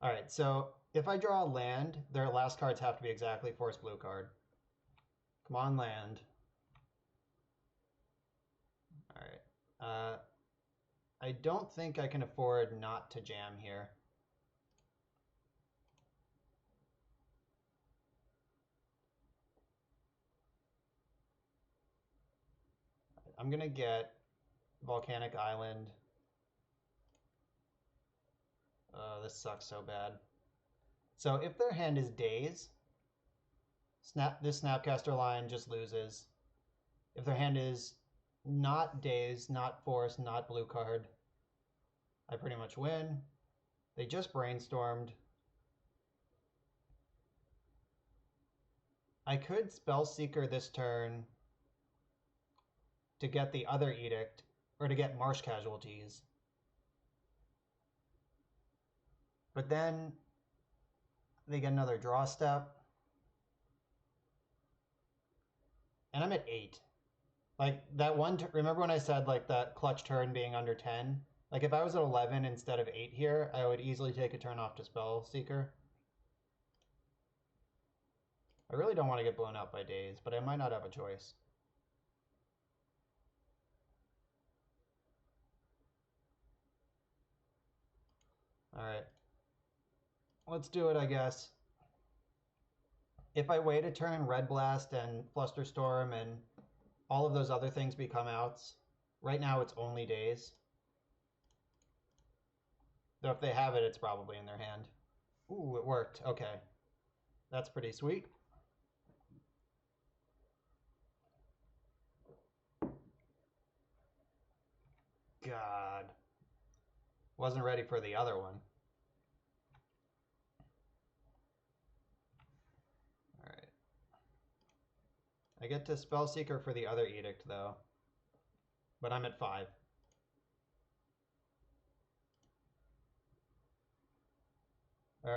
[SPEAKER 1] Alright, so if I draw a land, their last cards have to be exactly Force Blue card. Come on, land. Alright. I don't think I can afford not to jam here. I'm going to get Volcanic Island. This sucks so bad. So if their hand is Daze, this Snapcaster line just loses. If their hand is not Daze, not Force, not blue card, I pretty much win. They just brainstormed. I could Spellseeker this turn to get the other Edict, or to get Marsh Casualties. But then they get another draw step. And I'm at 8. Like, that one, remember when I said, like, that clutch turn being under 10? Like, if I was at 11 instead of 8 here, I would easily take a turn off to Spellseeker. I really don't want to get blown up by Daze, but I might not have a choice. Alright. Let's do it, I guess. If I wait a turn, Red Blast and Flusterstorm and all of those other things become outs. Right now it's only Daze. Though if they have it, it's probably in their hand. Ooh, it worked. Okay. That's pretty sweet. God. Wasn't ready for the other one. Alright. I get to Spellseeker for the other edict, though. But I'm at 5.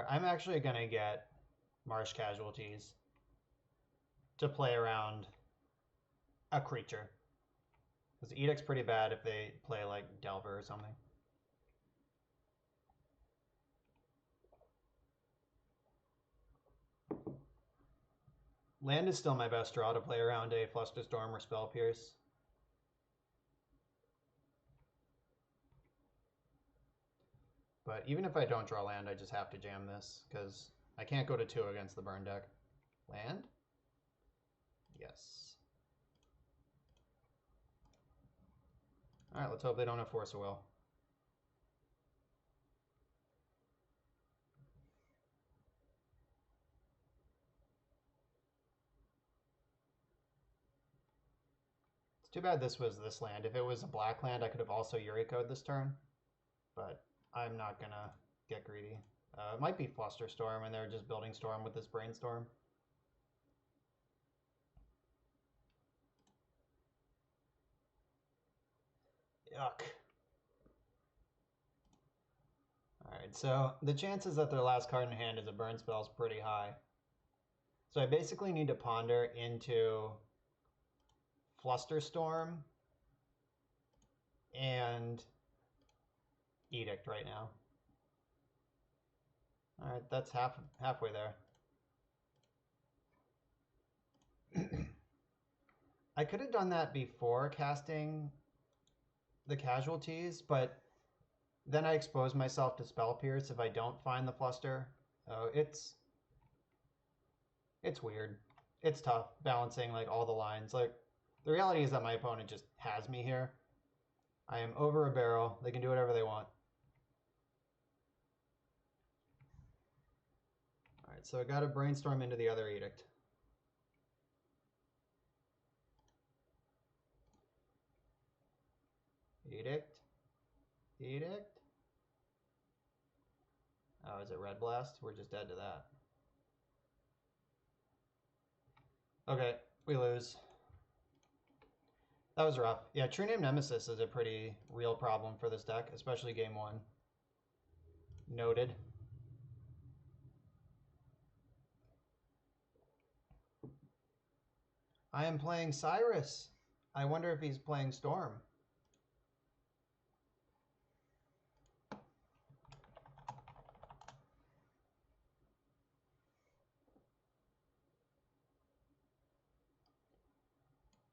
[SPEAKER 1] I'm actually going to get Marsh Casualties to play around a creature. Because Edict's pretty bad if they play like Delver or something. Land is still my best draw to play around a Flusterstorm or Spell Pierce. But even if I don't draw land, I just have to jam this, because I can't go to 2 against the burn deck. Land? Yes. Alright, let's hope they don't have Force of Will. It's too bad this was this land. If it was a black land, I could have also Yuriko'd this turn. But I'm not going to get greedy. It might be Flusterstorm, and they're just building Storm with this Brainstorm. Yuck. Alright, so the chances that their last card in hand is a burn spell is pretty high. So I basically need to ponder into Flusterstorm and Edict right now. Alright, that's halfway there. I could have done that before casting the casualties, but then I expose myself to Spell Pierce if I don't find the Fluster. So it's weird. It's tough balancing like all the lines. Like the reality is that my opponent just has me here. I am over a barrel. They can do whatever they want. Alright, so I got to Brainstorm into the other Edict. Edict? Edict? Oh, is it Red Blast? We're just dead to that. Okay, we lose. That was rough. Yeah, True Name Nemesis is a pretty real problem for this deck, especially game 1. Noted. I am playing Cyrus. I wonder if he's playing Storm.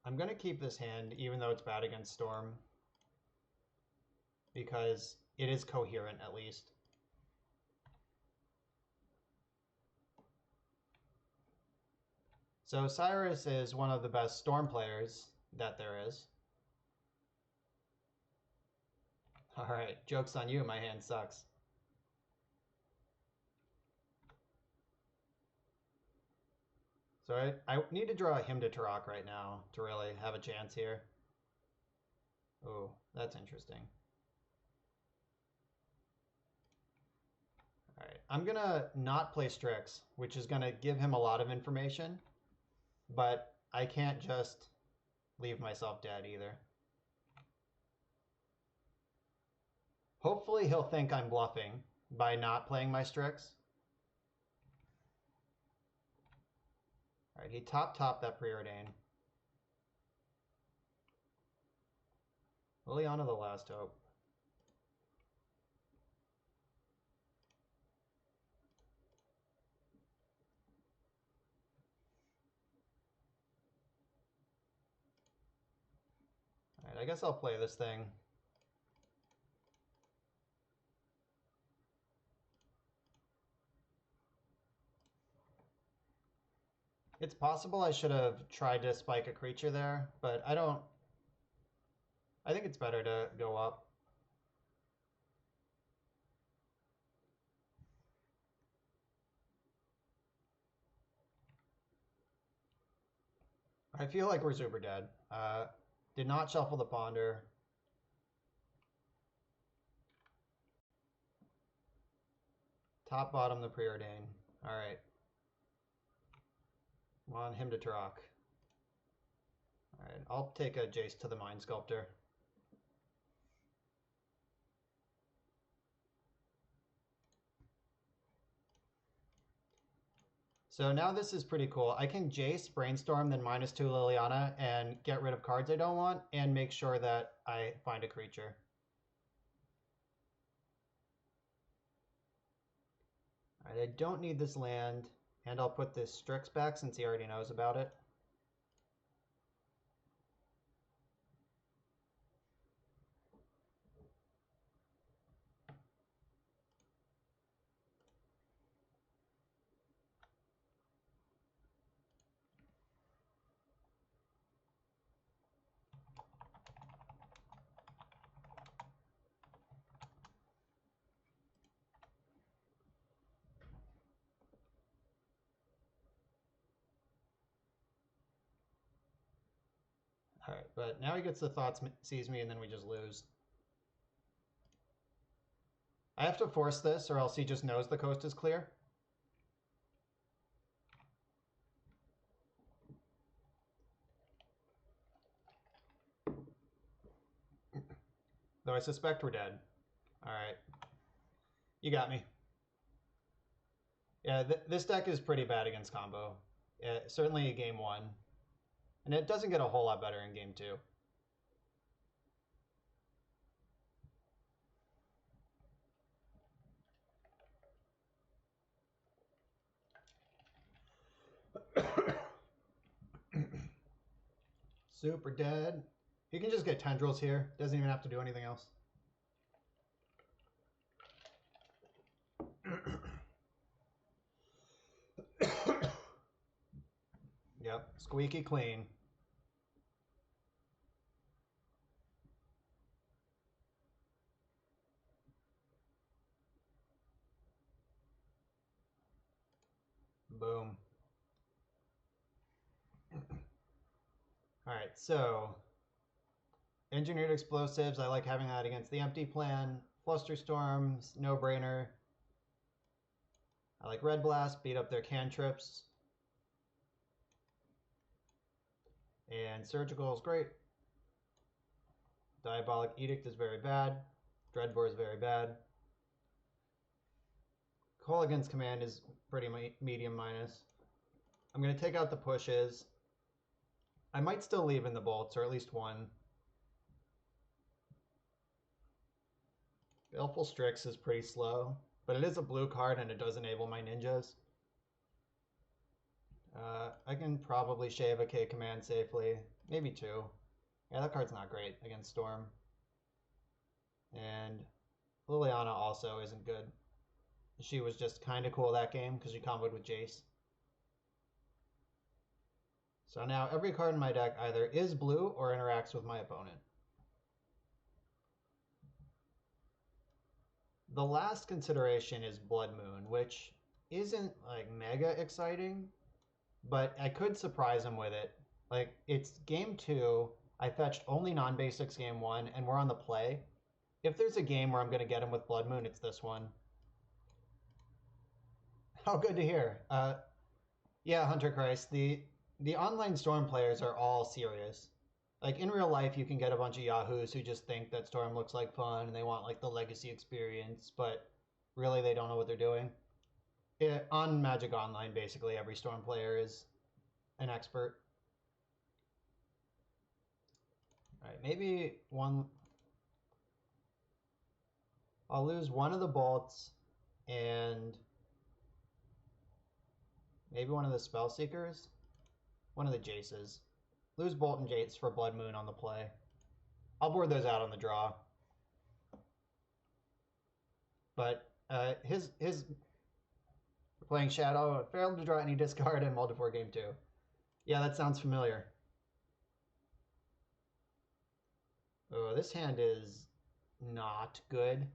[SPEAKER 1] I'm going to keep this hand even though it's bad against Storm, because it is coherent at least. So Cyrus is one of the best Storm players that there is. Alright, joke's on you, my hand sucks. So I need to draw a Hymn to Turok right now to really have a chance here. Oh, that's interesting. Alright, I'm going to not play Strix, which is going to give him a lot of information, but I can't just leave myself dead either. Hopefully he'll think I'm bluffing by not playing my Strix. Alright, he top that Preordain. Liliana the Last Hope. Alright, I guess I'll play this thing. It's possible I should have tried to spike a creature there, but I don't... I think it's better to go up. I feel like we're super dead. Did not shuffle the Ponder. Top, bottom, the preordain. All right. Want him to Turok. All right, I'll take a Jace to the Mind Sculptor. So now this is pretty cool. I can Jace, Brainstorm, then -2 Liliana, and get rid of cards I don't want, and make sure that I find a creature. All right, I don't need this land, and I'll put this Strix back since he already knows about it. All right, but now he gets the Thoughts Sees Me, and then we just lose. I have to force this, or else he just knows the coast is clear. Though I suspect we're dead. All right. You got me. Yeah, this deck is pretty bad against combo. Certainly game 1. And it doesn't get a whole lot better in game 2. Super dead. He can just get Tendrils here. Doesn't even have to do anything else. Yep, squeaky clean. Boom. All right, so engineered explosives. I like having that against the empty plan. Flusterstorms, no brainer. I like Red Blast, beat up their cantrips. And Surgical is great. Diabolic Edict is very bad. Dreadbore is very bad. Colligan's Command is pretty medium minus. I'm going to take out the pushes. I might still leave in the bolts, or at least one. Baleful Strix is pretty slow, but it is a blue card and it does enable my ninjas. I can probably shave a K command safely. Maybe 2. Yeah, that card's not great against Storm. And Liliana also isn't good. She was just kind of cool that game because she comboed with Jace. So now every card in my deck either is blue or interacts with my opponent. The last consideration is Blood Moon, which isn't like mega exciting, but I could surprise him with it. Like, it's game 2, I fetched only non-basics game 1, and we're on the play. If there's a game where I'm going to get him with Blood Moon, it's this one. Oh, good to hear. Yeah, Hunter Christ, the online Storm players are all serious. Like, in real life, you can get a bunch of yahoos who just think that Storm looks like fun and they want, like, the legacy experience, but really they don't know what they're doing. On Magic Online, basically, every Storm player is an expert. All right, maybe one... I'll lose one of the bolts and maybe one of the Spell Seekers. One of the Jaces. Lose Bolt and Jace for Blood Moon on the play. I'll board those out on the draw. But his playing Shadow failed to draw any discard and multiple game 2. Yeah, that sounds familiar. Oh, this hand is not good.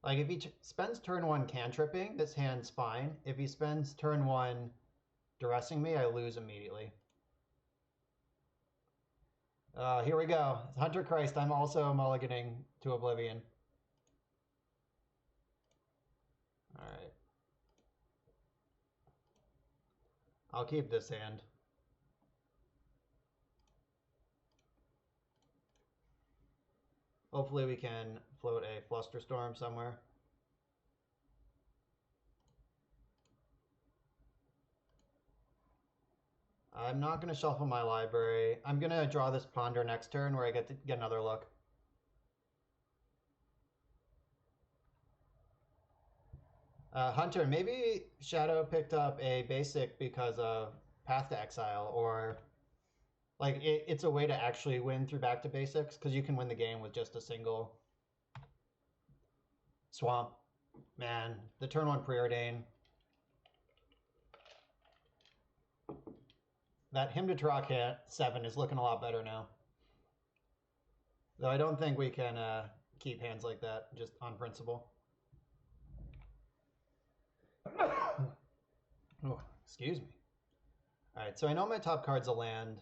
[SPEAKER 1] Like, if he spends turn 1 cantripping, this hand's fine. If he spends turn 1 duressing me, I lose immediately. Here we go. Hunter Christ, I'm also mulliganing to Oblivion. Alright. I'll keep this hand. Hopefully we can float a Flusterstorm somewhere. I'm not going to shuffle my library. I'm going to draw this Ponder next turn where I get to get another look. Hunter, maybe Shadow picked up a basic because of Path to Exile, or like it's a way to actually win through back to basics because you can win the game with just a single swamp. Man, the turn one preordain. That Hymn to Tarak 7 is looking a lot better now. Though I don't think we can keep hands like that just on principle. Oh, excuse me. All right, so I know my top card's a land,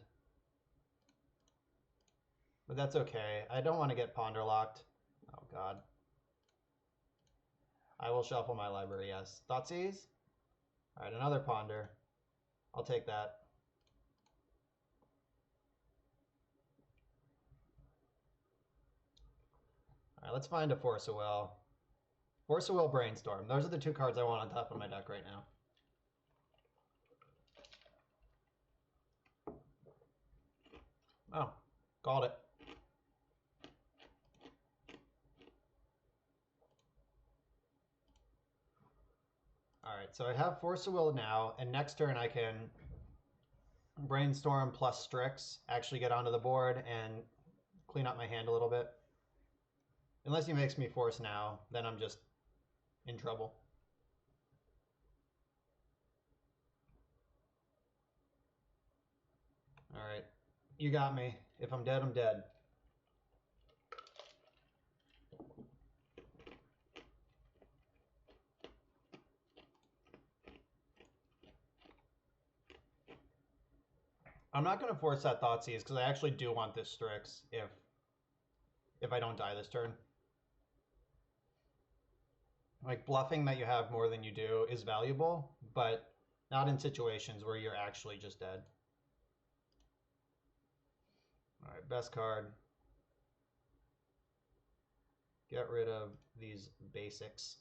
[SPEAKER 1] but that's okay. I don't want to get Ponder locked. Oh, God. I will shuffle my library, yes. Thoughtseize? All right, another Ponder. I'll take that. All right, let's find a Force of Will. Force of Will, Brainstorm. Those are the two cards I want on top of my deck right now. Oh, called it. All right, so I have Force of Will now, and next turn I can Brainstorm plus Strix, actually get onto the board and clean up my hand a little bit. Unless he makes me force now, then I'm just in trouble. All right, you got me. If I'm dead, I'm dead. I'm not going to force that Thoughtseize because I actually do want this Strix if I don't die this turn. Like, bluffing that you have more than you do is valuable, but not in situations where you're actually just dead. All right, best card. Get rid of these basics.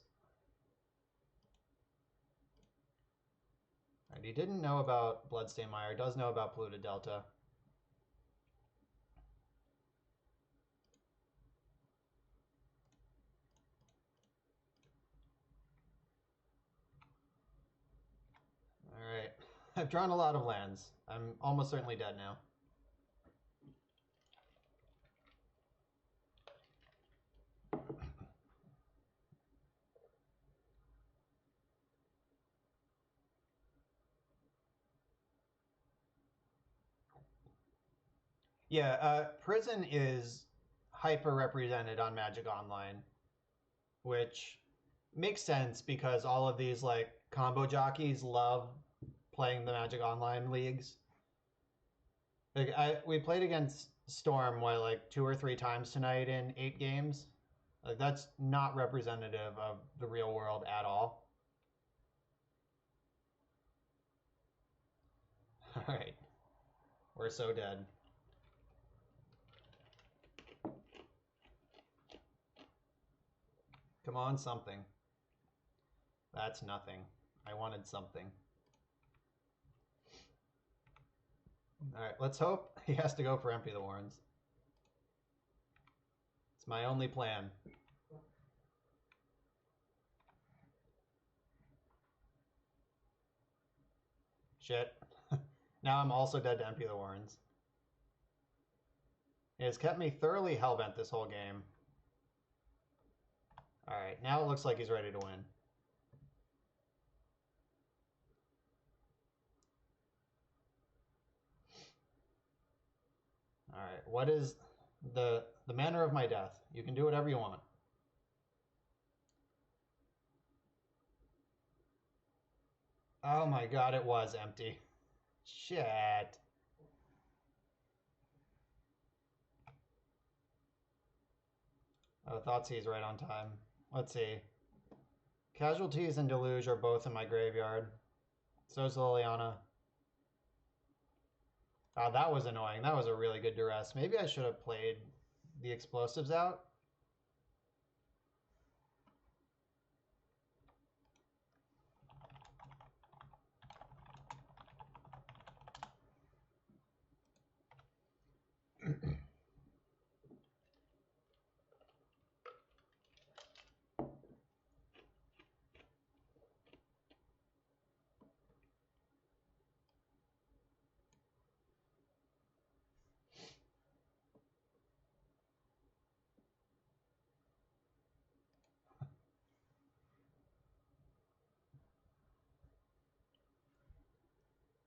[SPEAKER 1] All right, he didn't know about Bloodstained Mire, does know about Polluted Delta. All right, I've drawn a lot of lands. I'm almost certainly dead now. Yeah, Prison is hyper-represented on Magic Online, which makes sense because all of these like combo jockeys love playing the Magic Online leagues. Like we played against Storm like 2 or 3 times tonight in 8 games. Like that's not representative of the real world at all. All right, we're so dead. Come on, something. That's nothing. I wanted something. All right, let's hope he has to go for Empty the Warrens. It's my only plan. Shit. Now I'm also dead to Empty the Warrens. It has kept me thoroughly hellbent this whole game. All right, now it looks like he's ready to win. All right, what is the manner of my death? You can do whatever you want. Oh my god, it was empty. Shit. Oh, Thoughtseize right on time. Let's see. Casualties and Deluge are both in my graveyard. So is Liliana. Ah, that was annoying. That was a really good duress. Maybe I should have played the explosives out.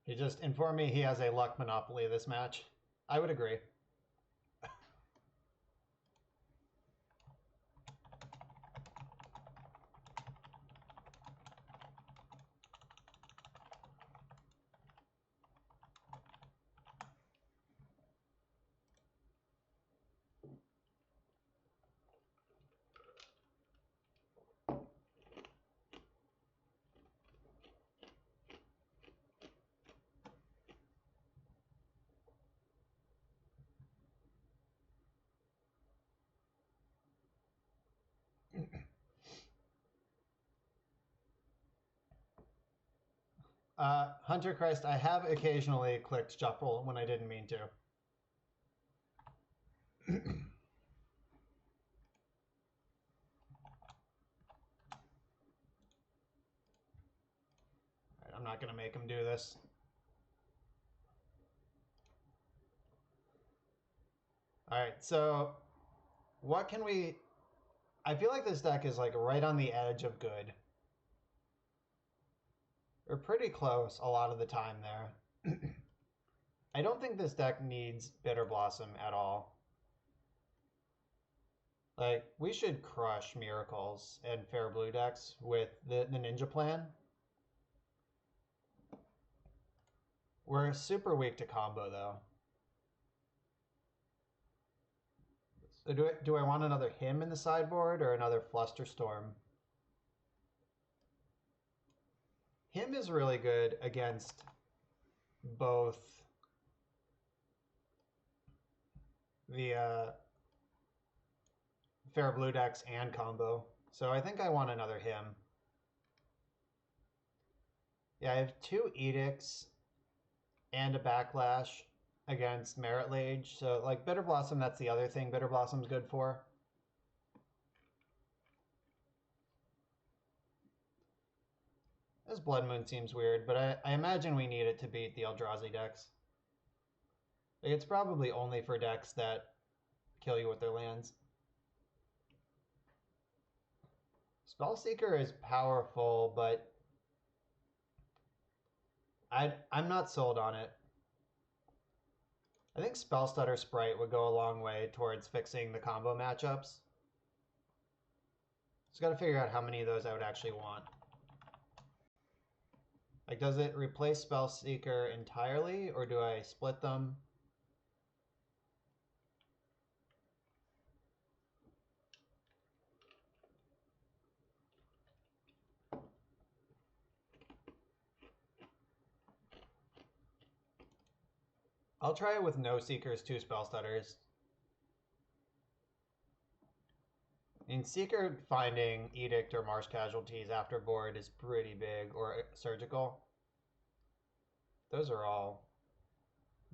[SPEAKER 1] He just informed me he has a luck monopoly this match. I would agree. Hunter Christ, I have occasionally clicked shuffle when I didn't mean to. I'm not going to make him do this. All right, so what can we... I feel like this deck is like right on the edge of good. We're pretty close a lot of the time there. I don't think this deck needs Bitter Blossom at all. Like, we should crush Miracles and Fair Blue decks with the Ninja plan. We're super weak to combo, though. So do I want another Hymn in the sideboard or another Flusterstorm? Hymn is really good against both the Fair Blue decks and combo. So I think I want another Hymn. Yeah, I have 2 Edicts and a Backlash against Merit Lage. So like Bitter Blossom, that's the other thing Bitter Blossom's good for. This Blood Moon seems weird, but I imagine we need it to beat the Eldrazi decks. It's probably only for decks that kill you with their lands. Spellseeker is powerful, but I'm not sold on it. I think Spellstutter Sprite would go a long way towards fixing the combo matchups. Just got to figure out how many of those I would actually want. Like, does it replace Spellseeker entirely, or do I split them? I'll try it with no Seekers, 2 Spellstutters. In Seeker, finding Edict or Marsh Casualties after board is pretty big, or Surgical. Those are all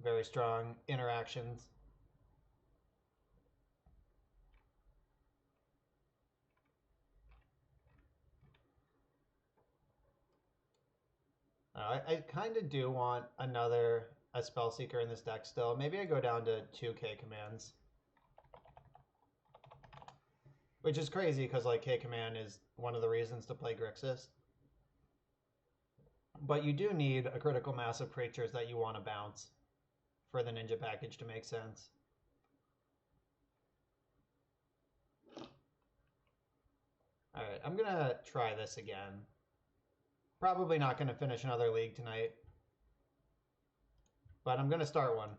[SPEAKER 1] very strong interactions. I kind of do want a Spellseeker in this deck still. Maybe I go down to 2 K commands. Which is crazy because like K command is one of the reasons to play Grixis. But you do need a critical mass of creatures that you want to bounce for the Ninja package to make sense. Alright, I'm gonna try this again. Probably not gonna finish another league tonight. But I'm gonna start one.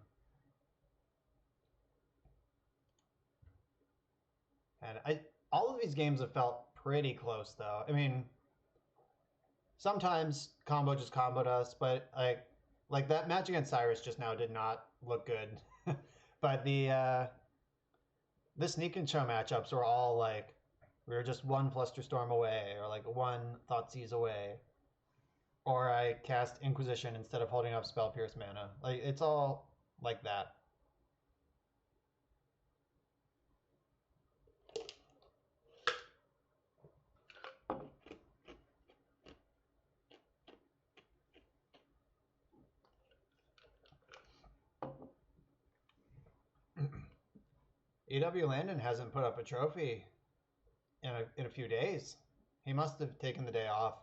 [SPEAKER 1] And all of these games have felt pretty close though. I mean, sometimes combo just comboed us, but like that match against Cyrus just now did not look good. But the sneak and show matchups were all like we were just one Flusterstorm away, or like one Thoughtseize away, or I cast Inquisition instead of holding up Spell Pierce mana. Like it's all like that. EW Landon hasn't put up a trophy in a few days. He must have taken the day off.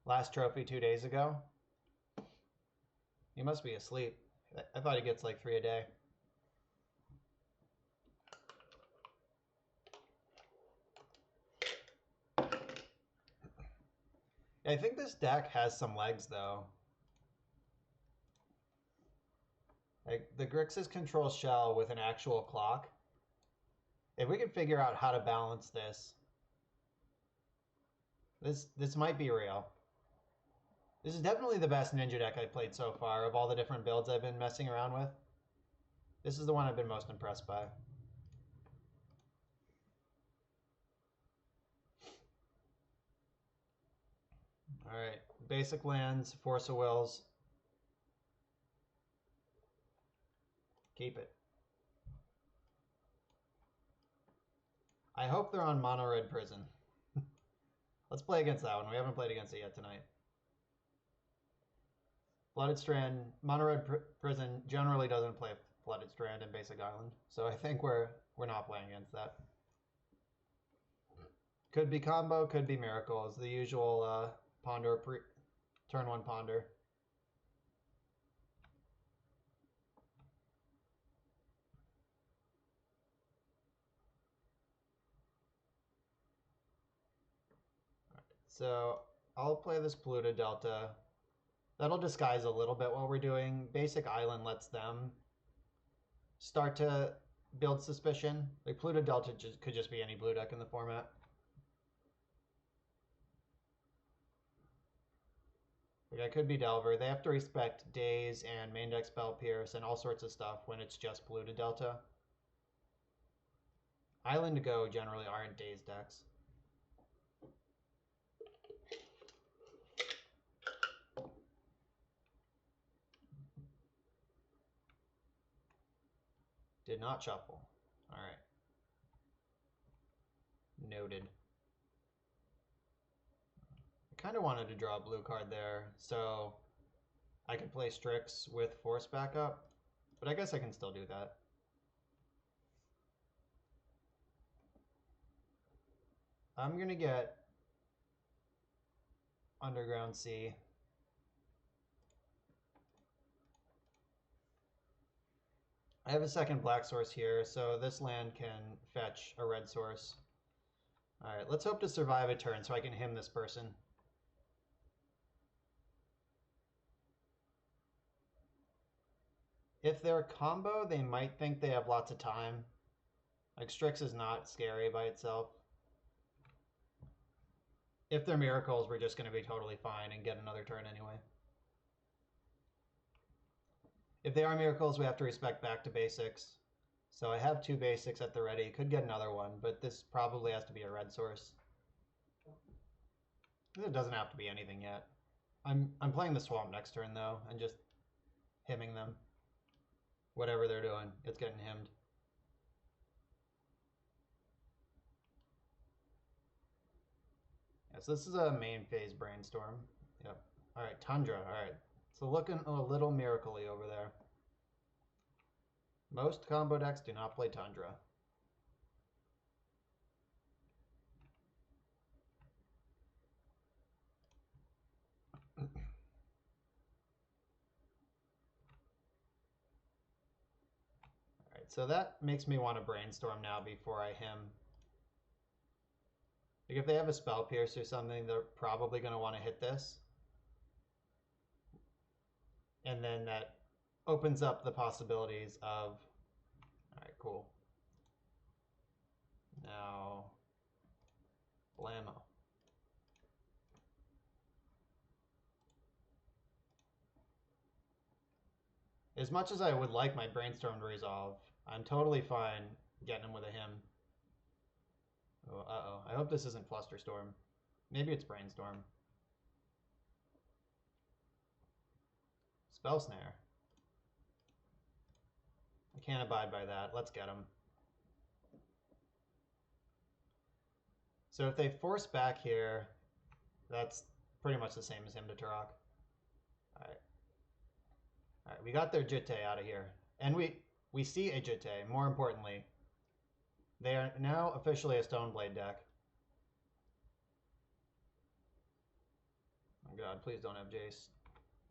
[SPEAKER 1] Last trophy 2 days ago. He must be asleep. I thought he gets like 3 a day. I think this deck has some legs though. Like the Grixis controls shell with an actual clock. If we could figure out how to balance this might be real. This is definitely the best ninja deck I've played so far of all the different builds I've been messing around with. This is the one I've been most impressed by. Alright, basic lands, Force of Wills. Keep it. I hope they're on Mono Red Prison. Let's play against that one. We haven't played against it yet tonight. Flooded Strand, Mono Red Prison generally doesn't play Flooded Strand in Basic Island, so I think we're not playing against that. Could be combo, could be miracles. The usual Ponder turn 1 Ponder. So I'll play this Polluted Delta. That'll disguise a little bit what we're doing. Basic Island lets them start to build suspicion. Like Polluted Delta could just be any blue deck in the format. Like I could be Delver. They have to respect Daze and main deck Spell Pierce and all sorts of stuff when it's just Polluted Delta. Island Go generally aren't Daze decks. Did not shuffle. All right. Noted. I kind of wanted to draw a blue card there, so I could play Strix with Force backup, but I guess I can still do that. I'm going to get Underground Sea. I have a second black source here, so this land can fetch a red source. All right, let's hope to survive a turn so I can hymn this person. If they're a combo, they might think they have lots of time. Like Strix is not scary by itself. If they're miracles, we're just going to be totally fine and get another turn anyway. If they are miracles, we have to respect back to basics. So I have 2 basics at the ready. Could get another one, but this probably has to be a red source. It doesn't have to be anything yet. I'm playing the swamp next turn though, and just hymning them. Whatever they're doing, it's getting hymned. Yeah, so this is a main phase brainstorm. Yep. All right, Tundra. All right. So looking a little miracle-y over there. Most combo decks do not play Tundra. Alright, so that makes me want to brainstorm now before I hymn. Like if they have a Spell Pierce or something, they're probably going to want to hit this. And then that opens up the possibilities of... Alright, cool. Now... Blammo. As much as I would like my Brainstorm to resolve, I'm totally fine getting him with a him. Oh, uh-oh. I hope this isn't Flusterstorm. Maybe it's Brainstorm. Spell Snare. I can't abide by that. Let's get him. So if they force back here, that's pretty much the same as him to Turok. Alright. Alright, we got their Jitte out of here. And we see a Jitte, more importantly. They are now officially a Stoneblade deck. Oh god, please don't have Jace.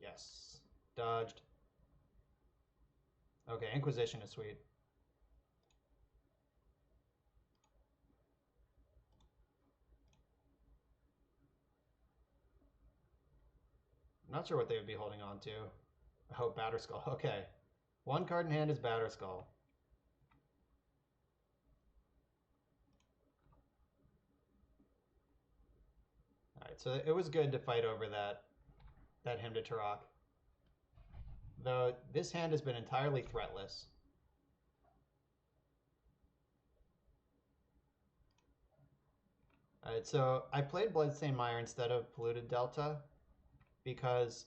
[SPEAKER 1] Yes. Dodged. Okay, Inquisition is sweet. I'm not sure what they would be holding on to. Oh, Batterskull. Okay. One card in hand is Batterskull. Alright, so it was good to fight over that him to Turok. Though this hand has been entirely threatless. Alright, so I played Bloodstained Mire instead of Polluted Delta because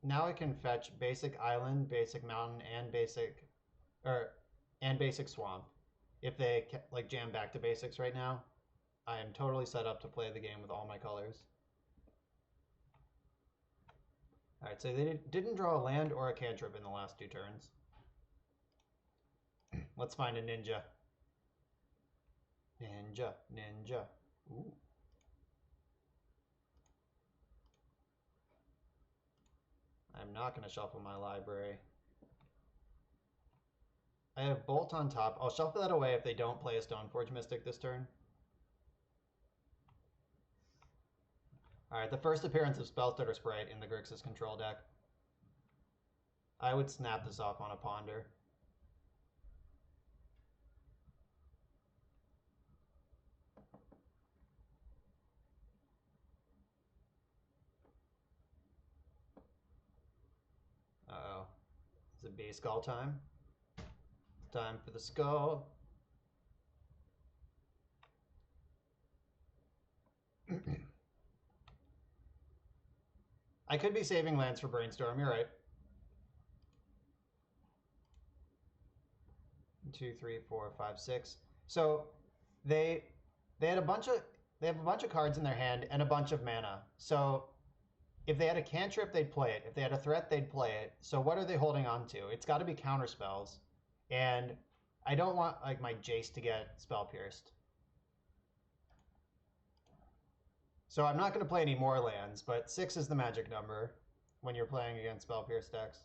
[SPEAKER 1] now I can fetch basic island, basic mountain, and basic swamp. If they like jam back to basics right now, I am totally set up to play the game with all my colors. Alright, so they didn't draw a land or a cantrip in the last 2 turns. Let's find a ninja. Ninja, ninja. Ooh. I'm not going to shuffle my library. I have Bolt on top. I'll shuffle that away if they don't play a Stoneforge Mystic this turn. Alright, the first appearance of Spellstutter Sprite in the Grixis control deck. I would snap this off on a Ponder. Uh-oh. Is it B skull time? It's time for the skull. I could be saving lands for Brainstorm, you're right. 2, 3, 4, 5, 6. So they have a bunch of cards in their hand and a bunch of mana. So if they had a cantrip, they'd play it. If they had a threat, they'd play it. So what are they holding on to? It's got to be counter spells. And I don't want like my Jace to get spell pierced. So I'm not going to play any more lands, but 6 is the magic number when you're playing against spell pierced decks.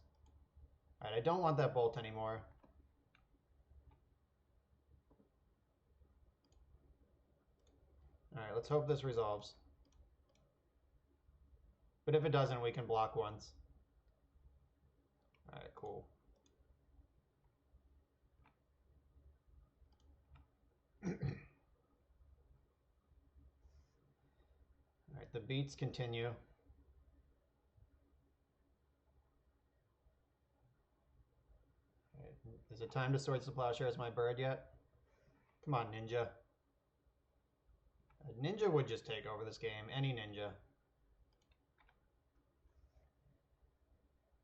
[SPEAKER 1] All right, I don't want that Bolt anymore. All right, let's hope this resolves. But if it doesn't, we can block once. All right, cool. All right, the beats continue. Right, is it time to Swords to Plowshare as my bird yet? Come on, Ninja. A ninja would just take over this game. Any ninja.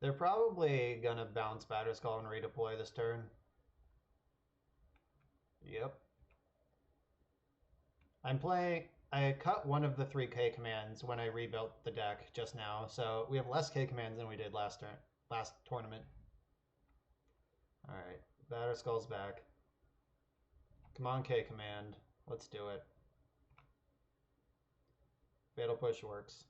[SPEAKER 1] They're probably gonna bounce Batterskull and redeploy this turn. Yep. I cut one of the 3 K commands when I rebuilt the deck just now, so we have less K commands than we did last tournament. Alright, Batterskull's back. Come on, K command. Let's do it. Fatal Push works.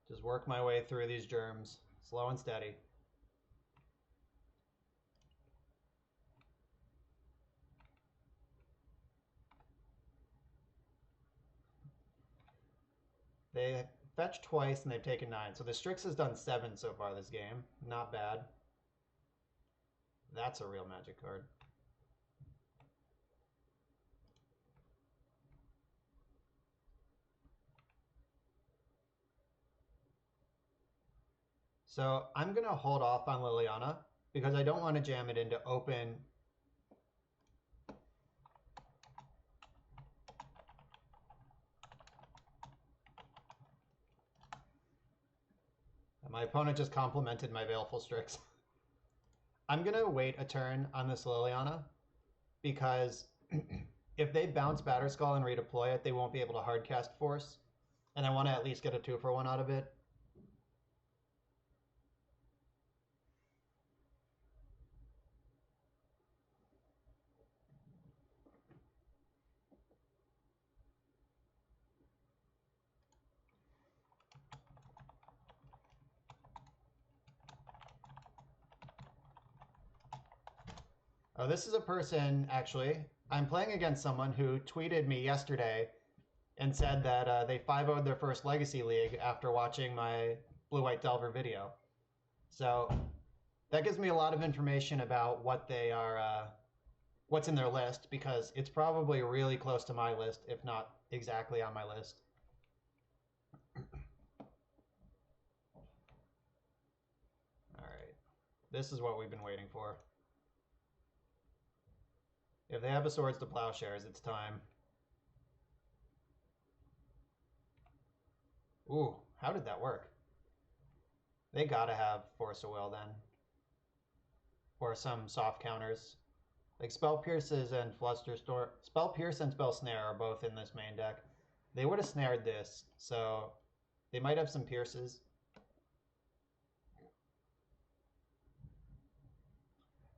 [SPEAKER 1] Just work my way through these germs, slow and steady. They fetched twice and they've taken 9. So the Strix has done 7 so far this game. Not bad. That's a real magic card. So I'm going to hold off on Liliana because I don't want to jam it into open. My opponent just complimented my Baleful Strix. I'm going to wait a turn on this Liliana because if they bounce Batterskull and redeploy it, they won't be able to hardcast Force. And I want to at least get a 2-for-1 out of it. Oh, this is a person, actually. I'm playing against someone who tweeted me yesterday and said that they 5-0'd their first Legacy League after watching my Blue-White Delver video. So that gives me a lot of information about what they are, what's in their list, because it's probably really close to my list, if not exactly on my list. All right, this is what we've been waiting for. If they have a Swords to Plowshares, it's time. Ooh, how did that work? They gotta have Force of Will then. Or some soft counters. Like Spell Pierces and Flusterstorm. Spell Pierce and Spell Snare are both in this main deck. They would have snared this, so they might have some Pierces.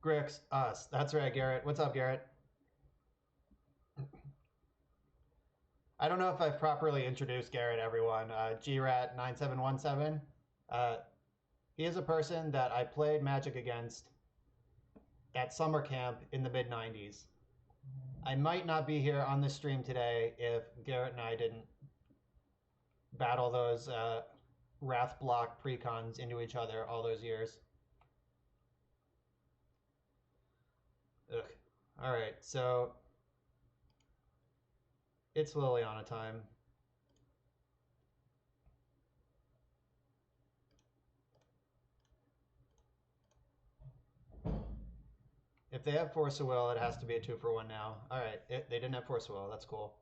[SPEAKER 1] Grix, us. That's right, Garrett. What's up, Garrett? I don't know if I've properly introduced Garrett, everyone. GRAT9717. He is a person that I played Magic against at summer camp in the mid-90s. I might not be here on this stream today if Garrett and I didn't battle those Wrath Block precons into each other all those years. Ugh. All right, so it's Liliana time. If they have Force of Will, it has to be a 2-for-1 now. All right, they didn't have Force of Will. That's cool.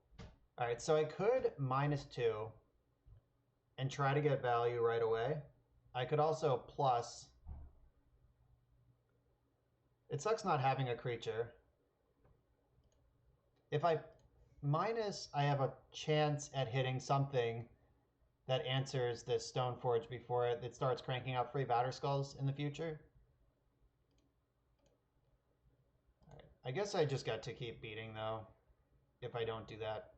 [SPEAKER 1] All right, so I could -2 and try to get value right away. I could also plus. It sucks not having a creature. If I minus, I have a chance at hitting something that answers this Stoneforge before it starts cranking out free Batterskulls in the future. All right. I guess I just got to keep beating, though, if I don't do that.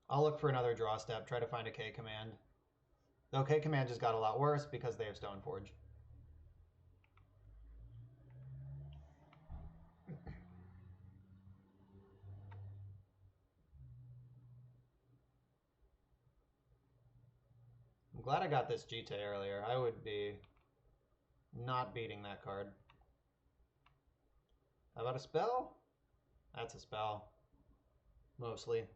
[SPEAKER 1] I'll look for another draw step, try to find a K command. Though K command just got a lot worse because they have Stoneforge. I'm glad I got this Jite earlier. I would be not beating that card. How about a spell? That's a spell. Mostly.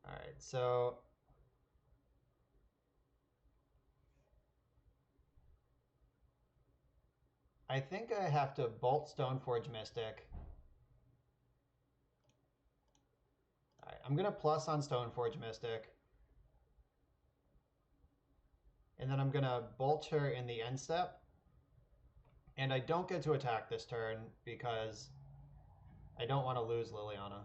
[SPEAKER 1] Alright, so I think I have to Bolt Stoneforge Mystic. Alright, I'm gonna plus on Stoneforge Mystic. And then I'm gonna Bolt her in the end step. And I don't get to attack this turn because I don't want to lose Liliana.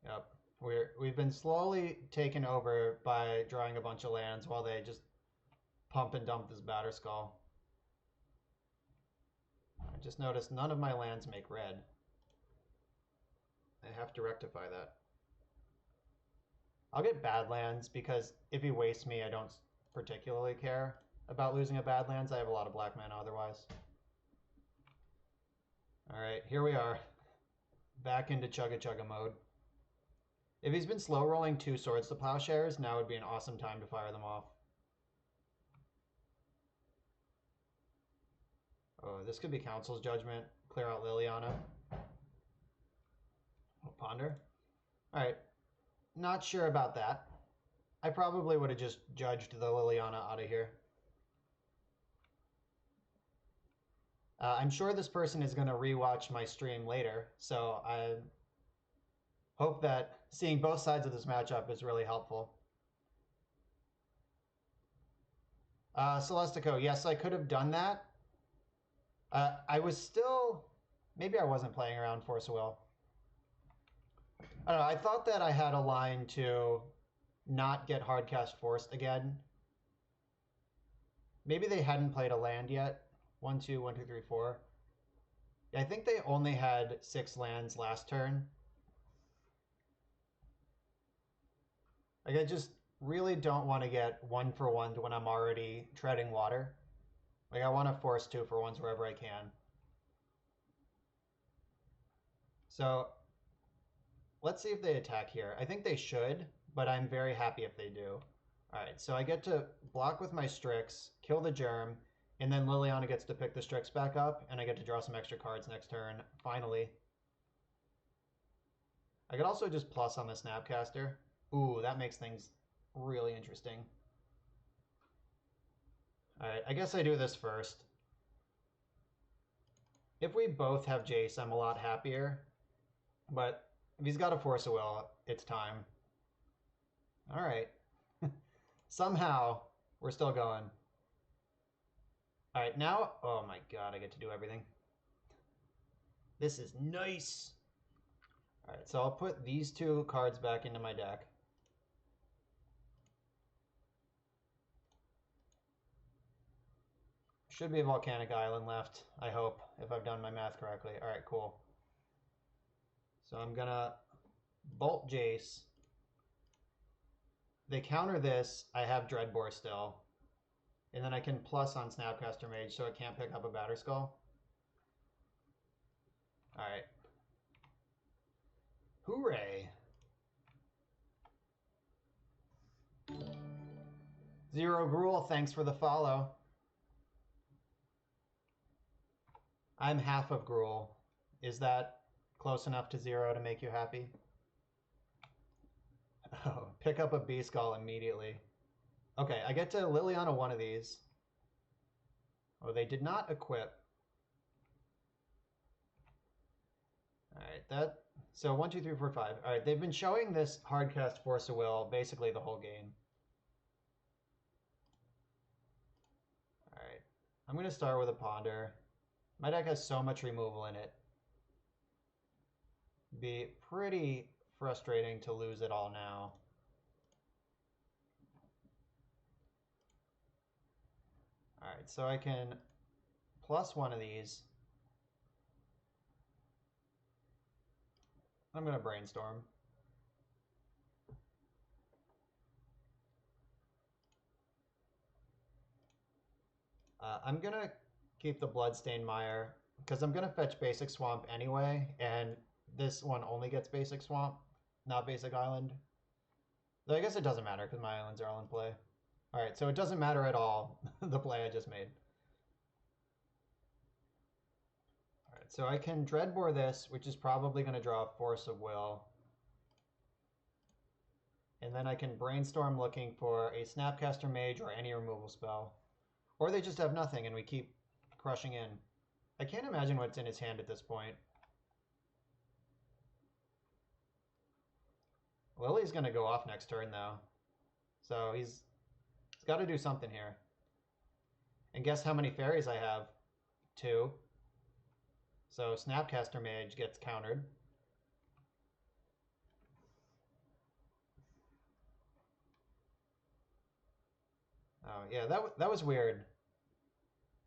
[SPEAKER 1] Yep. We've been slowly taken over by drawing a bunch of lands while they just pump and dump this Batterskull. I just noticed none of my lands make red. I have to rectify that. I'll get Badlands because if he wastes me, I don't particularly care about losing a Badlands. I have a lot of black mana otherwise. Alright, here we are. Back into Chugga Chugga mode. If he's been slow rolling 2 Swords to Plowshares, now would be an awesome time to fire them off. Oh, this could be Council's Judgment. clear out Liliana. Oh, Ponder. All right. Not sure about that. I probably would have just judged the Liliana out of here. I'm sure this person is going to rewatch my stream later, so I hope that seeing both sides of this matchup is really helpful. Celestico, yes, I could have done that. I was still... Maybe I wasn't playing around Force of Will. I don't know, I thought that I had a line to not get hardcast forced again. Maybe they hadn't played a land yet. 1, 2, 1, 2, 3, 4. I think they only had 6 lands last turn. Like, I just really don't want to get 1 for 1 when I'm already treading water. Like, I want to force 2 for 1s wherever I can. So, let's see if they attack here. I think they should, but I'm very happy if they do. Alright, so I get to block with my Strix, kill the Germ, and then Liliana gets to pick the Strix back up, and I get to draw some extra cards next turn, finally. I could also just plus on the Snapcaster. Ooh, that makes things really interesting. Alright, I guess I do this first. If we both have Jace, I'm a lot happier. But if he's got a Force of Will, it's time. Alright. Somehow, we're still going. Alright, now... Oh my god, I get to do everything. This is nice! Alright, so I'll put these 2 cards back into my deck. Should be a Volcanic Island left, I hope, if I've done my math correctly. Alright, cool. So I'm gonna Bolt Jace. They counter this, I have Dreadbore still. And then I can plus on Snapcaster Mage so it can't pick up a Batterskull. Alright. Hooray! Zero Gruel, thanks for the follow. I'm half of Gruel. Is that close enough to 0 to make you happy? Oh, pick up a B-Skull immediately. Okay, I get to Liliana one of these. Oh, they did not equip. Alright, that... So 1, 2, 3, 4, 5. Alright, they've been showing this hardcast Force of Will basically the whole game. Alright, I'm going to start with a Ponder. My deck has so much removal in it. Be pretty frustrating to lose it all now. Alright, so I can plus one of these. I'm going to Brainstorm. I'm going to keep the Bloodstained Mire because I'm going to fetch Basic Swamp anyway, and this one only gets Basic Swamp, not Basic Island. Though I guess it doesn't matter because my islands are all in play. Alright, so it doesn't matter at all, the play I just made. Alright, so I can Dreadbore this, which is probably going to draw a Force of Will. And then I can Brainstorm looking for a Snapcaster Mage or any removal spell. Or they just have nothing and we keep crushing in. I can't imagine what's in his hand at this point. Lily's going to go off next turn, though. So he's got to do something here. And guess how many fairies I have? 2. So Snapcaster Mage gets countered. Oh, yeah, that was weird.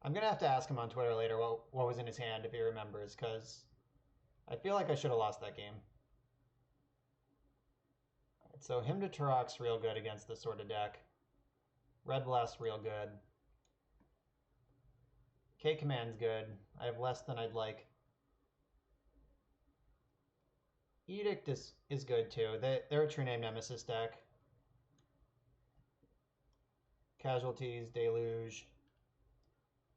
[SPEAKER 1] I'm going to have to ask him on Twitter later what was in his hand if he remembers, because I feel like I should have lost that game. Right, so him to Turok's real good against this sort of deck. Red Blast real good. K-Command's good. I have less than I'd like. Edict is good too. They're a True Name Nemesis deck. Casualties, Deluge,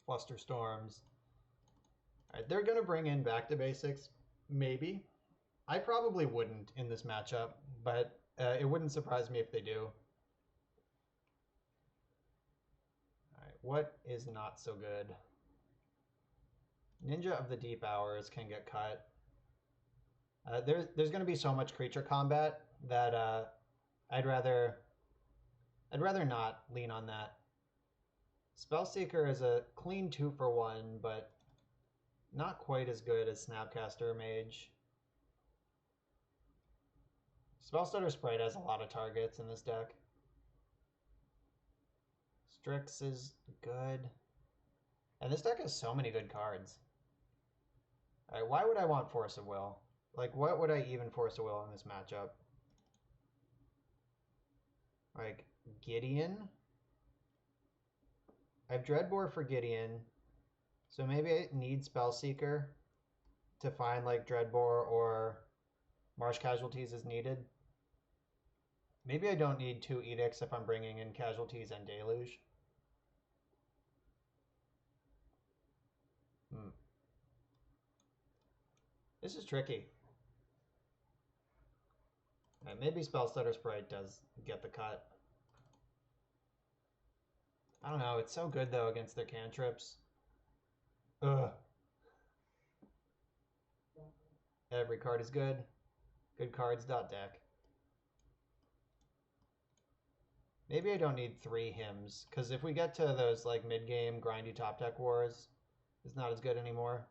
[SPEAKER 1] Flusterstorms. Alright, they're going to bring in back to basics, maybe. I probably wouldn't in this matchup, but it wouldn't surprise me if they do. Alright, what is not so good? Ninja of the Deep Hours can get cut. There's going to be so much creature combat that I'd rather not lean on that. Spellseeker is a clean 2-for-1, but not quite as good as Snapcaster or Mage. Spellstutter Sprite has a lot of targets in this deck. Strix is good. And this deck has so many good cards. Alright, why would I want Force of Will? Like, what would I even Force of Will in this matchup? Like, Gideon? I have Dreadbore for Gideon, so maybe I need Spellseeker to find, like, Dreadbore or Marsh Casualties as needed. Maybe I don't need 2 Edicts if I'm bringing in Casualties and Deluge. This is tricky. Maybe Spellstutter Sprite does get the cut. I don't know. It's so good, though, against their cantrips. Ugh. Every card is good. Good cards.deck. Maybe I don't need 3 hymns, because if we get to those like mid-game grindy top deck wars, it's not as good anymore.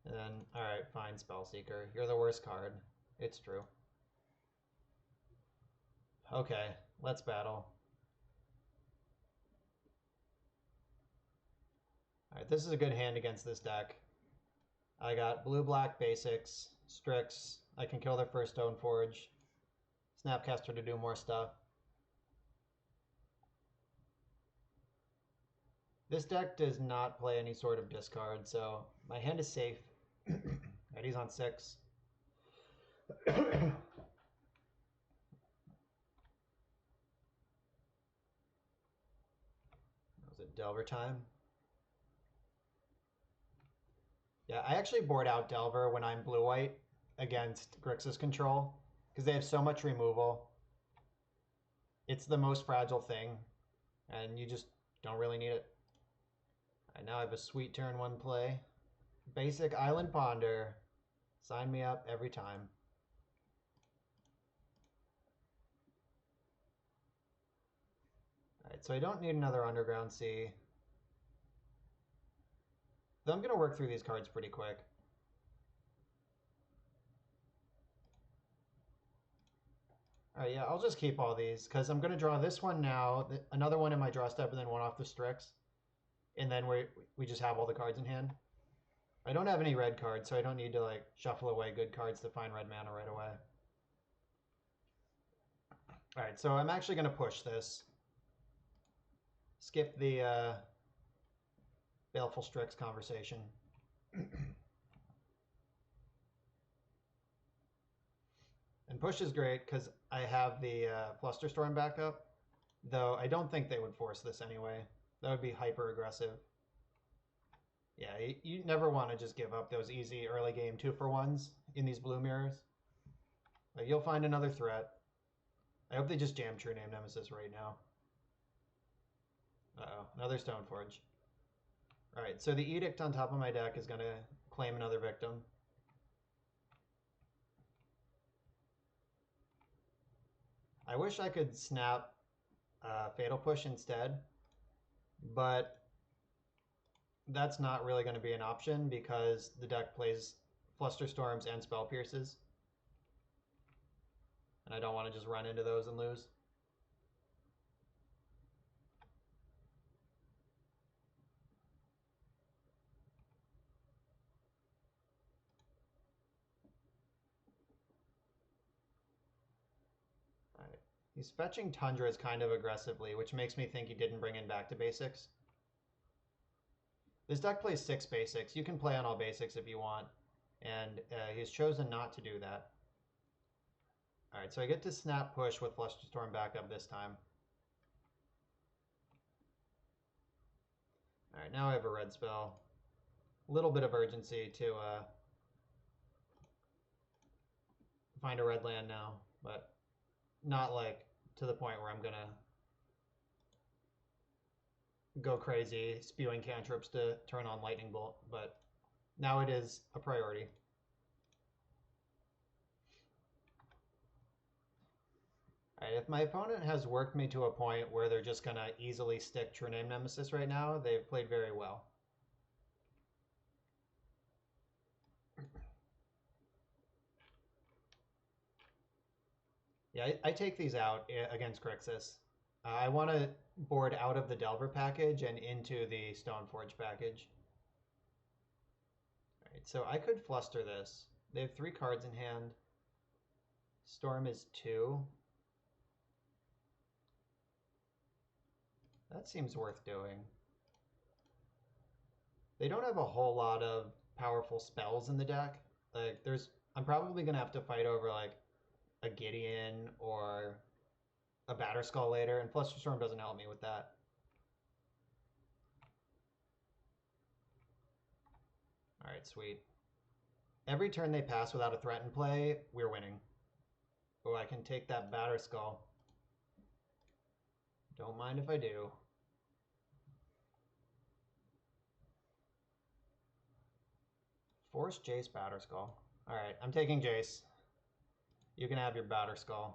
[SPEAKER 1] And then, alright, fine, Spellseeker. You're the worst card. It's true. Okay, let's battle. Alright, this is a good hand against this deck. I got blue-black basics, Strix. I can kill their first Stoneforge. Snapcaster to do more stuff. This deck does not play any sort of discard, so my hand is safe. Right, he's on 6. Was it Delver time? Yeah, I actually board out Delver when I'm blue-white against Grixis control, because they have so much removal. It's the most fragile thing, and you just don't really need it. Alright, now I have a sweet turn 1 play. Basic Island Ponder. Sign me up every time. Alright, so I don't need another Underground Sea. Though I'm going to work through these cards pretty quick. Alright, yeah, I'll just keep all these, because I'm going to draw this one now, another one in my draw step, and then one off the Strix. And then we just have all the cards in hand. I don't have any red cards, so I don't need to like shuffle away good cards to find red mana right away. Alright, so I'm actually going to push this. Skip the Baleful Strix conversation. And push is great because I have the Flusterstorm backup, though I don't think they would force this anyway. That would be hyper aggressive. Yeah, you never want to just give up those easy early game 2-for-1s in these blue mirrors. Like, you'll find another threat. I hope they just jam True Name Nemesis right now. Uh-oh, another Stoneforge. Alright, so the Edict on top of my deck is going to claim another victim. I wish I could snap Fatal Push instead, but that's not really going to be an option because the deck plays Flusterstorms and Spell Pierces. And I don't want to just run into those and lose. Alright. He's fetching Tundras kind of aggressively, which makes me think he didn't bring in back to basics. This deck plays 6 basics. You can play on all basics if you want, and he's chosen not to do that. Alright, so I get to snap push with Flusterstorm backup this time. Alright, now I have a red spell. little bit of urgency to find a red land now, but not like to the point where I'm gonna go crazy spewing cantrips to turn on lightning bolt, but now it is a priority. Alright, if my opponent has worked me to a point where they're just gonna easily stick True Name Nemesis right now, they've played very well. Yeah, I take these out against Grixis. I want to board out of the Delver package and into the Stoneforge package. Alright, so I could fluster this. They have 3 cards in hand. Storm is 2. That seems worth doing. They don't have a whole lot of powerful spells in the deck. Like, I'm probably gonna have to fight over like a Gideon or a Batterskull later, and Fluster Storm doesn't help me with that. Alright, sweet. Every turn they pass without a threat in play, we're winning. Oh, I can take that Batterskull. Don't mind if I do. Force Jace Batterskull. Alright, I'm taking Jace. You can have your Batterskull.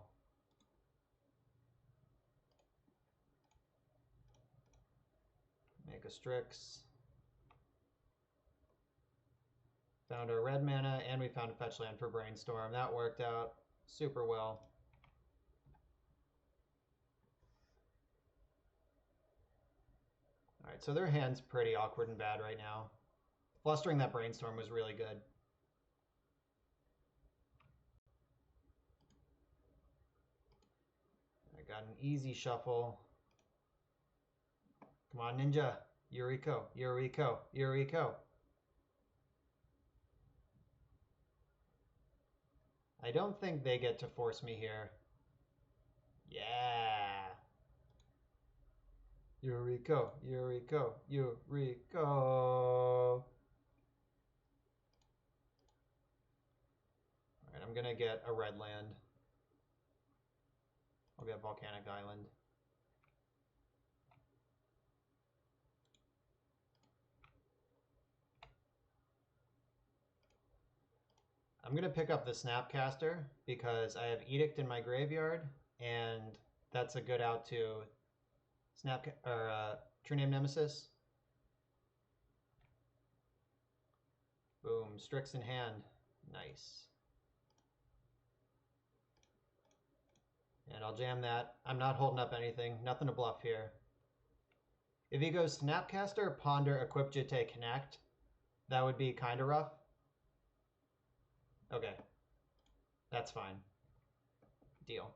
[SPEAKER 1] Make a Strix. Found our red mana, and we found a fetch land for Brainstorm. That worked out super well. Alright, so their hand's pretty awkward and bad right now. Flustering that Brainstorm was really good. I got an easy shuffle. Come on, Ninja. Yuriko, Yuriko, Yuriko. I don't think they get to force me here. Yeah. Yuriko, Yuriko, Yuriko. Alright, I'm gonna get a red land. I'll get Volcanic Island. I'm gonna pick up the Snapcaster because I have Edict in my graveyard, and that's a good out to True Name Nemesis. Boom, Strix in hand. Nice. And I'll jam that. I'm not holding up anything. Nothing to bluff here. If he goes Snapcaster, Ponder, Equip Jete, Connect, that would be kind of rough. Okay. That's fine. Deal.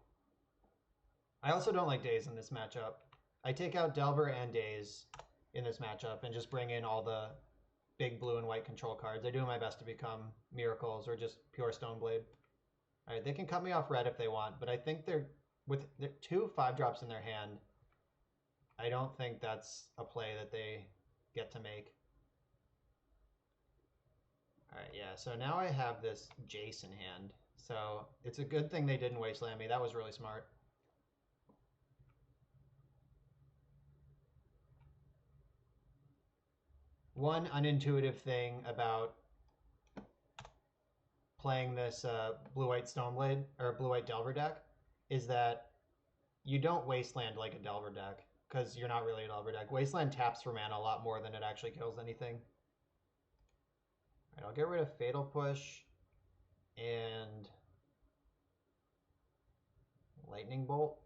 [SPEAKER 1] I also don't like Daze in this matchup. I take out Delver and Daze in this matchup and just bring in all the big blue and white control cards. I do my best to become Miracles or just pure Stoneblade. Alright, they can cut me off red if they want, but I think with 2 5-drops in their hand, I don't think that's a play that they get to make. Alright, yeah, so now I have this Jace in hand. So it's a good thing they didn't wasteland me. That was really smart. One unintuitive thing about playing this blue-white Stoneblade or blue-white Delver deck is that you don't wasteland like a Delver deck because you're not really a Delver deck. Wasteland taps for mana a lot more than it actually kills anything. All right, I'll get rid of Fatal Push and Lightning Bolt.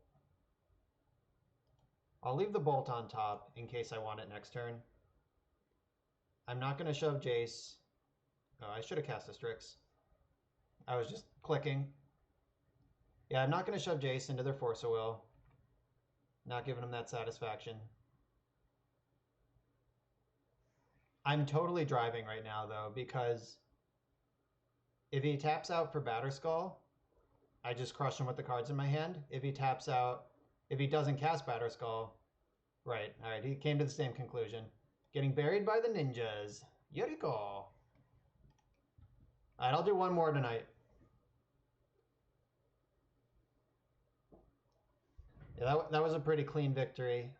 [SPEAKER 1] I'll leave the Bolt on top in case I want it next turn. I'm not going to shove Jace. Oh, I should have cast a Strix. I was just clicking. Yeah, I'm not going to shove Jace into their Force of Will. Not giving them that satisfaction. I'm totally driving right now, though, because if he taps out for Batterskull, I just crush him with the cards in my hand. If he taps out, if he doesn't cast Batterskull, right, all right, he came to the same conclusion. Getting buried by the ninjas. Yuriko. All right, I'll do one more tonight. Yeah, that was a pretty clean victory.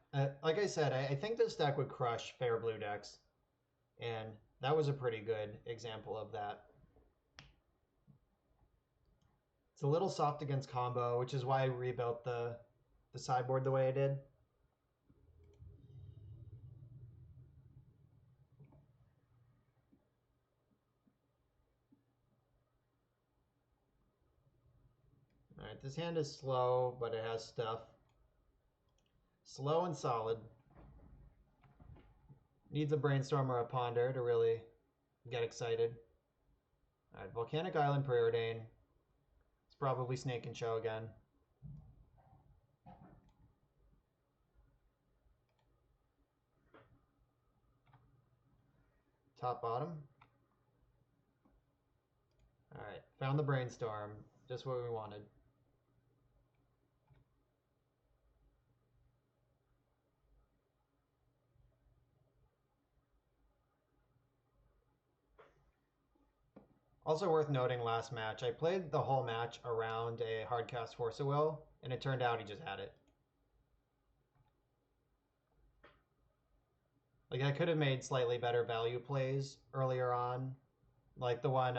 [SPEAKER 1] Like I said, I think this deck would crush fair blue decks, and that was a pretty good example of that. It's a little soft against combo, which is why I rebuilt the sideboard the way I did. All right, this hand is slow, but it has stuff. Slow and solid. Needs a Brainstorm or a Ponder to really get excited. All right, Volcanic Island Preordain. It's probably Snake and Show again. Top bottom. All right, found the Brainstorm. Just what we wanted. Also worth noting, last match, I played the whole match around a hardcast Force of Will, and it turned out he just had it. Like, I could have made slightly better value plays earlier on, like the one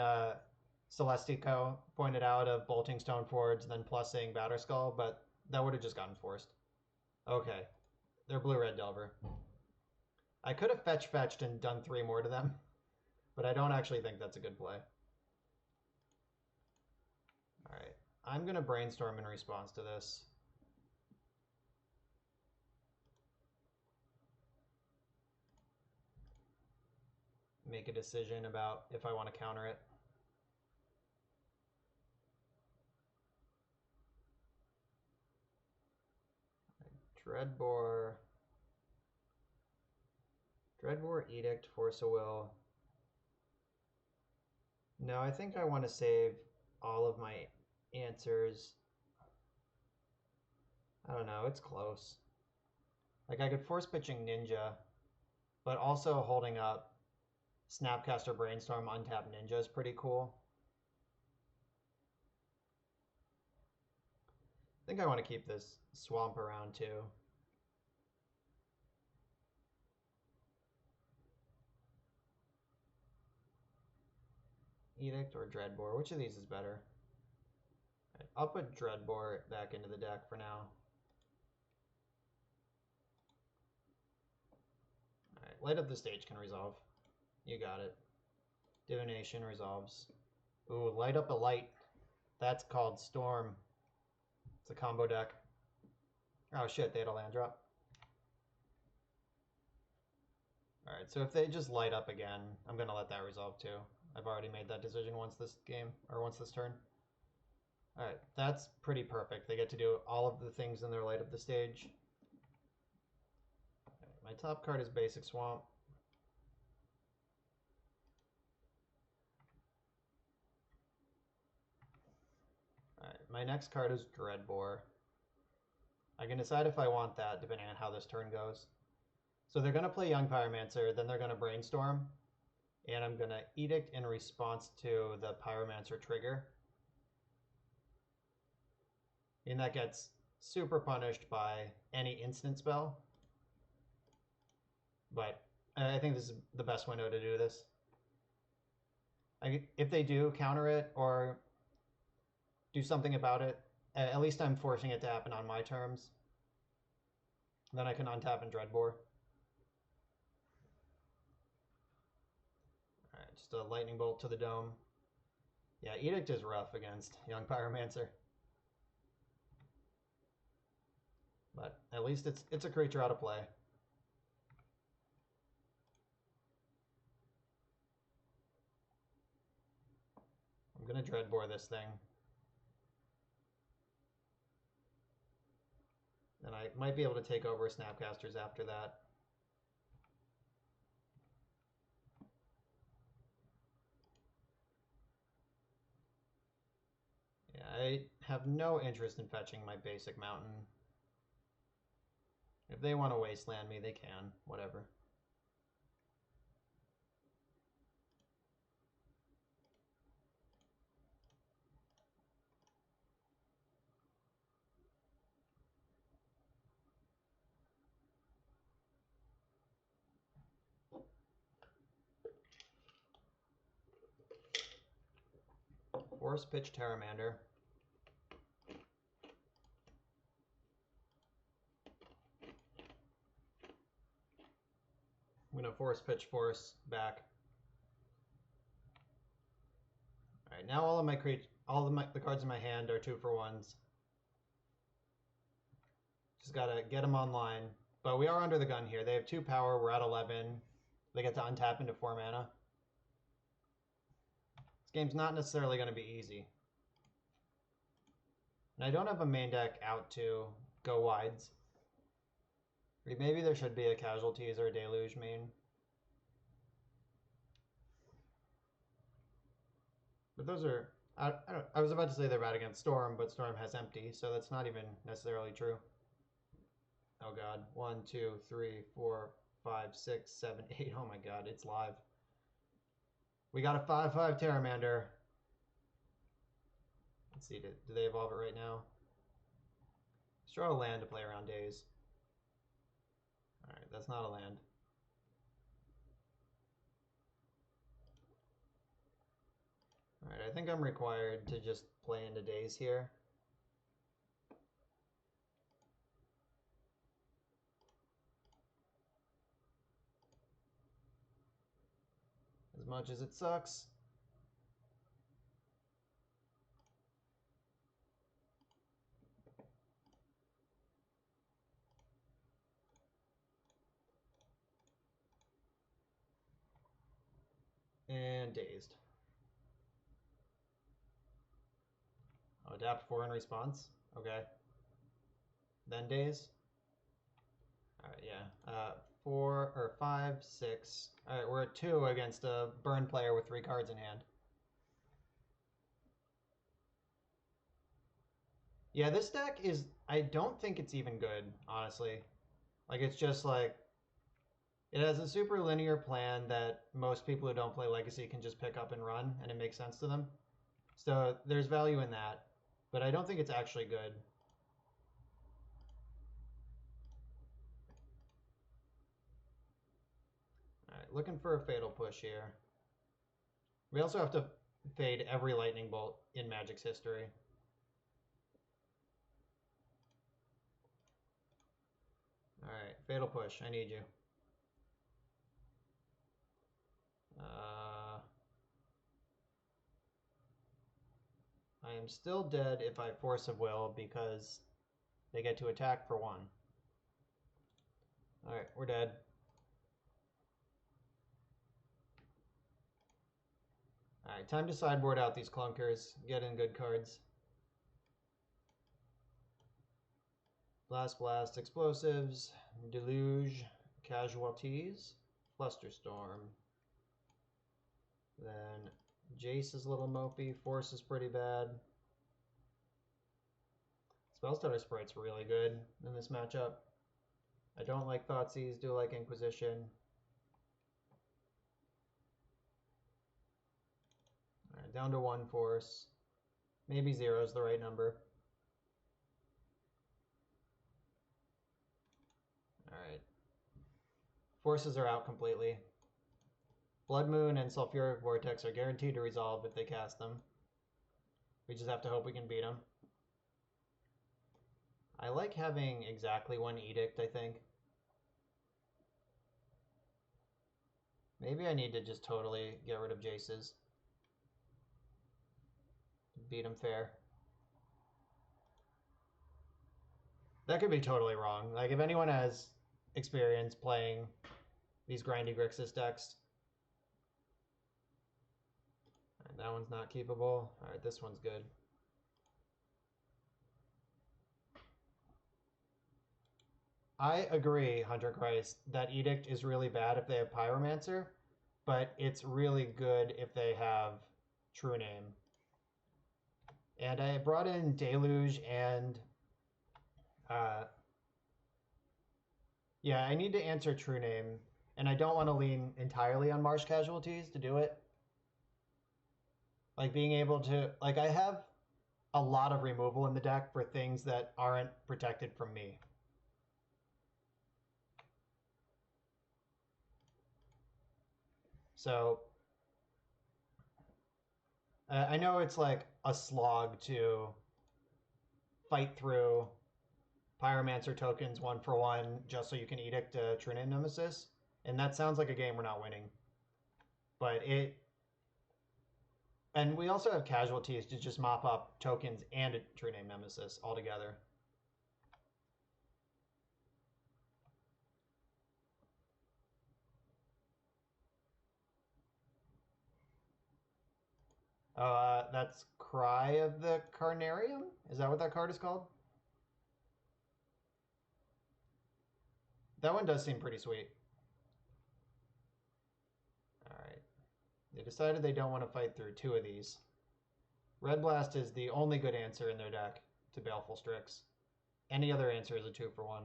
[SPEAKER 1] Celestico pointed out of bolting Stoneforge and then plussing Batterskull, but that would have just gotten forced. Okay, they're blue-red Delver. I could have fetched and done 3 more to them, but I don't actually think that's a good play. All right, I'm going to Brainstorm in response to this. Make a decision about if I want to counter it. Dreadbore, Edict, Force of Will. No, I think I want to save all of my answers. I don't know, it's close. Like, I could force pitching Ninja, but also holding up Snapcaster Brainstorm Untap Ninja is pretty cool. I think I want to keep this Swamp around too. Edict or Dreadbore? Which of these is better? Right, I'll put Dreadbore back into the deck for now. Alright, Light Up the Stage can resolve. You got it. Divination resolves. Ooh, Light Up a Light. That's called Storm. It's a combo deck. Oh shit, they had a land drop. Alright, so if they just light up again, I'm going to let that resolve too. I've already made that decision once this game, or once this turn. Alright, that's pretty perfect. They get to do all of the things in their light up the stage. Right, my top card is Basic Swamp. Alright, my next card is Dreadbore. I can decide if I want that depending on how this turn goes. So they're going to play Young Pyromancer, then they're going to Brainstorm, and I'm going to Edict in response to the Pyromancer trigger. And that gets super punished by any instant spell. But I think this is the best window to do this. If they do counter it or do something about it, at least I'm forcing it to happen on my terms. Then I can untap and Dreadbore. Alright, just a Lightning Bolt to the dome. Yeah, Edict is rough against Young Pyromancer. But at least it's a creature out of play. I'm going to Dreadbore this thing. And I might be able to take over Snapcasters after that. Yeah, I have no interest in fetching my basic mountain. If they want to wasteland me, they can. Whatever. Force Pitch Terramander. I'm gonna Force Pitch Force back. All right, now all of the cards in my hand are 2-for-1s. Just gotta get them online. But we are under the gun here. They have 2 power. We're at 11. They get to untap into 4 mana. This game's not necessarily going to be easy. And I don't have a main deck out to go wides. Maybe there should be a Casualties or a Deluge main. But those are... I was about to say they're bad against Storm, but Storm has Empty, so that's not even necessarily true. Oh god. 1, 2, 3, 4, 5, 6, 7, 8. Oh my god, it's live. We got a 5/5 Terramander. Let's see, do they evolve it right now? Let's draw a land to play around Days. Alright, that's not a land. Alright, I think I'm required to just play into Days here. As much as it sucks. And Dazed. Oh, adapt 4 in response? Okay. Then Daze? Alright, yeah. 4 or 5, 6. Alright, we're at 2 against a burn player with 3 cards in hand. Yeah, this deck is... I don't think it's even good, honestly. Like, it's just like... It has a super linear plan that most people who don't play Legacy can just pick up and run, and it makes sense to them. So there's value in that, but I don't think it's actually good. Alright, looking for a Fatal Push here. We also have to fade every Lightning Bolt in Magic's history. Alright, Fatal Push, I need you. I am still dead if I Force of Will because they get to attack for 1. Alright, we're dead. Alright, time to sideboard out these clunkers. Get in good cards. Blast, Explosives, Deluge, Casualties, Flusterstorm. Then Jace is a little mopey. Force is pretty bad. Spellstutter Sprite's really good in this matchup. I don't like Thoughtseize, do like Inquisition. Alright, down to 1 Force. Maybe 0 is the right number. Alright. Forces are out completely. Blood Moon and Sulfuric Vortex are guaranteed to resolve if they cast them. We just have to hope we can beat them. I like having exactly 1 Edict, I think. Maybe I need to just totally get rid of Jace's. Beat him fair. That could be totally wrong. Like, if anyone has experience playing these grindy Grixis decks... Alright, that one's not keepable. Alright, this one's good. I agree, Hunter Christ, that Edict is really bad if they have Pyromancer, but it's really good if they have True Name. And I brought in Deluge and... yeah, I need to answer True Name, and I don't want to lean entirely on Marsh Casualties to do it. Like, being able to... Like, I have a lot of removal in the deck for things that aren't protected from me. So, I know it's like a slog to fight through Pyromancer tokens 1 for 1 just so you can Edict True Name Nemesis, and that sounds like a game we're not winning. But it... And we also have casualties to just mop up tokens and a True Name Nemesis altogether. That's Cry of the Carnarium? Is that what that card is called? That one does seem pretty sweet. Alright. They decided they don't want to fight through 2 of these. Red Blast is the only good answer in their deck to Baleful Strix. Any other answer is a 2-for-1.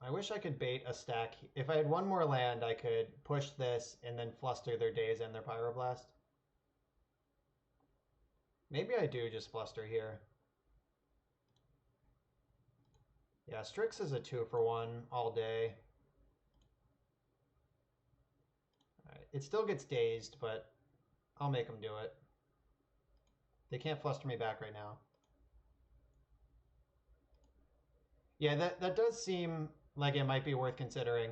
[SPEAKER 1] I wish I could bait a stack. If I had 1 more land, I could push this and then fluster their Daze and their Pyroblast. Maybe I do just fluster here. Yeah, Strix is a 2-for-1 all day. Alright, it still gets dazed, but I'll make them do it. They can't fluster me back right now. Yeah, that does seem like it might be worth considering.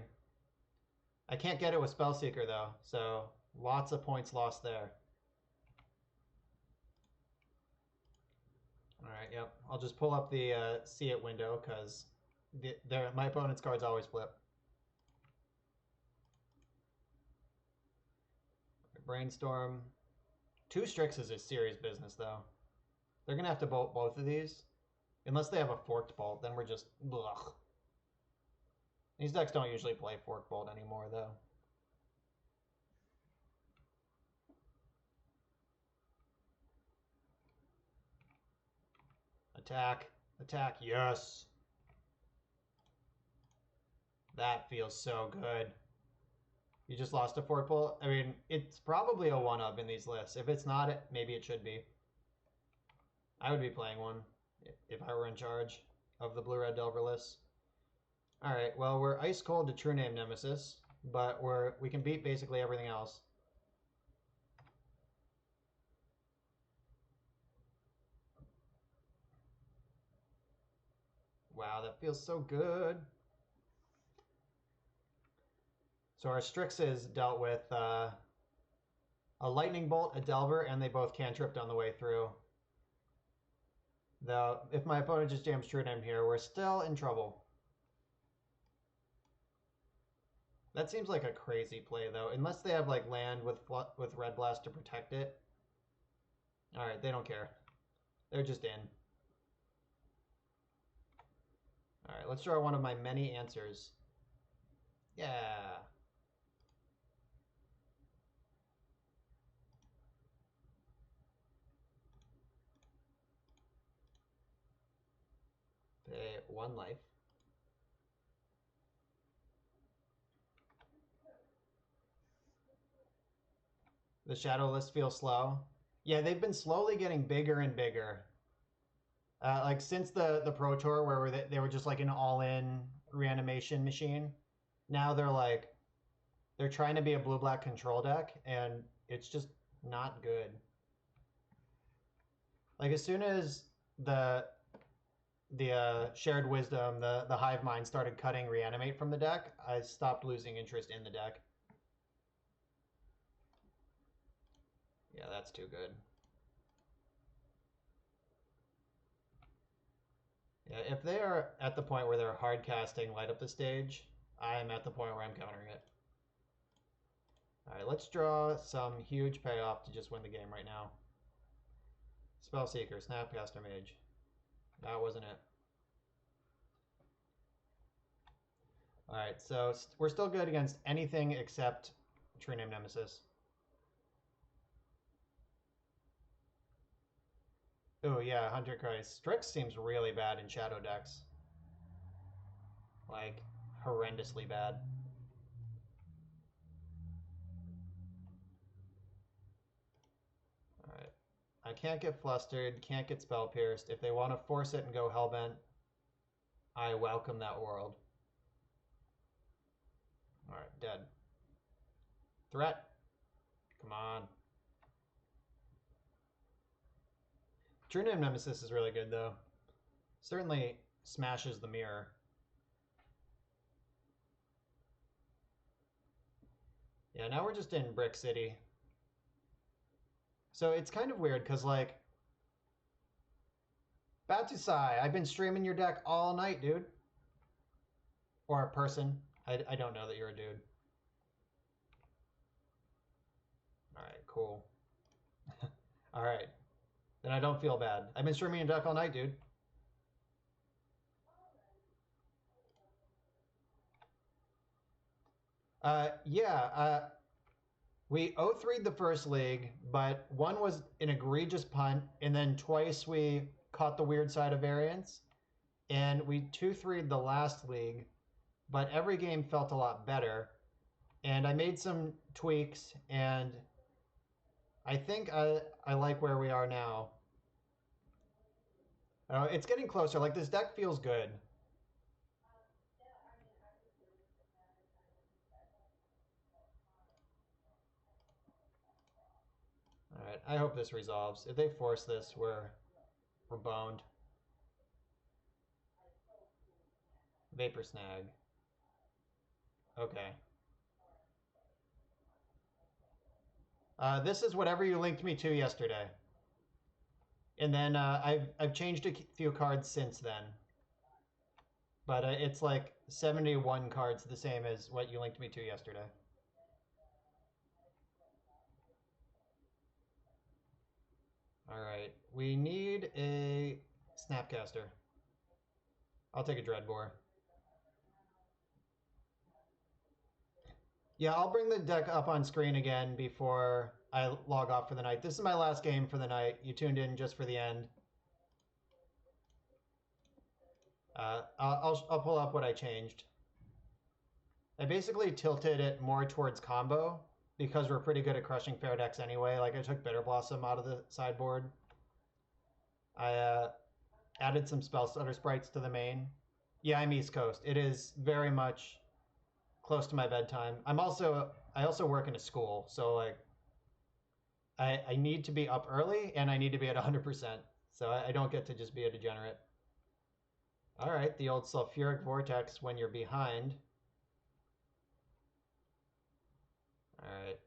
[SPEAKER 1] I can't get it with Spellseeker though, so lots of points lost there. Alright, yep. I'll just pull up the see it window because my opponent's cards always flip. Brainstorm. 2 Strixes is serious business though. They're going to have to bolt both of these. Unless they have a Forked Bolt, then we're just... Ugh. These decks don't usually play Forked Bolt anymore though. Attack. Attack. Yes. That feels so good. You just lost a Forked Bolt? I mean, it's probably a 1-up in these lists. If it's not, maybe it should be. I would be playing one if I were in charge of the Blue-Red Delver list. Alright, well, we're ice cold to True Name Nemesis, but we can beat basically everything else. Wow, that feels so good. So our Strixes dealt with a Lightning Bolt, a Delver, and they both cantripped on the way through. Though, if my opponent just jams True Name here, we're still in trouble. That seems like a crazy play, though. Unless they have, like, land with Red Blast to protect it. Alright, they don't care. They're just in. Alright, let's draw one of my many answers. Yeah. Pay 1 life. The shadow list feels slow. Yeah, they've been slowly getting bigger and bigger. Like since the Pro Tour where they were just like an all-in reanimation machine. Now they're trying to be a blue-black control deck, and it's just not good. Like as soon as the shared wisdom, the hive mind started cutting reanimate from the deck, I stopped losing interest in the deck. Yeah, that's too good. Yeah, if they are at the point where they're hard casting light up the stage, I'm at the point where I'm countering it. Alright, let's draw some huge payoff to just win the game right now. Spellseeker, Snapcaster Mage. That wasn't it. Alright, so we're still good against anything except True Name Nemesis. Oh yeah, Hunter Christ. Strix seems really bad in shadow decks. Like, horrendously bad. Alright. I can't get flustered, can't get spell pierced. If they want to force it and go Hellbent, I welcome that world. Alright, dead. Threat. Come on. True Name Nemesis is really good, though. Certainly smashes the mirror. Yeah, now we're just in Brick City. So it's kind of weird, because, like, Batusai, I've been streaming your deck all night, dude. Or a person. I don't know that you're a dude. Alright, cool. Alright. Then I don't feel bad. I've been streaming your deck all night, dude. Yeah, we 0-3'd the first league, but one was an egregious punt, and then twice we caught the weird side of variance. And we 2-3'd the last league, but every game felt a lot better. And I made some tweaks, and I think I like where we are now. It's getting closer. Like, this deck feels good. All right, I hope this resolves. If they force this, we're boned. Vapor Snag. Okay. This is whatever you linked me to yesterday. And then I've changed a few cards since then. But it's like 71 cards, the same as what you linked me to yesterday. All right, we need a Snapcaster. I'll take a Dreadbore. Yeah, I'll bring the deck up on screen again before I log off for the night. This is my last game for the night. You tuned in just for the end. I'll pull up what I changed. I basically tilted it more towards combo because we're pretty good at crushing fair decks anyway. Like, I took Bitter Blossom out of the sideboard. I added some Spell Stutter sprites to the main. Yeah, I'm East Coast. It is very much close to my bedtime. I also work in a school, so like I need to be up early and I need to be at 100%. So I don't get to just be a degenerate. All right, the old Sulfuric Vortex when you're behind. All right,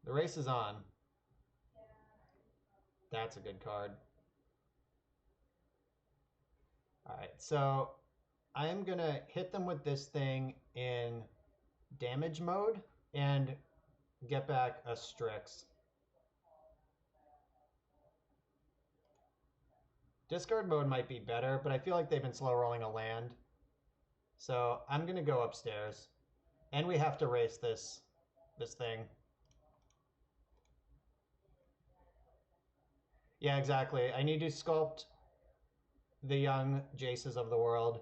[SPEAKER 1] the race is on. That's a good card. All right, so I'm gonna hit them with this thing in damage mode and get back a Strix. Discard mode might be better, but I feel like they've been slow rolling a land. So I'm gonna go upstairs. And we have to race this thing. Yeah, exactly. I need to sculpt the young Jaces of the world.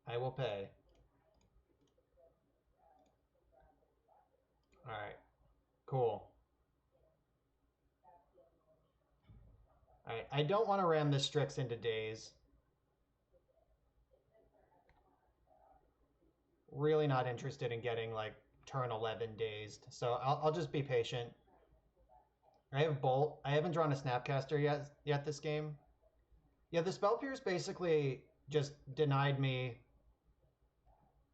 [SPEAKER 1] I will pay. All right, cool. All right, I don't want to ram this Strix into Daze. Really not interested in getting like turn 11 dazed, so I'll just be patient. I have Bolt. I haven't drawn a Snapcaster yet this game. Yeah, the Spell Pierce basically just denied me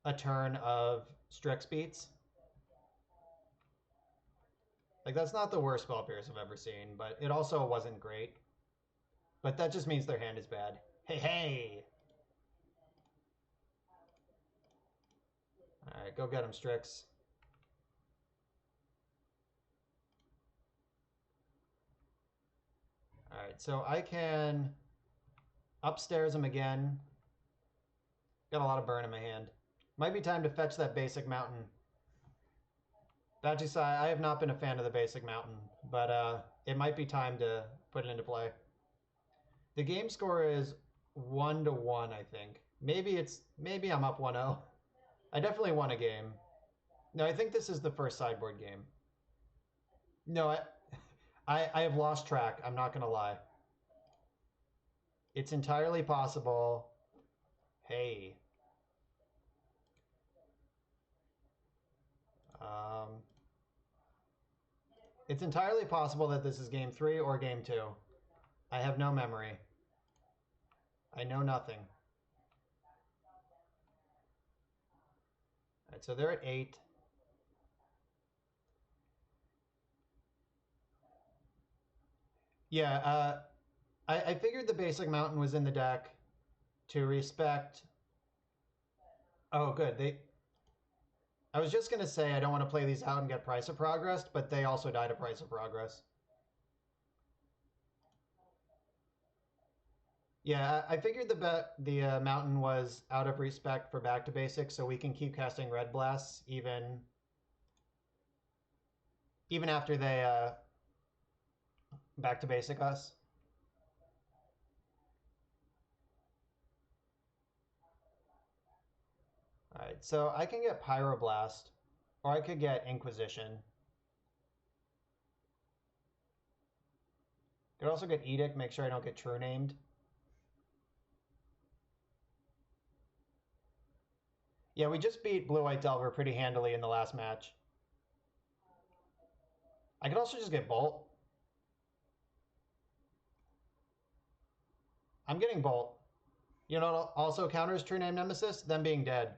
[SPEAKER 1] a turn of Strix beats. Like, that's not the worst Spell Pierce I've ever seen, but it also wasn't great. But that just means their hand is bad. Hey, hey! Alright, go get him, Strix. Alright, so I can upstairs him again. Got a lot of burn in my hand. Might be time to fetch that basic mountain. Bajisai, I have not been a fan of the basic mountain, but it might be time to put it into play. The game score is 1-1, I think. Maybe I'm up 1-0. I definitely won a game. No, I think this is the first sideboard game. No, I have lost track. I'm not going to lie. It's entirely possible Hey. Um, it's entirely possible that this is game 3 or game 2. I have no memory. I know nothing. All right, so they're at 8. Yeah, I figured the basic mountain was in the deck to respect. Oh, good. I was just gonna say I don't want to play these out and get Price of Progress, but they also died of Price of Progress. Yeah, I figured the mountain was out of respect for back to basics, so we can keep casting red blasts even after they back to basic us. All right, so I can get Pyroblast, or I could get Inquisition. Could also get Edict, make sure I don't get True Named. Yeah, we just beat Blue White Delver pretty handily in the last match. I could also just get Bolt. I'm getting Bolt. You know what also counters True Name Nemesis? Them being dead.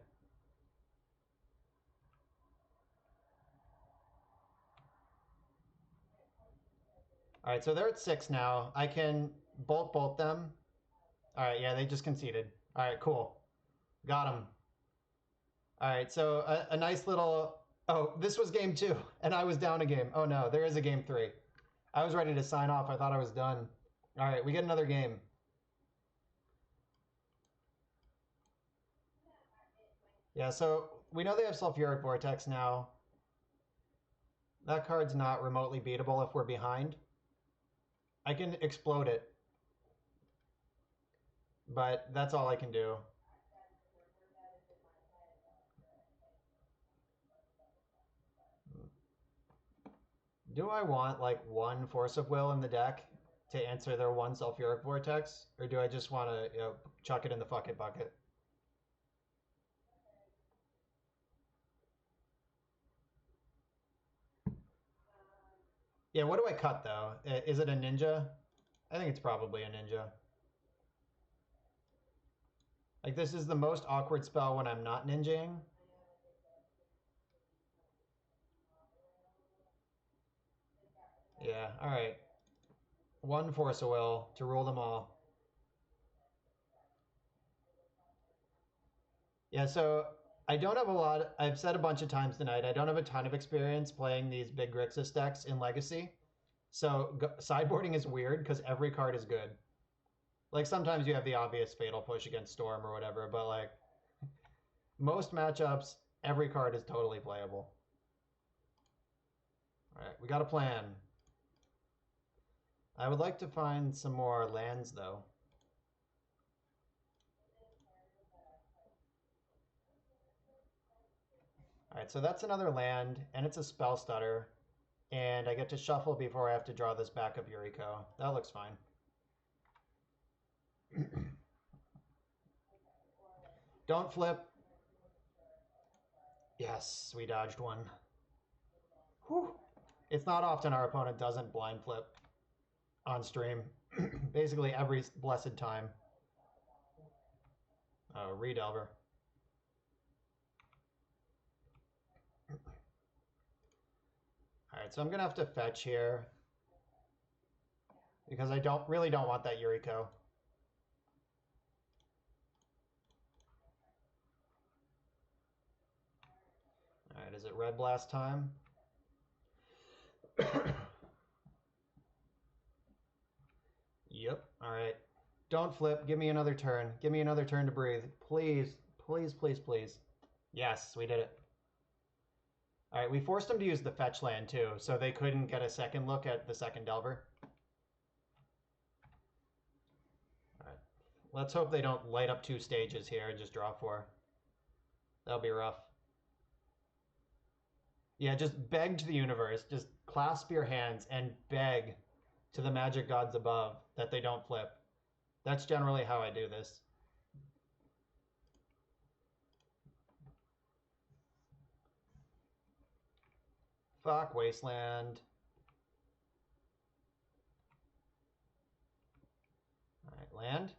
[SPEAKER 1] All right, so they're at 6 now. I can bolt them. All right, yeah, they just conceded. All right, cool. Got them. All right, so a nice little... Oh, this was game 2, and I was down a game. Oh no, there is a game 3. I was ready to sign off. I thought I was done. All right, we get another game. Yeah, so we know they have Sulfuric Vortex now. That card's not remotely beatable if we're behind. I can explode it, but that's all I can do. Do I want like one Force of Will in the deck to answer their one Sulfuric Vortex, or do I just want to chuck it in the fucking bucket? Yeah, what do I cut though? Is it a ninja? I think it's probably a ninja. Like this is the most awkward spell when I'm not ninjaing. Yeah, all right. One Force of Will to rule them all. Yeah, so I don't have a lot. I've said a bunch of times tonight, I don't have a ton of experience playing these big Grixis decks in Legacy. So sideboarding is weird because every card is good. Like sometimes you have the obvious fatal push against Storm or whatever, but like most matchups, every card is totally playable. All right, we got a plan. I would like to find some more lands though. All right, so that's another land, and it's a spell stutter, and I get to shuffle before I have to draw this backup Yuriko. That looks fine. Don't flip. Yes, we dodged one. Whew. It's not often our opponent doesn't blind flip on stream. Basically every blessed time. Oh, Redelver. Alright, so I'm going to have to fetch here. Because I really don't want that Yuriko. Alright, is it Red Blast time? Yep, alright. Don't flip. Give me another turn. Give me another turn to breathe. Please, please, please, please. Yes, we did it. All right, we forced them to use the fetch land too, so they couldn't get a second look at the second Delver. All right, let's hope they don't light up 2 stages here and just draw 4. That'll be rough. Yeah, just beg to the universe. Just clasp your hands and beg to the magic gods above that they don't flip. That's generally how I do this. Fuck, Wasteland. Alright, land.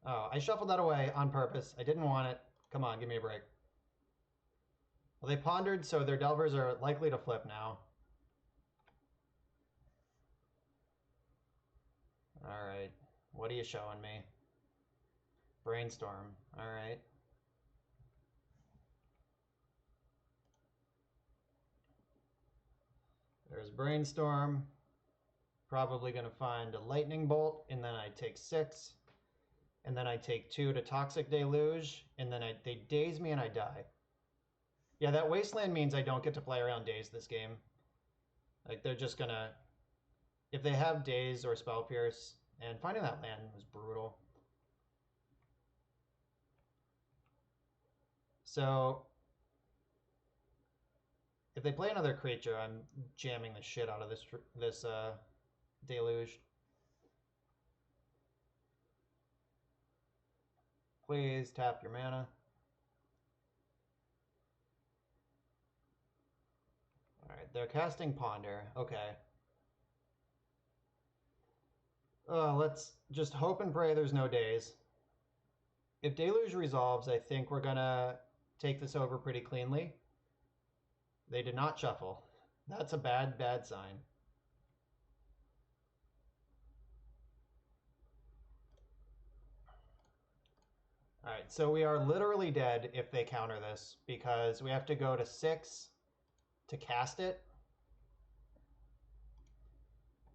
[SPEAKER 1] Oh, I shuffled that away on purpose. I didn't want it. Come on, give me a break. Well, they pondered, so their Delvers are likely to flip now. Alright, what are you showing me? Brainstorm, alright. There's Brainstorm. Probably going to find a Lightning Bolt, and then I take 6. And then I take 2 to Toxic Deluge, and then they daze me and I die. Yeah, that Wasteland means I don't get to play around Daze this game. Like, they're just going to... If they have Daze or Spell Pierce, and finding that land was brutal. So, if they play another creature, I'm jamming the shit out of this Deluge. Please tap your mana. Alright, they're casting Ponder. Okay. Let's just hope and pray there's no Daze. If Deluge resolves, I think we're gonna take this over pretty cleanly. They did not shuffle. That's a bad, bad sign. Alright, so we are literally dead if they counter this, because we have to go to 6 to cast it.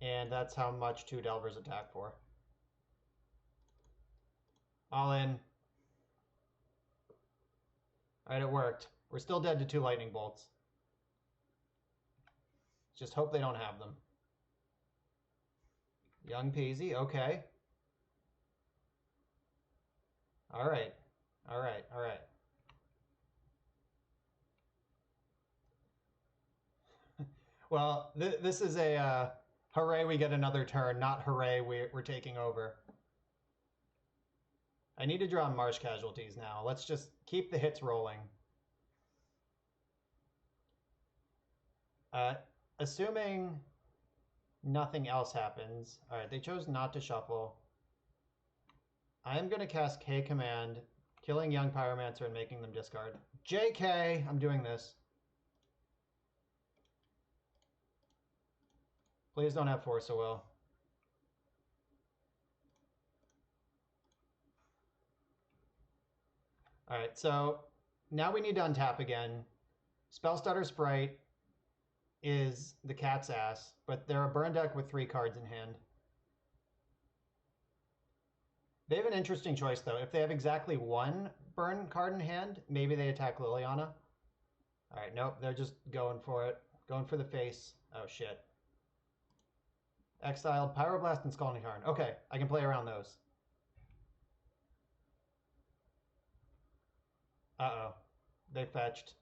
[SPEAKER 1] And that's how much 2 Delvers attack for. All in. Alright, it worked. We're still dead to 2 Lightning Bolts. Just hope they don't have them. Young Peasy, okay. Alright, alright, alright. Well, this is a hooray we get another turn, not hooray we're taking over. I need to draw Marsh Casualties now. Let's just keep the hits rolling. Assuming nothing else happens. Alright, they chose not to shuffle. I am going to cast K Command, killing Young Pyromancer and making them discard. JK! I'm doing this. Please don't have Force of Will. Alright, so now we need to untap again. Spellstutter Sprite is the cat's ass, but they're a burn deck with 3 cards in hand. They have an interesting choice, though. If they have exactly 1 burn card in hand, maybe they attack Liliana. Alright, nope, they're just going for it. Going for the face. Oh, shit. Exiled, Pyroblast, and Scalding Tarn. Okay, I can play around those. Uh-oh. They fetched.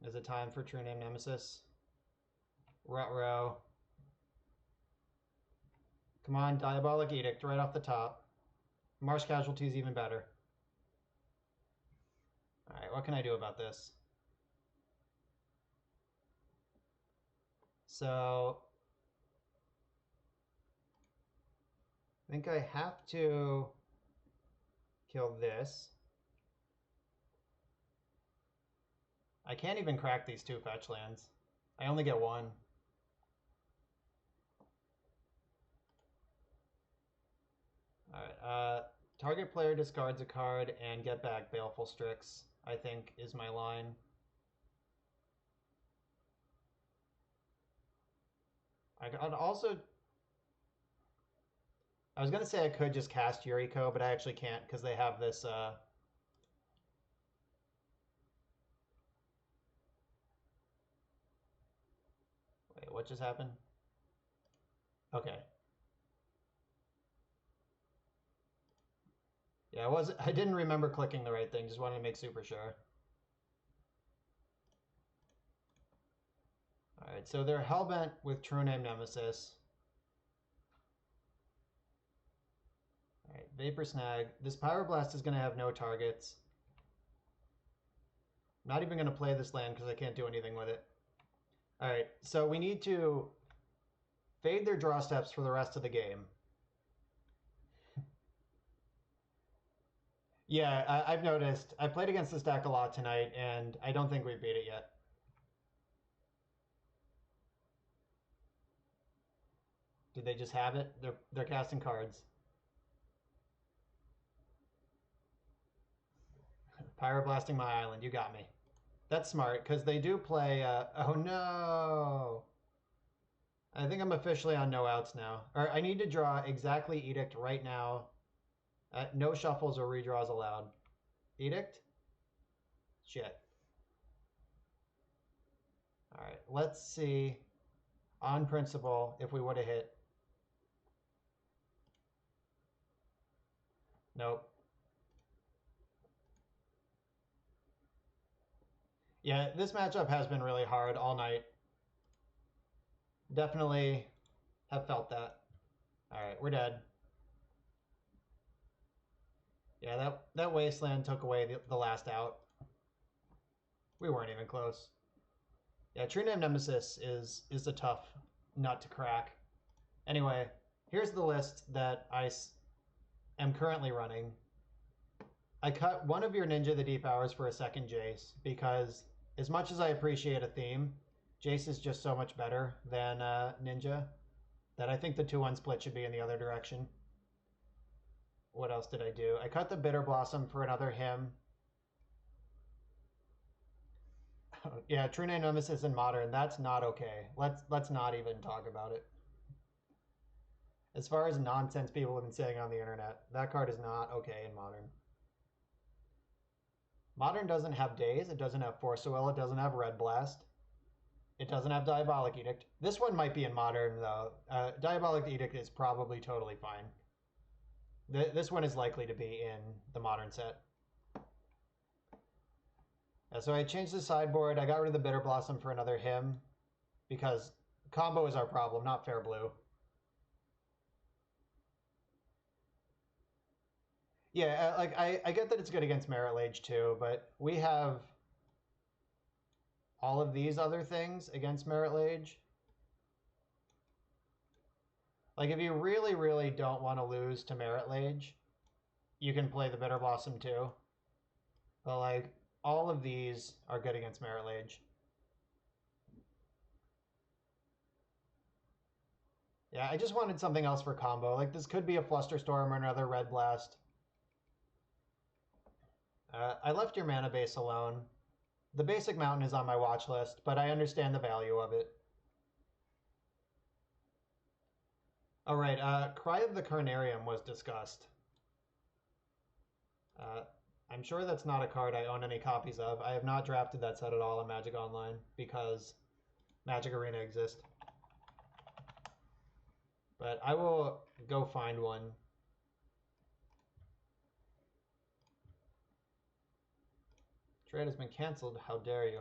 [SPEAKER 1] Is it time for True Name Nemesis? Ruh-roh. Come on, Diabolic Edict right off the top. Marsh Casualty is even better. Alright, what can I do about this? So... I think I have to kill this. I can't even crack these 2 fetch lands. I only get 1. Alright, target player discards a card and get back Baleful Strix, I think, is my line. I was going to say I could just cast Yuriko, but I actually can't because they have this... Wait, what just happened? Okay. Yeah, I didn't remember clicking the right thing. Just wanted to make super sure. Alright, so they're hellbent with True Name Nemesis. Alright, Vapor Snag. This Pyroblast is going to have no targets. Not even going to play this land because I can't do anything with it. All right, so we need to fade their draw steps for the rest of the game. Yeah, I've noticed. I played against this deck a lot tonight, and I don't think we beat it yet. Did they just have it? They're casting cards. Pyroblasting my island. You got me. That's smart, because they do play... oh, no! I think I'm officially on no outs now. Or I need to draw exactly Edict right now. No shuffles or redraws allowed. Edict? Shit. All right, let's see on principle if we would have hit. Nope. Yeah, this matchup has been really hard all night. Definitely have felt that. All right, we're dead. Yeah, that wasteland took away the last out. We weren't even close. Yeah, True Name Nemesis is a tough nut to crack. Anyway, here's the list that I am currently running. I cut one of your Ninja the Deep Hours for a second Jace because as much as I appreciate a theme, Jace is just so much better than Ninja that I think the 2-1 split should be in the other direction. What else did I do? I cut the Bitter Blossom for another hymn. Yeah, True Name Nemesis in Modern, that's not okay. Let's not even talk about it. As far as nonsense people have been saying on the internet, that card is not okay in Modern. Modern doesn't have Daze, it doesn't have Force Will, it doesn't have Red Blast. It doesn't have Diabolic Edict. This one might be in Modern, though. Diabolic Edict is probably totally fine. This one is likely to be in the Modern set. So I changed the sideboard. I got rid of the Bitter Blossom for another hymn because combo is our problem, not fair blue. Yeah, like I get that it's good against Merit Lage too, but we have all of these other things against Merit Lage. Like if you really, really don't want to lose to Merit Lage, you can play the Bitter Blossom too. But like all of these are good against Merit Lage. Yeah, I just wanted something else for combo. Like this could be a Flusterstorm or another Red Blast. I left your mana base alone. The basic mountain is on my watch list, but I understand the value of it. All right, Cry of the Carnarium was discussed. I'm sure that's not a card I own any copies of. I have not drafted that set at all in Magic Online because Magic Arena exists. But I will go find one. Trade has been canceled. How dare you?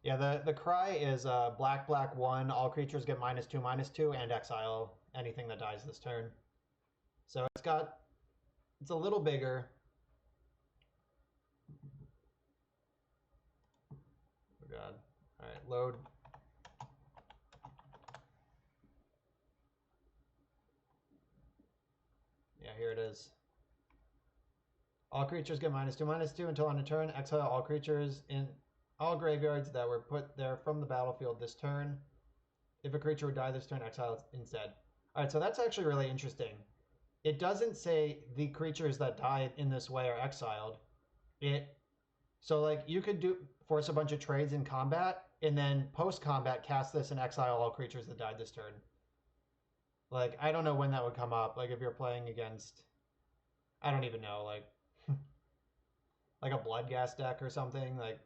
[SPEAKER 1] Yeah, the Cry is black, black, 1. All creatures get -2/-2 and exile anything that dies this turn. So it's a little bigger. Oh god. All right, load. Yeah, here it is. All creatures get -2/-2 until on a turn. Exile all creatures in all graveyards that were put there from the battlefield this turn. If a creature would die this turn, exile it instead. All right, so that's actually really interesting. It doesn't say the creatures that die in this way are exiled. So like you could force a bunch of trades in combat and then post-combat cast this and exile all creatures that died this turn. Like, I don't know when that would come up. Like if you're playing against, I don't even know, like like a Bloodghast deck or something, like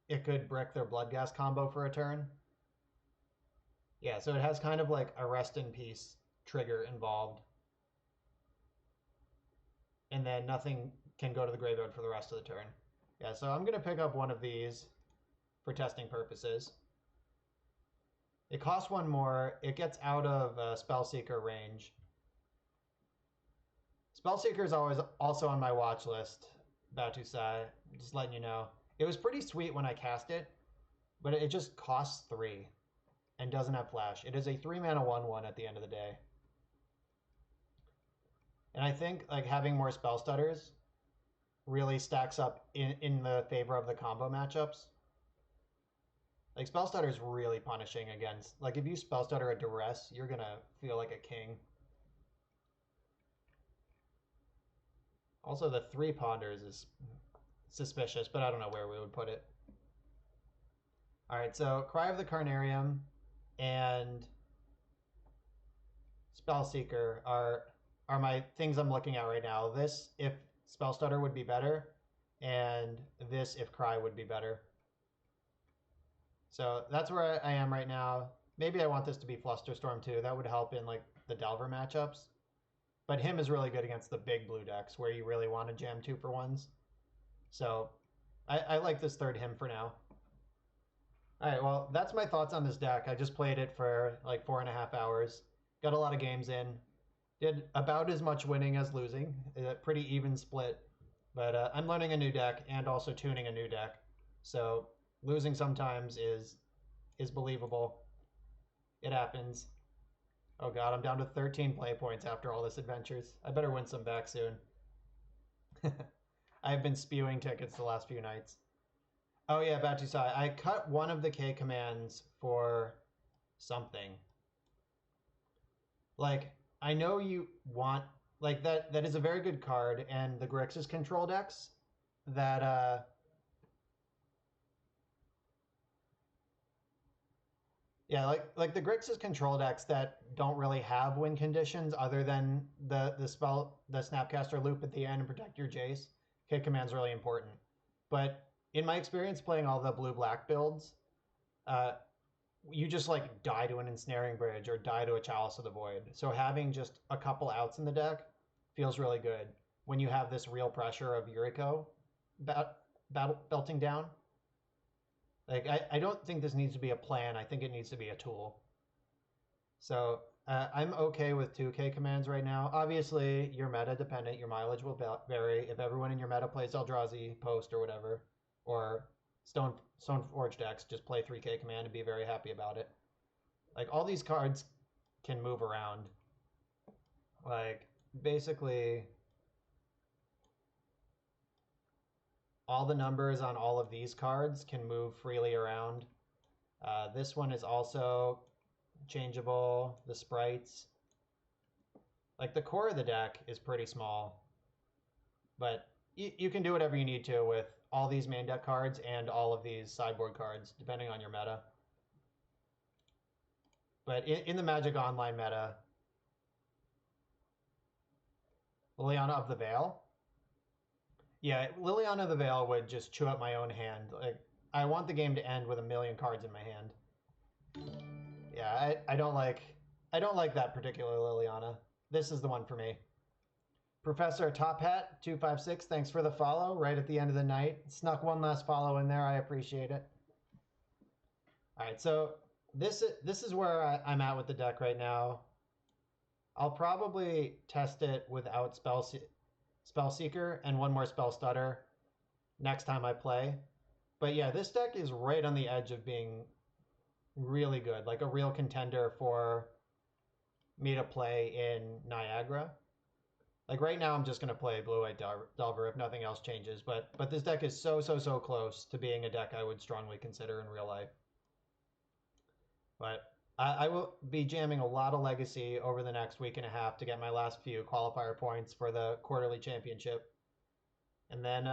[SPEAKER 1] it could brick their Bloodghast combo for a turn. Yeah, so it has kind of like a rest in peace trigger involved. And then nothing can go to the graveyard for the rest of the turn. Yeah, so I'm going to pick up one of these for testing purposes. It costs 1 more. It gets out of Spellseeker range. Spellseeker is always also on my watch list, Batusai. Just letting you know. It was pretty sweet when I cast it, but it just costs 3 and doesn't have flash. It is a 3-mana 1/1 at the end of the day. And I think like having more spell stutters really stacks up in the favor of the combo matchups. Like spell stutter is really punishing against, like if you spell stutter a duress, you're gonna feel like a king. Also the 3 ponders is suspicious, but I don't know where we would put it. All right, so Cry of the Carnarium and Spellseeker are my things I'm looking at right now. This if Spell Stutter would be better, and this if Cry would be better. So that's where I am right now. Maybe I want this to be Flusterstorm too. That would help in like the Delver matchups. But him is really good against the big blue decks where you really want to jam 2-for-1s. So I like this third him for now. All right, well, that's my thoughts on this deck. I just played it for like 4.5 hours. Got a lot of games in. Did about as much winning as losing. A pretty even split. But I'm learning a new deck and also tuning a new deck. So losing sometimes is believable. It happens. Oh god, I'm down to 13 play points after all this adventures. I better win some back soon. I've been spewing tickets the last few nights. Oh yeah, Batusai. I cut one of the K commands for something. Like, I know you want like that is a very good card, and the Grixis control decks that yeah, like the Grixis control decks that don't really have win conditions other than the Snapcaster loop at the end and protect your Jace. K command's really important. But in my experience playing all the blue-black builds, you just like die to an Ensnaring Bridge or die to a Chalice of the Void. So having just a couple outs in the deck feels really good when you have this real pressure of Yuriko belting down. Like, I don't think this needs to be a plan. I think it needs to be a tool. So I'm okay with 2K commands right now. Obviously, you're meta dependent. Your mileage will vary. If everyone in your meta plays Eldrazi, Post, or whatever, or Stoneforge decks, just play 3K command and be very happy about it. Like, all these cards can move around. Like, basically, all the numbers on all of these cards can move freely around. This one is also changeable. The sprites. Like, the core of the deck is pretty small. But you can do whatever you need to with all these main deck cards and all of these sideboard cards, depending on your meta. But in the Magic Online meta, Liliana of the Veil. Yeah, Liliana of the Veil would just chew up my own hand. Like, I want the game to end with 1,000,000 cards in my hand. Yeah, I don't like that particular Liliana. This is the one for me. Professor Top Hat 256, thanks for the follow right at the end of the night. Snuck one last follow in there. I appreciate it. All right, so this is where I'm at with the deck right now. I'll probably test it without Spellseeker and one more Spell Stutter next time I play. But yeah, this deck is right on the edge of being really good, like a real contender for me to play in Niagara. Like right now, I'm just going to play Blue-White Delver if nothing else changes. But this deck is so close to being a deck I would strongly consider in real life. But I will be jamming a lot of Legacy over the next week and a half to get my last few qualifier points for the quarterly championship. And then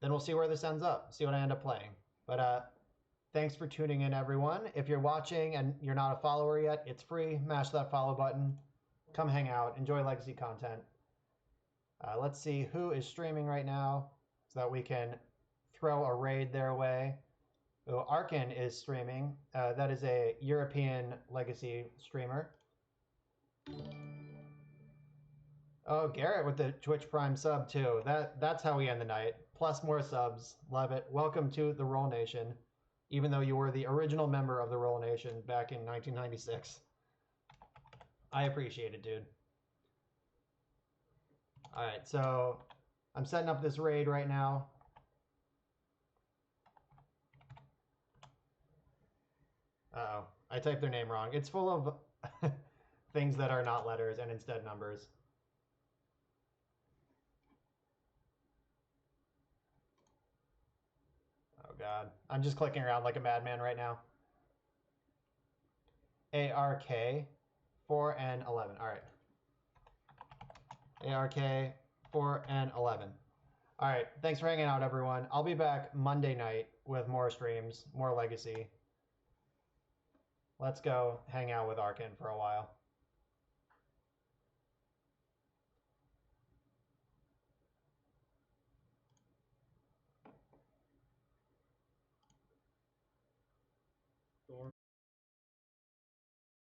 [SPEAKER 1] we'll see where this ends up, see what I end up playing. But thanks for tuning in, everyone. If you're watching and you're not a follower yet, it's free. Mash that follow button. Come hang out. Enjoy Legacy content. Let's see who is streaming right now so that we can throw a raid their way. Oh, Arkin is streaming. That is a European Legacy streamer. Oh, Garrett with the Twitch Prime sub too. That's how we end the night. Plus more subs. Love it. Welcome to the Roll Nation. Even though you were the original member of the Roll Nation back in 1996. I appreciate it, dude. All right, so I'm setting up this raid right now. Uh-oh, I typed their name wrong. It's full of things that are not letters and instead numbers. Oh god, I'm just clicking around like a madman right now. ARK 4N11. All right. ARK 4N11. All right. Thanks for hanging out, everyone. I'll be back Monday night with more streams, more Legacy. Let's go hang out with Arkin for a while.